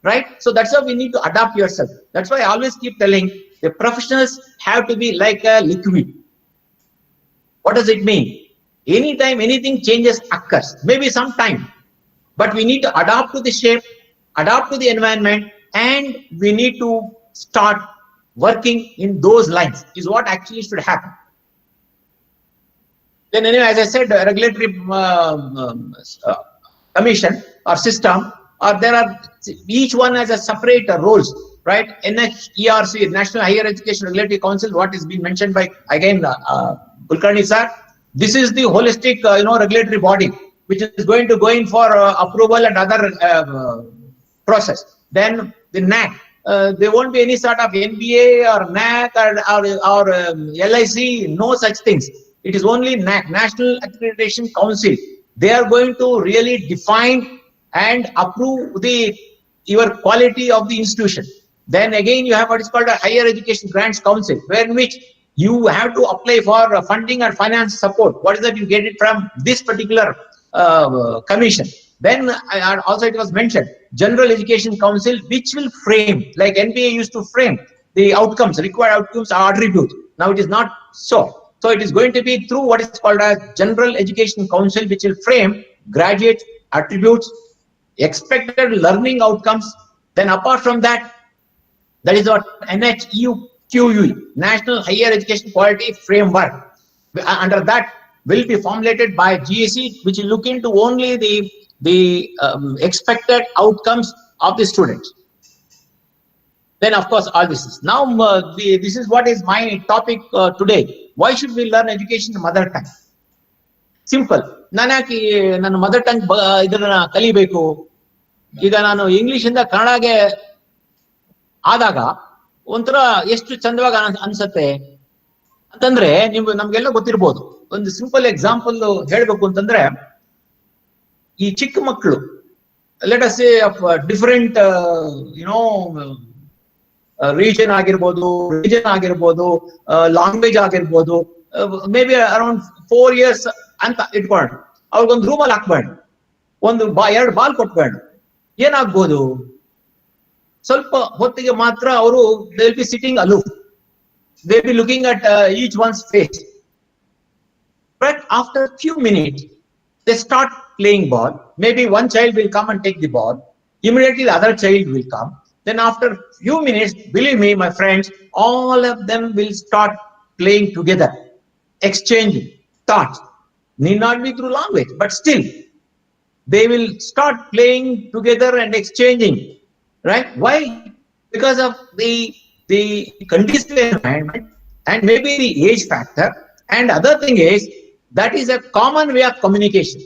Right? So that's why we need to adapt yourself. That's why I always keep telling the professionals have to be like a liquid. What does it mean? Anytime anything changes occurs, maybe some time, but we need to adapt to the shape, adapt to the environment, and we need to start working in those lines is what actually should happen. Then anyway, as I said, regulatory commission or system, or there are, each one has a separate roles, right? NHERC, National Higher Education Regulatory Council, what is being mentioned by, again, Kulkarni sir, this is the holistic, regulatory body, which is going to go in for approval and other process. Then the NAC, there won't be any sort of NBA or NAC or LIC, no such things. It is only NAC, National Accreditation Council. They are going to really define and approve your quality of the institution. Then again, you have what is called a Higher Education Grants Council, where in which you have to apply for funding and finance support. What is that? You get it from this particular commission. Then also it was mentioned, General Education Council, which will frame, like NBA used to frame the outcomes, required outcomes or attributes. Now it is not so. So it is going to be through what is called as General Education Council, which will frame graduate attributes, expected learning outcomes. Then apart from that, that is what NHEQUE, National Higher Education Quality Framework. Under that will be formulated by GSE, which will look into only the expected outcomes of the students. Then of course all this is now this is what is my topic today. Why should we learn education in mother tongue? Simple. Nana mother tongue idana kalibeku. Iga nanu English inda Kannadage ಆದಾಗ ಒಂಥರ ಎಷ್ಟು ಚಂದವಾಗಿ ಅನ್ಸತ್ತೆ ಅಂತಂದ್ರೆ ನಮ್ಗೆಲ್ಲ ಗೊತ್ತಿರ್ಬೋದು. ಒಂದು simple example ಹೇಳ್ಬೇಕು ಅಂತಂದ್ರೆ, ಈ ಚಿಕ್ಕ ಮಕ್ಕಳು let us say of different region ಆಗಿರ್ಬೋದು, ಲ್ಯಾಂಗ್ವೇಜ್ ಆಗಿರ್ಬೋದು, ಮೇ ಬಿ ಅರೌಂಡ್ 4 years ಅಂತ ಇಟ್ಕೊಂಡು ಅವ್ರಿಗೊಂದು ರೂಮಲ್ಲಿ ಹಾಕ್ಬೇಡ, ಒಂದು 2 ಬಾಲ್ ಕೊಟ್ಬೇಡ, ಏನಾಗ್ಬೋದು? ಸ್ವಲ್ಪ ಹೊತ್ತಿಗೆ ಮಾತ್ರ ಅವರು they will be sitting aloof, they will be looking at each one's face, but after few minutes they start playing ball. Maybe one child will come and take the ball, immediately the other child will come, then after few minutes, believe me my friends, all of them will start playing together, exchanging thoughts. Need not be through language, but still they will start playing together and exchanging, right? Why? Because of the conducive environment and maybe the age factor. And other thing is that is a common way of communication.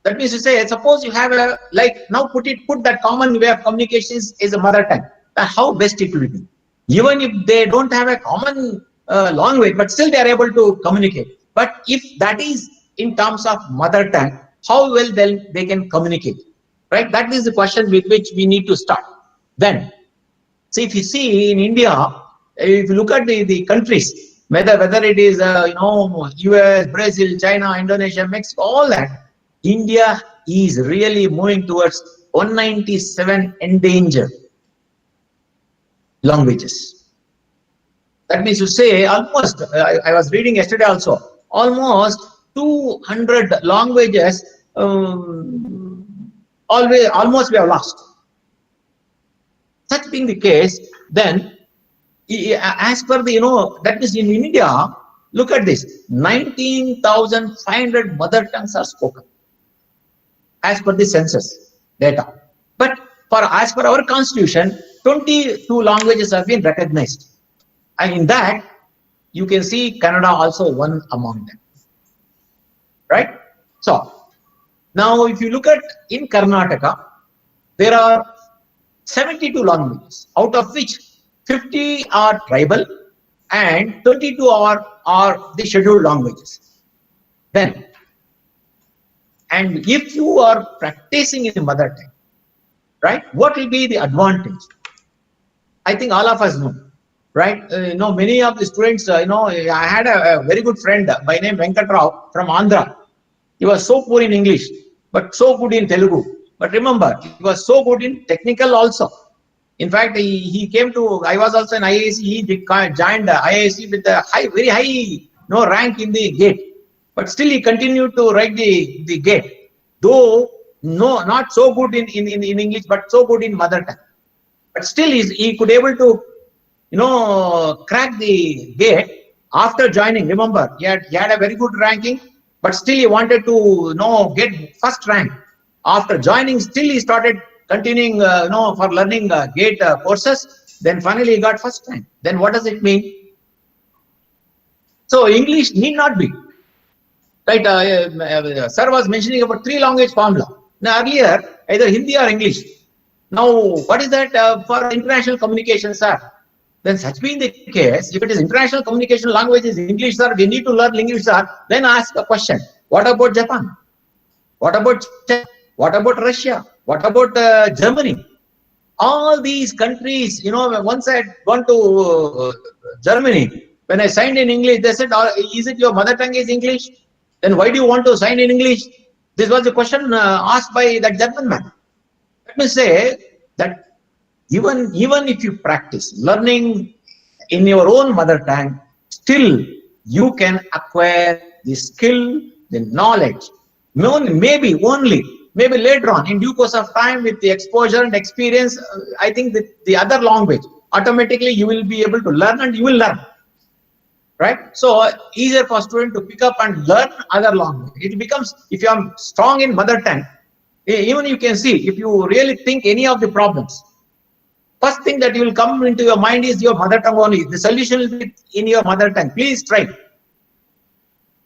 That means to say, suppose you have a, like now put that common way of communication is a mother tongue. How best it will be? Even if they don't have a common language, but still they are able to communicate. But if that is in terms of mother tongue, how well then they can communicate, right? That is the question with which we need to start. Then, so if you see in India, if you look at the countries, whether it is US, Brazil, China, Indonesia, Mexico, all that, India is really moving towards 197 endangered languages. That means to say almost, I was reading yesterday also, almost 200 languages almost we have lost. Such being the case, then as per the, that is in India, look at this, 19,500 mother tongues are spoken as per the census data. But as per our constitution, 22 languages have been recognized. And in that, you can see Kannada also one among them. Right? So, now if you look at in Karnataka, there are 72 languages, out of which 50 are tribal and 32 are the scheduled languages. Then, and if you are practicing in the mother tongue, right, what will be the advantage? I think all of us know, right? Many of the students, I had a very good friend by name Venkatrao from Andhra. He was so poor in English, but so good in Telugu. But remember, he was so good in technical also. In fact, he came to, I was also in IAC, he joined IAC with a very high rank in the gate. But still he continued to write the gate. Though not so good in English, but so good in mother tongue. But still he could able to, crack the gate after joining. Remember, he had a very good ranking, but still he wanted to get first rank. After joining, still he started continuing for learning gate courses. Then finally he got first rank. Then what does it mean? So English need not be. Right, sir was mentioning about 3 language formula. Now earlier, either Hindi or English. Now, what is that for international communication, sir? Then such being the case, if it is international communication language is English, sir, we need to learn English, sir. Then ask a question. What about Japan? What about China? What about Russia? What about Germany? All these countries, once I had gone to Germany, when I signed in English, they said, is it your mother tongue is English? Then why do you want to sign in English? This was a question asked by that German man. Let me say that even if you practice learning in your own mother tongue, still you can acquire the skill, the knowledge. Maybe later on, in due course of time, with the exposure and experience, I think that the other language, automatically you will be able to learn and you will learn. Right? So easier for student to pick up and learn other language. It becomes, if you are strong in mother tongue, even you can see, if you really think any of the problems, first thing that will come into your mind is your mother tongue only. The solution will be in your mother tongue. Please try.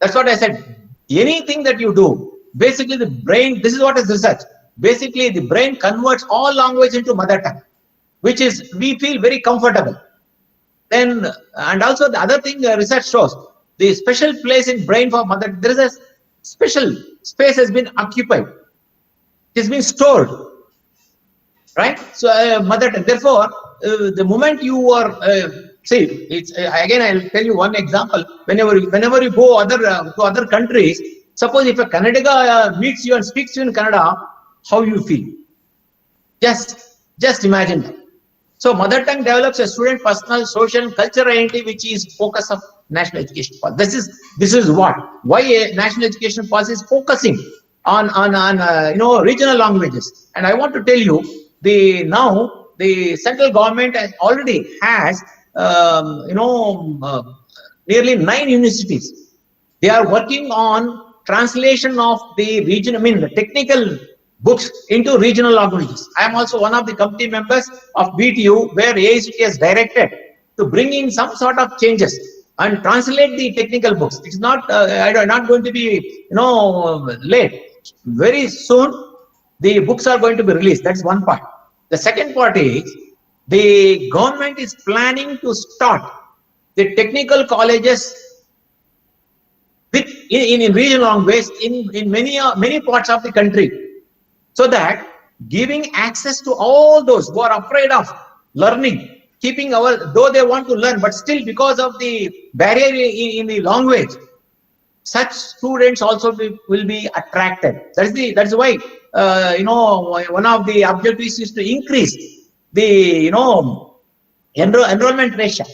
That's what I said. Anything that you do, basically the brain, this is what is research. Basically the brain converts all language into mother tongue, which is, we feel very comfortable. Then, and also the other thing research shows, the special place in brain for mother, there is a special space has been occupied. It has been stored, right? So mother tongue. Therefore, the moment you are, see, it's again I'll tell you one example. Whenever you go to other countries, suppose if a Kannadiga meets you and speaks to you in Kannada, how you feel? Just imagine that. So mother tongue develops a student personal, social, and cultural identity, which is focus of national education policy. This is why a national education policy is focusing on regional languages. And I want to tell you, now the central government already has nearly 9 universities. They are working on translation of the region, the technical books into regional languages. I am also one of the committee members of BTU, where AICT has directed to bring in some sort of changes and translate the technical books. It's not, not going to be, late. Very soon, the books are going to be released. That's one part. The second part is the government is planning to start the technical colleges with in regional language in many parts of the country, so that giving access to all those who are afraid of learning, keeping though they want to learn, but still because of the barrier in the language, such students also will be attracted. That's why one of the objectives is to increase the enrollment ratio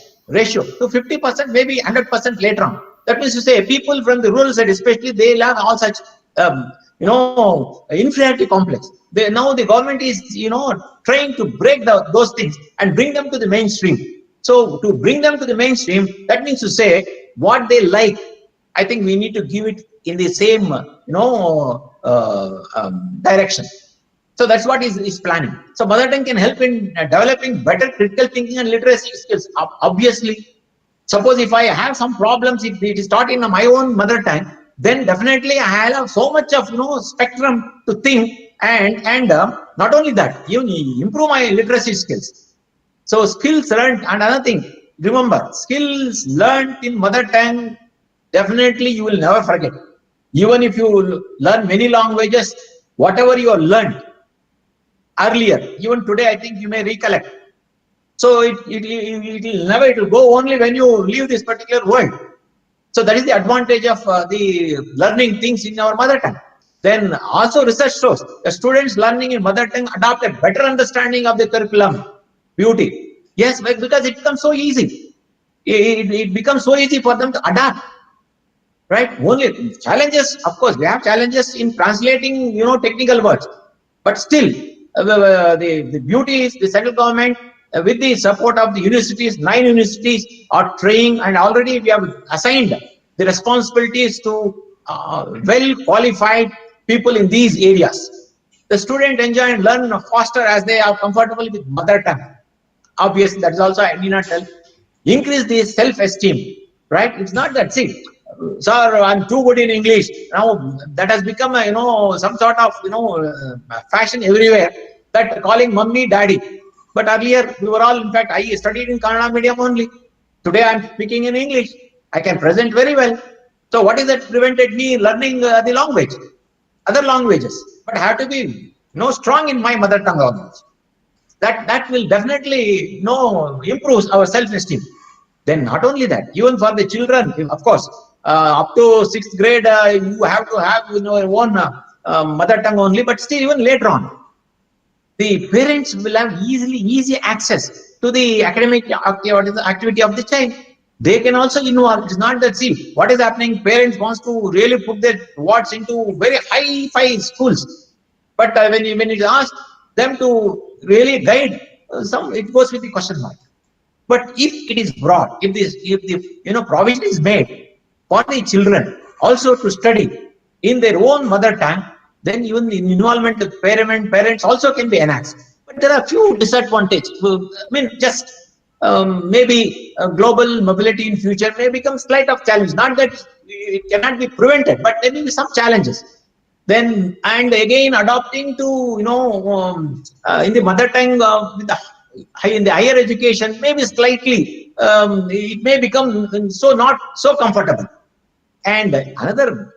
to 50%, maybe 100% later on. That means to say, people from the rural side especially, they have all such inferiority complex. Now the government is trying to break those things and bring them to the mainstream. So to bring them to the mainstream, that means to say, what they like, I think we need to give it in the same direction. So that's what is planning. So mother tongue can help in developing better critical thinking and literacy skills. Obviously, suppose if I have some problems, if it is taught in my own mother tongue, then definitely I have so much of spectrum to think, and not only that, even improve my literacy skills. So skills learned, and another thing, remember, skills learned in mother tongue, definitely you will never forget. Even if you learn many languages, whatever you have learned earlier, even today, I think you may recollect. So it will go only when you leave this particular world. So that is the advantage of the learning things in our mother tongue. Then also research shows the students learning in mother tongue adopt a better understanding of the curriculum. Beauty. Yes, because it becomes so easy. It becomes so easy for them to adapt. Right? Only challenges, of course, we have challenges in translating, technical words. But still, the beauty is the central government, with the support of the universities, 9 universities are training, and already we have assigned the responsibilities to well qualified people in these areas. The student enjoy and learn faster as they are comfortable with mother tongue. Obviously, that is also, I need not tell. Increase the self-esteem, right? It's not that, see, sir, I'm too good in English. Now that has become some sort of fashion everywhere, that calling mummy daddy. But earlier we were all, in fact, I studied in Kannada medium only. Today I'm speaking in English. I can present very well. So what is that prevented me learning the language, other languages? But I have to be strong in my mother tongue language. That will definitely improves our self-esteem. Then not only that, even for the children, of course, up to 6th grade, you have to have your own mother tongue only. But still, even later on, the parents will have easy access to the academic activity of the child. They can also involve. It's not that, see, what is happening, parents wants to really put their wards into very high-fi schools. But when it asks them to really guide, it goes with the question mark. But if it is brought, if the provision is made for the children also to study in their own mother tongue, then even the involvement of parents also can be enhanced. But there are a few disadvantages. Just maybe global mobility in future may become slight of challenge. Not that it cannot be prevented, but there may be some challenges. Then, and again, adopting to in the mother tongue in the higher education, maybe slightly it may become not so comfortable. And another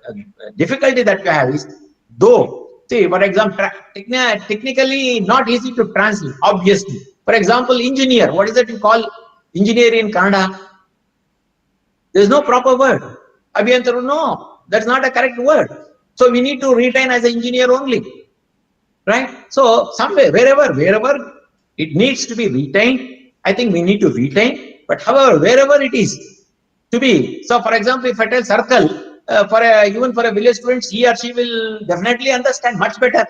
difficulty that we have is, though, see, for example, technically not easy to translate, obviously. For example, engineer, what is it you call engineer in Kannada? There is no proper word. Abhyantaru, no, that's not a correct word. So we need to retain as an engineer only, right? So somewhere, wherever it needs to be retained, I think we need to retain. But however, wherever it is to be, so for example, if I tell circle, even for a village student, he or she will definitely understand much better,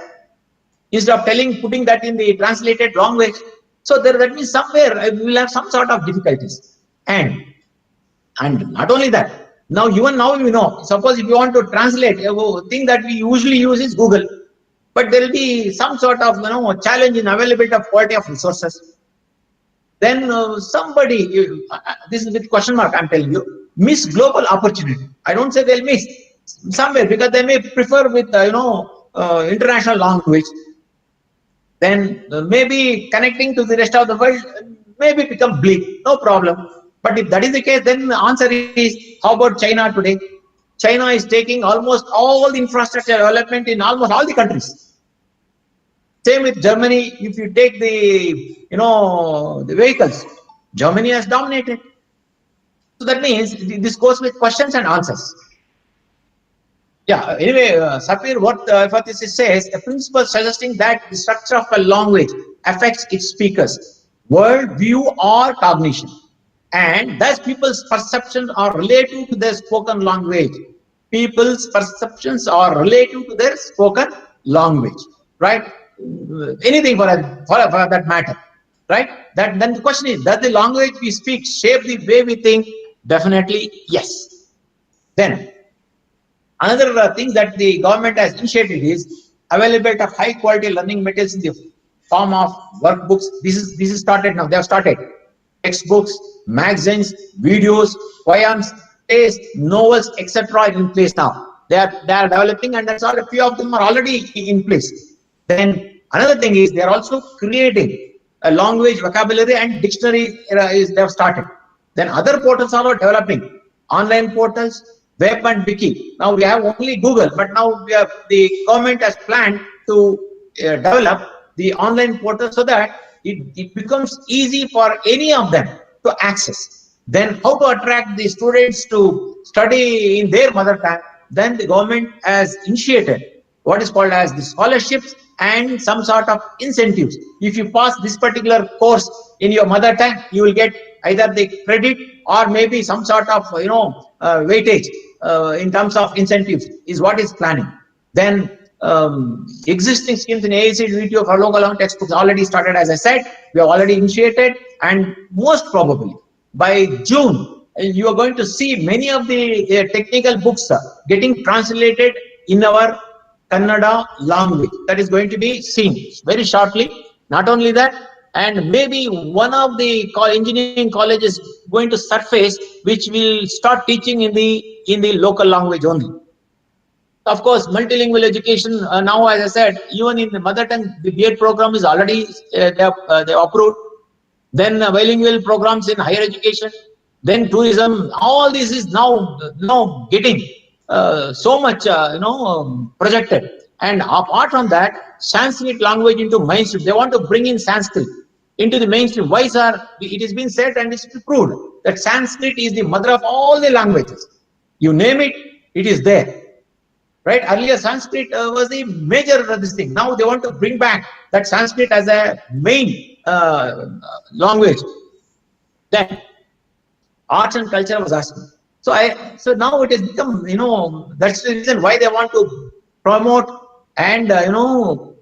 instead of putting that in the translated language. So that means somewhere we will have some sort of difficulties. And And not only that, now even now you know, suppose if you want to translate, a thing that we usually use is Google, but there will be some sort of challenge in availability of quality of resources. Then somebody, this is with question mark, I'm telling you, miss global opportunity. I don't say they'll miss somewhere because they may prefer with international language. Then maybe connecting to the rest of the world maybe become bleak, no problem. But if that is the case, then the answer is, how about China today? China is taking almost all the infrastructure development in almost all the countries. Same with Germany. If you take the vehicles, Germany has dominated. So that means this goes with questions and answers. Yeah, anyway, Sapir, what hypothesis says, a principle suggesting that the structure of a language affects its speakers' world view or cognition, and thus people's perceptions are relative to their spoken language. People's perceptions are relative to their spoken language, right? Anything for that matter, right? Then the question is, does the language we speak shape the way we think? Definitely, yes. Then another thing that the government has initiated is availability of high quality learning materials in the form of workbooks. This is started now. They have started textbooks, magazines, videos, poems, plays, novels, etc. in place now. They are developing, and that's all. A few of them are already in place. Then another thing is they are also creating a language vocabulary and dictionary. They have started. Then other portals are developing online portals, web and wiki. Now we have only Google, but now the government has planned to develop the online portal so that it becomes easy for any of them to access. Then how to attract the students to study in their mother tongue? Then the government has initiated what is called as the scholarships and some sort of incentives. If you pass this particular course in your mother tongue, you will get either the credit or maybe some sort of weightage in terms of incentives is what is planning. Then existing schemes in AIC video for local language textbooks already started, as I said. We have already initiated, and most probably by June you are going to see many of the technical books getting translated in our Kannada language. That is going to be seen very shortly. Not only that, and maybe one of the engineering colleges going to surface which will start teaching in the local language only. Of course, multilingual education now, as I said, even in the mother tongue, the B.Ed program is already they approved. Then bilingual programs in higher education, then tourism. All this is now getting so much projected. And apart from that, Sanskrit language into mainstream. They want to bring in Sanskrit into the mainstream. Why, sir? It has been said and it's proved that Sanskrit is the mother of all the languages. You name it, it is there. Right? Earlier, Sanskrit was the major this thing. Now they want to bring back that Sanskrit as a main language. Then arts and culture was asking. So now it has become, that's the reason why they want to promote and help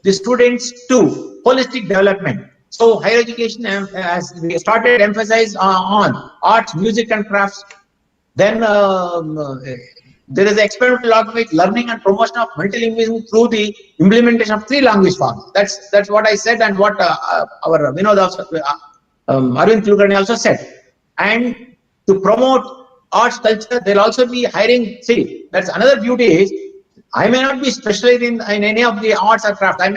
the students to holistic development. So higher education as we started emphasize on arts, music and crafts. Then there is experimental language learning and promotion of multilingualism through the implementation of 3 language forms. That's what I said, and what our Arvind Kulkarni also said. And to promote arts culture, they'll also be hiring. See, that's another beauty is I may not be specialized in any of the arts or crafts. I'm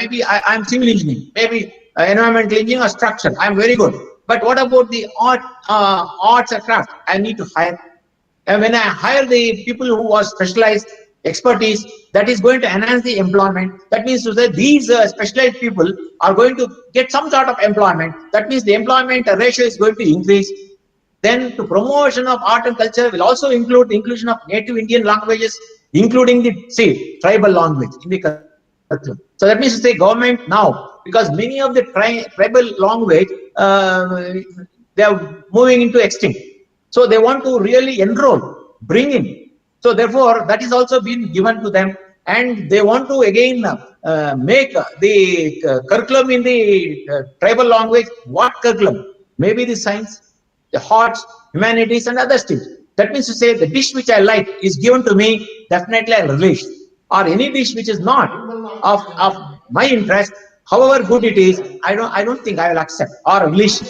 civil engineering, maybe environmental engineering or structure. I'm very good. But what about the arts or craft? I need to hire. And when I hire the people who are specialized expertise, that is going to enhance the employment. That means to say these specialized people are going to get some sort of employment. That means the employment ratio is going to increase. Then to promotion of art and culture will also include the inclusion of native Indian languages, including the tribal language in the curriculum. So that means to say government now, because many of the tribal language they are moving into extinct. So they want to really enroll, bring in. So therefore, that is also been given to them, and they want to again make the curriculum in the tribal language. What curriculum? Maybe the science, the arts, humanities, and other streams. That means to say the dish which I like is given to me, definitely I relish. Or any dish which is not of my interest, however good it is, I don't think I will accept or relish.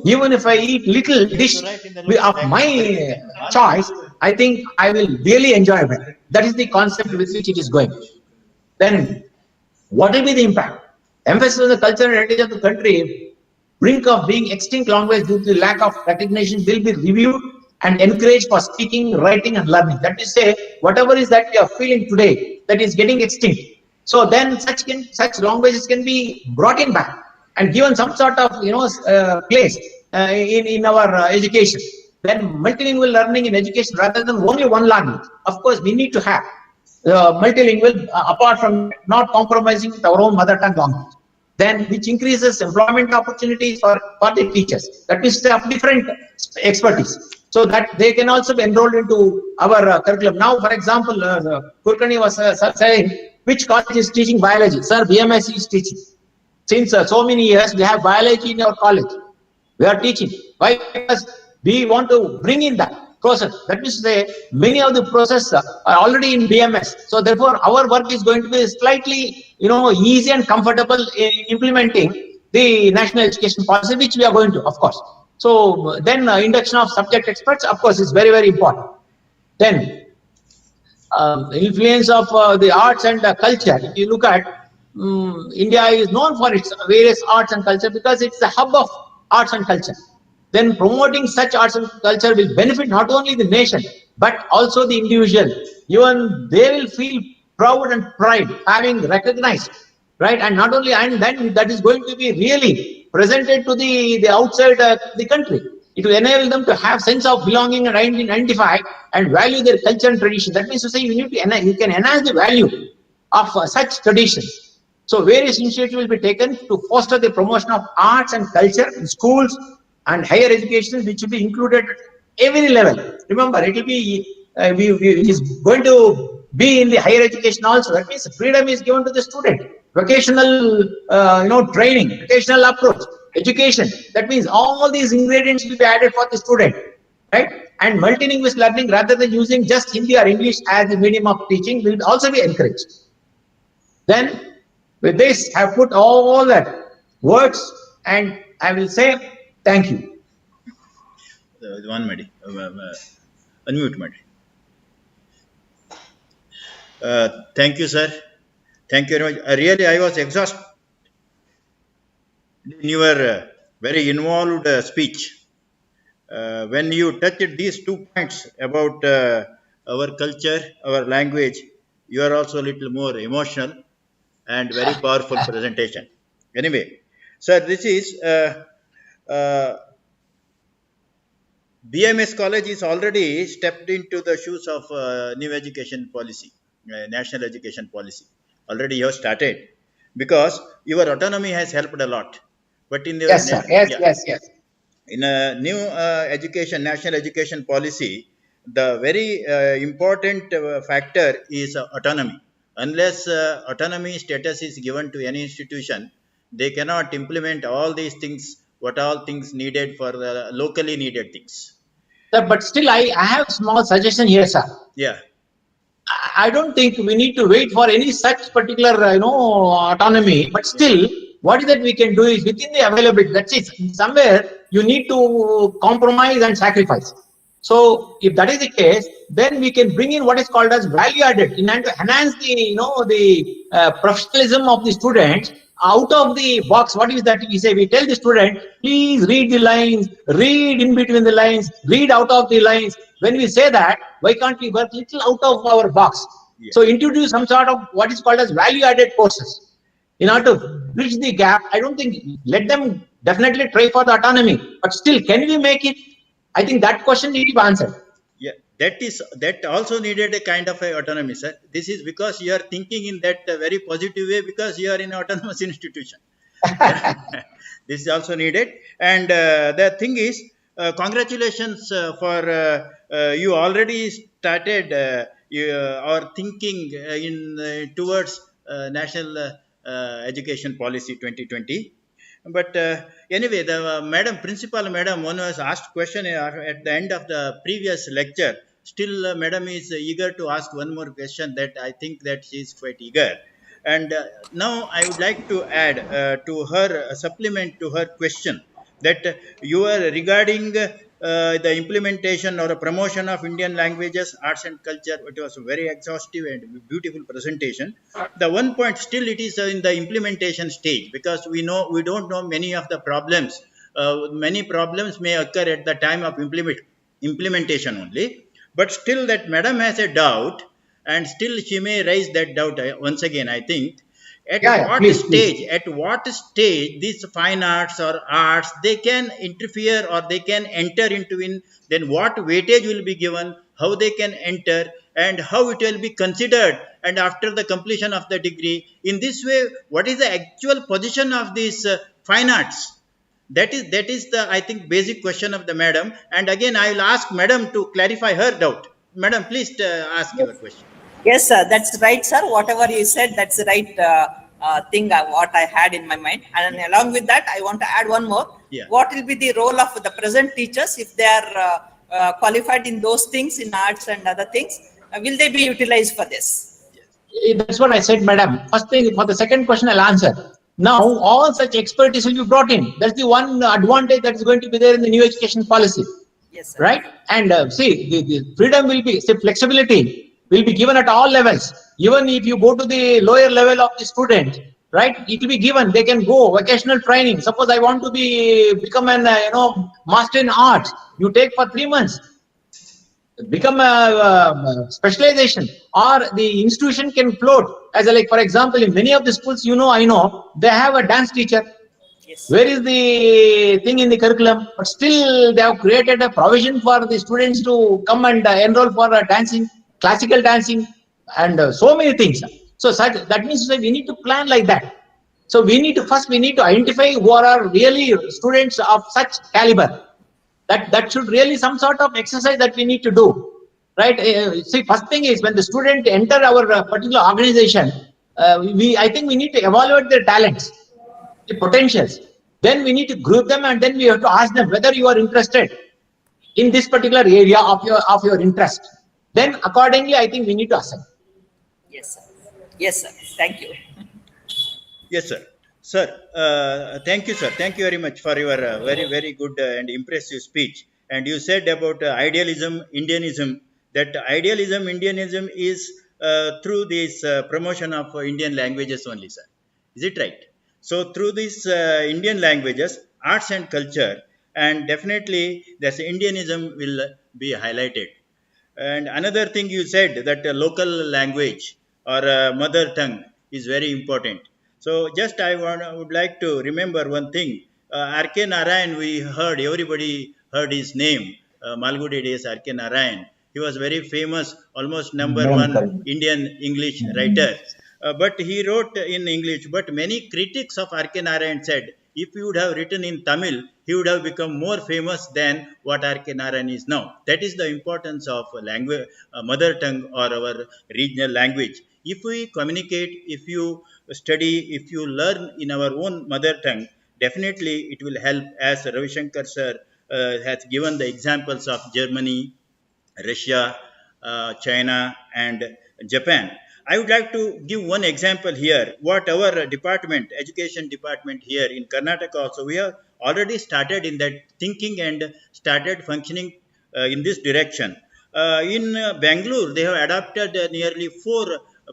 Even if I eat little dish of my choice, I think I will really enjoy it. That is the concept with which it is going. Then what will be the impact? Emphasis on the culture and heritage of the country, brink of being extinct language due to lack of recognition, will be reviewed and encouraged for speaking, writing, and learning. That is, say, whatever is that we are feeling today that is getting extinct. So then such languages can be brought in back and given some sort of place in our education. Then multilingual learning in education rather than only one language. Of course, we need to have multilingual, apart from not compromising with our own mother tongue language. Then which increases employment opportunities for the teachers. That means they have different expertise, so that they can also be enrolled into our curriculum. Now, for example, Kurkani was saying, which college is teaching biology? Sir, BMS is teaching. Since so many years, we have biology in our college. We are teaching. Why? Because we want to bring in that process. That means to say, many of the processes are already in BMS. So therefore, our work is going to be slightly, easy and comfortable in implementing the national education policy, which we are going to, of course. So then induction of subject experts, of course, is very, very important. Then influence of the arts and culture. If you look at India is known for its various arts and culture because it's the hub of arts and culture. Then promoting such arts and culture will benefit not only the nation but also the individual. Even they will feel proud and pride having recognized, right? And not only, and then that is going to be really presented to the outside the country. It will enable them to have sense of belonging and identify and value their culture and tradition. That means to say you can enhance the value of such traditions. So various initiatives will be taken to foster the promotion of arts and culture in schools and higher education, which will be included at every level. Remember, it will be it is going to be in the higher education also. That means freedom is given to the student. Vocational, training, vocational approach, education. That means all these ingredients will be added for the student, right? And multilingual learning, rather than using just Hindi or English as the medium of teaching, will also be encouraged. Then, with this, I have put all that words, and I will say thank you. One minute. Unmute, madam. Thank you, sir. Thank you very much. Really, I was exhausted in your very involved speech. When you touched these 2 points about our culture, our language, you are also a little more emotional and very powerful presentation. Anyway, sir, this is BMS College is already stepped into the shoes of new education policy, national education policy. Already you have started because your autonomy has helped a lot. But in the Yes, sir. Yes. in a new national education policy, the very important factor is autonomy. Unless autonomy status is given to any institution, they cannot implement all these things, what all things needed for the locally needed things. Sir, but still, I have a small suggestion here, sir. Yeah. I don't think we need to wait for any such particular, autonomy. But still, what is that we can do is within the availability. That's it. Somewhere you need to compromise and sacrifice. So if that is the case, then we can bring in what is called as value added in order to enhance the professionalism of the students out of the box. What is that we say? We tell the student, please read the lines, read in between the lines, read out of the lines. When we say that, why can't we work little out of our box? Yeah. So introduce some sort of what is called as value added courses in order to bridge the gap. I don't think, let them definitely try for the autonomy, but still, can we make it? I think that question needs to be answered. Yeah, that also needed a kind of a autonomy, sir. This is because you are thinking in that very positive way because you are in an autonomous institution. This is also needed. And the thing is, congratulations for you already started our thinking towards National Education Policy 2020. But anyway, the madam, principal madam, one was asked question at the end of the previous lecture. Still, madam is eager to ask one more question that I think that she is quite eager. And now I would like to add to her, supplement to her question that you are regarding the implementation or a promotion of Indian languages, arts and culture. It was a very exhaustive and beautiful presentation. The one point still it is in the implementation stage, because we don't know many of the problems. Many problems may occur at the time of implementation only. But still that madam has a doubt, and still she may raise that doubt once again, I think. At what stage these fine arts or arts they can interfere or they can enter into in, then what weightage will be given, how they can enter, and how it will be considered, and after the completion of the degree, in this way, what is the actual position of these fine arts? That is the, I think, basic question of the madam. And again I will ask madam to clarify her doubt. Madam, please ask your question. Yes, sir, that's right, sir. Whatever you said, that's the right thing what I had in my mind. And along with that, I want to add one more. Yeah. What will be the role of the present teachers if they are qualified in those things, in arts and other things? Will they be utilized for this? That's what I said, madam. First thing, for the second question, I'll answer. Now, all such expertise will be brought in. That's the one advantage that is going to be there in the new education policy. Yes, sir. Right? And see, the freedom will be, say, flexibility will be given at all levels. Even if you go to the lower level of the student, right, it will be given. They can go vocational training. Suppose I want to become an master in arts. You take for 3 months. Become a specialization, or the institution can float as a, like, for example, in many of the schools, I know they have a dance teacher. Yes. Where is the thing in the curriculum? But still they have created a provision for the students to come and enroll for dancing, classical dancing, and so many things. So that means that we need to plan like that. So we need to identify who are really students of such caliber. That should really some sort of exercise that we need to do, right? See, first thing is when the student enter our particular organization, I think we need to evaluate their talents, the potentials. Then we need to group them, and then we have to ask them whether you are interested in this particular area of your interest. Then accordingly, I think we need to assign. Yes, sir. Yes, sir. Thank you. Yes, sir. Sir, thank you, sir. Thank you very much for your very, very good and impressive speech. And you said about idealism, Indianism, that idealism, Indianism is through this promotion of Indian languages only, sir. Is it right? So, through these Indian languages, arts and culture, and definitely this Indianism will be highlighted. And another thing you said, that local language or mother tongue is very important. So just would like to remember one thing. R.K. Narayan, everybody heard his name. Malgudi days, R.K. Narayan. He was very famous, almost number one Indian English writer. But he wrote in English. But many critics of R.K. Narayan said, if he would have written in Tamil, he would have become more famous than what R.K. Narayan is now. That is the importance of language, mother tongue or our regional language. If we communicate, if you study, if you learn in our own mother tongue, definitely it will help, as Ravi Shankar sir has given the examples of Germany, Russia, China, and Japan. I would like to give one example here. What our department, education department here in Karnataka also, we have already started in that thinking and started functioning in this direction. In Bangalore, they have adopted nearly 4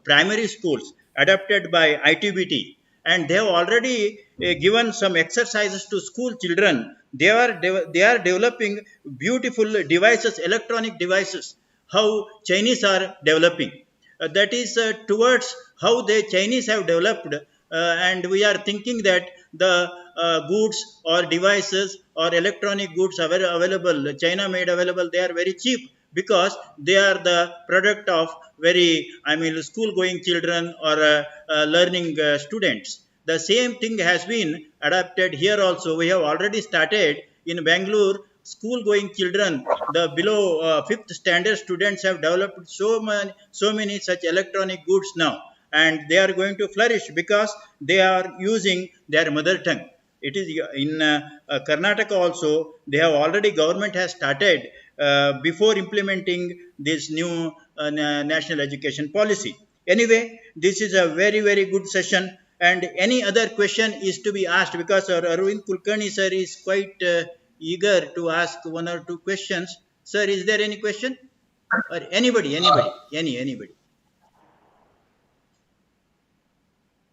primary schools adopted by ITBT, and they have already given some exercises to school children. They are developing beautiful devices, electronic devices, how Chinese are developing. That is towards how the Chinese have developed, and we are thinking that the goods or devices or electronic goods are available, China made available, they are very cheap, because they are the product of school going children or learning students. The same thing has been adapted here also. We have already started in Bangalore. School going children, the below 5th standard students have developed so many such electronic goods now, and they are going to flourish because they are using their mother tongue. It is in Karnataka also. They have already, government has started before implementing this new national education policy. Anyway, this is a very, very good session. And any other question is to be asked, because our Arvind Kulkarni sir is quite eager to ask one or two questions. Sir, is there any question? Or anybody, anybody.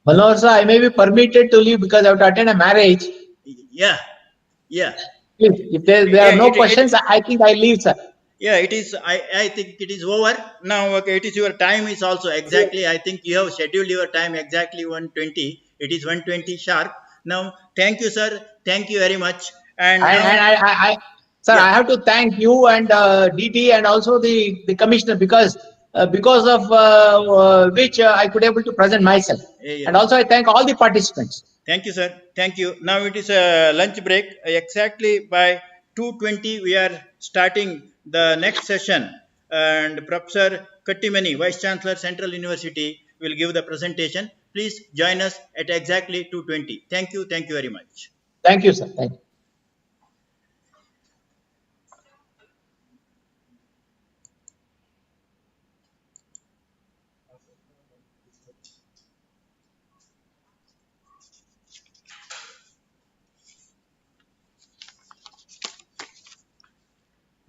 Manohar sir, I may be permitted to leave because I have to attend a marriage. Yeah, yeah. If there are no questions, I think I leave, sir. Yeah, it is. I think it is over now. Okay, it is your time is also exactly. I think you have scheduled your time exactly 1:20. It is 1:20 sharp. Now, thank you, sir. Thank you very much. And now, Sir, yeah. I have to thank you and DT and also the commissioner because of which I could able to present myself. Yeah. And also I thank all the participants. Thank you, sir. Thank you. Now it is a lunch break. Exactly by 2:20 we are starting the next session, and Professor Kattimani, Vice Chancellor, Central University, will give the presentation. Please join us at exactly 2:20. Thank you. Thank you very much. Thank you, sir. Thank you.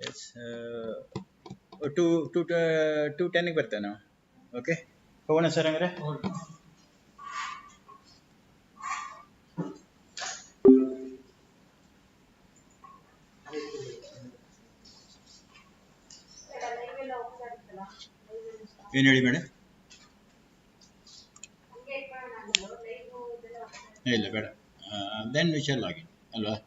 Yes. 2:10 ಬರ್ತಾನೆ ನಾವು. Okay. ಹೋಗೋಣ sir ಹಂಗಾರೆ. ಏನು ಹೇಳಿ madam? ಇಲ್ಲ ಬೇಡ. Then we shall login ಅಲ್ವಾ?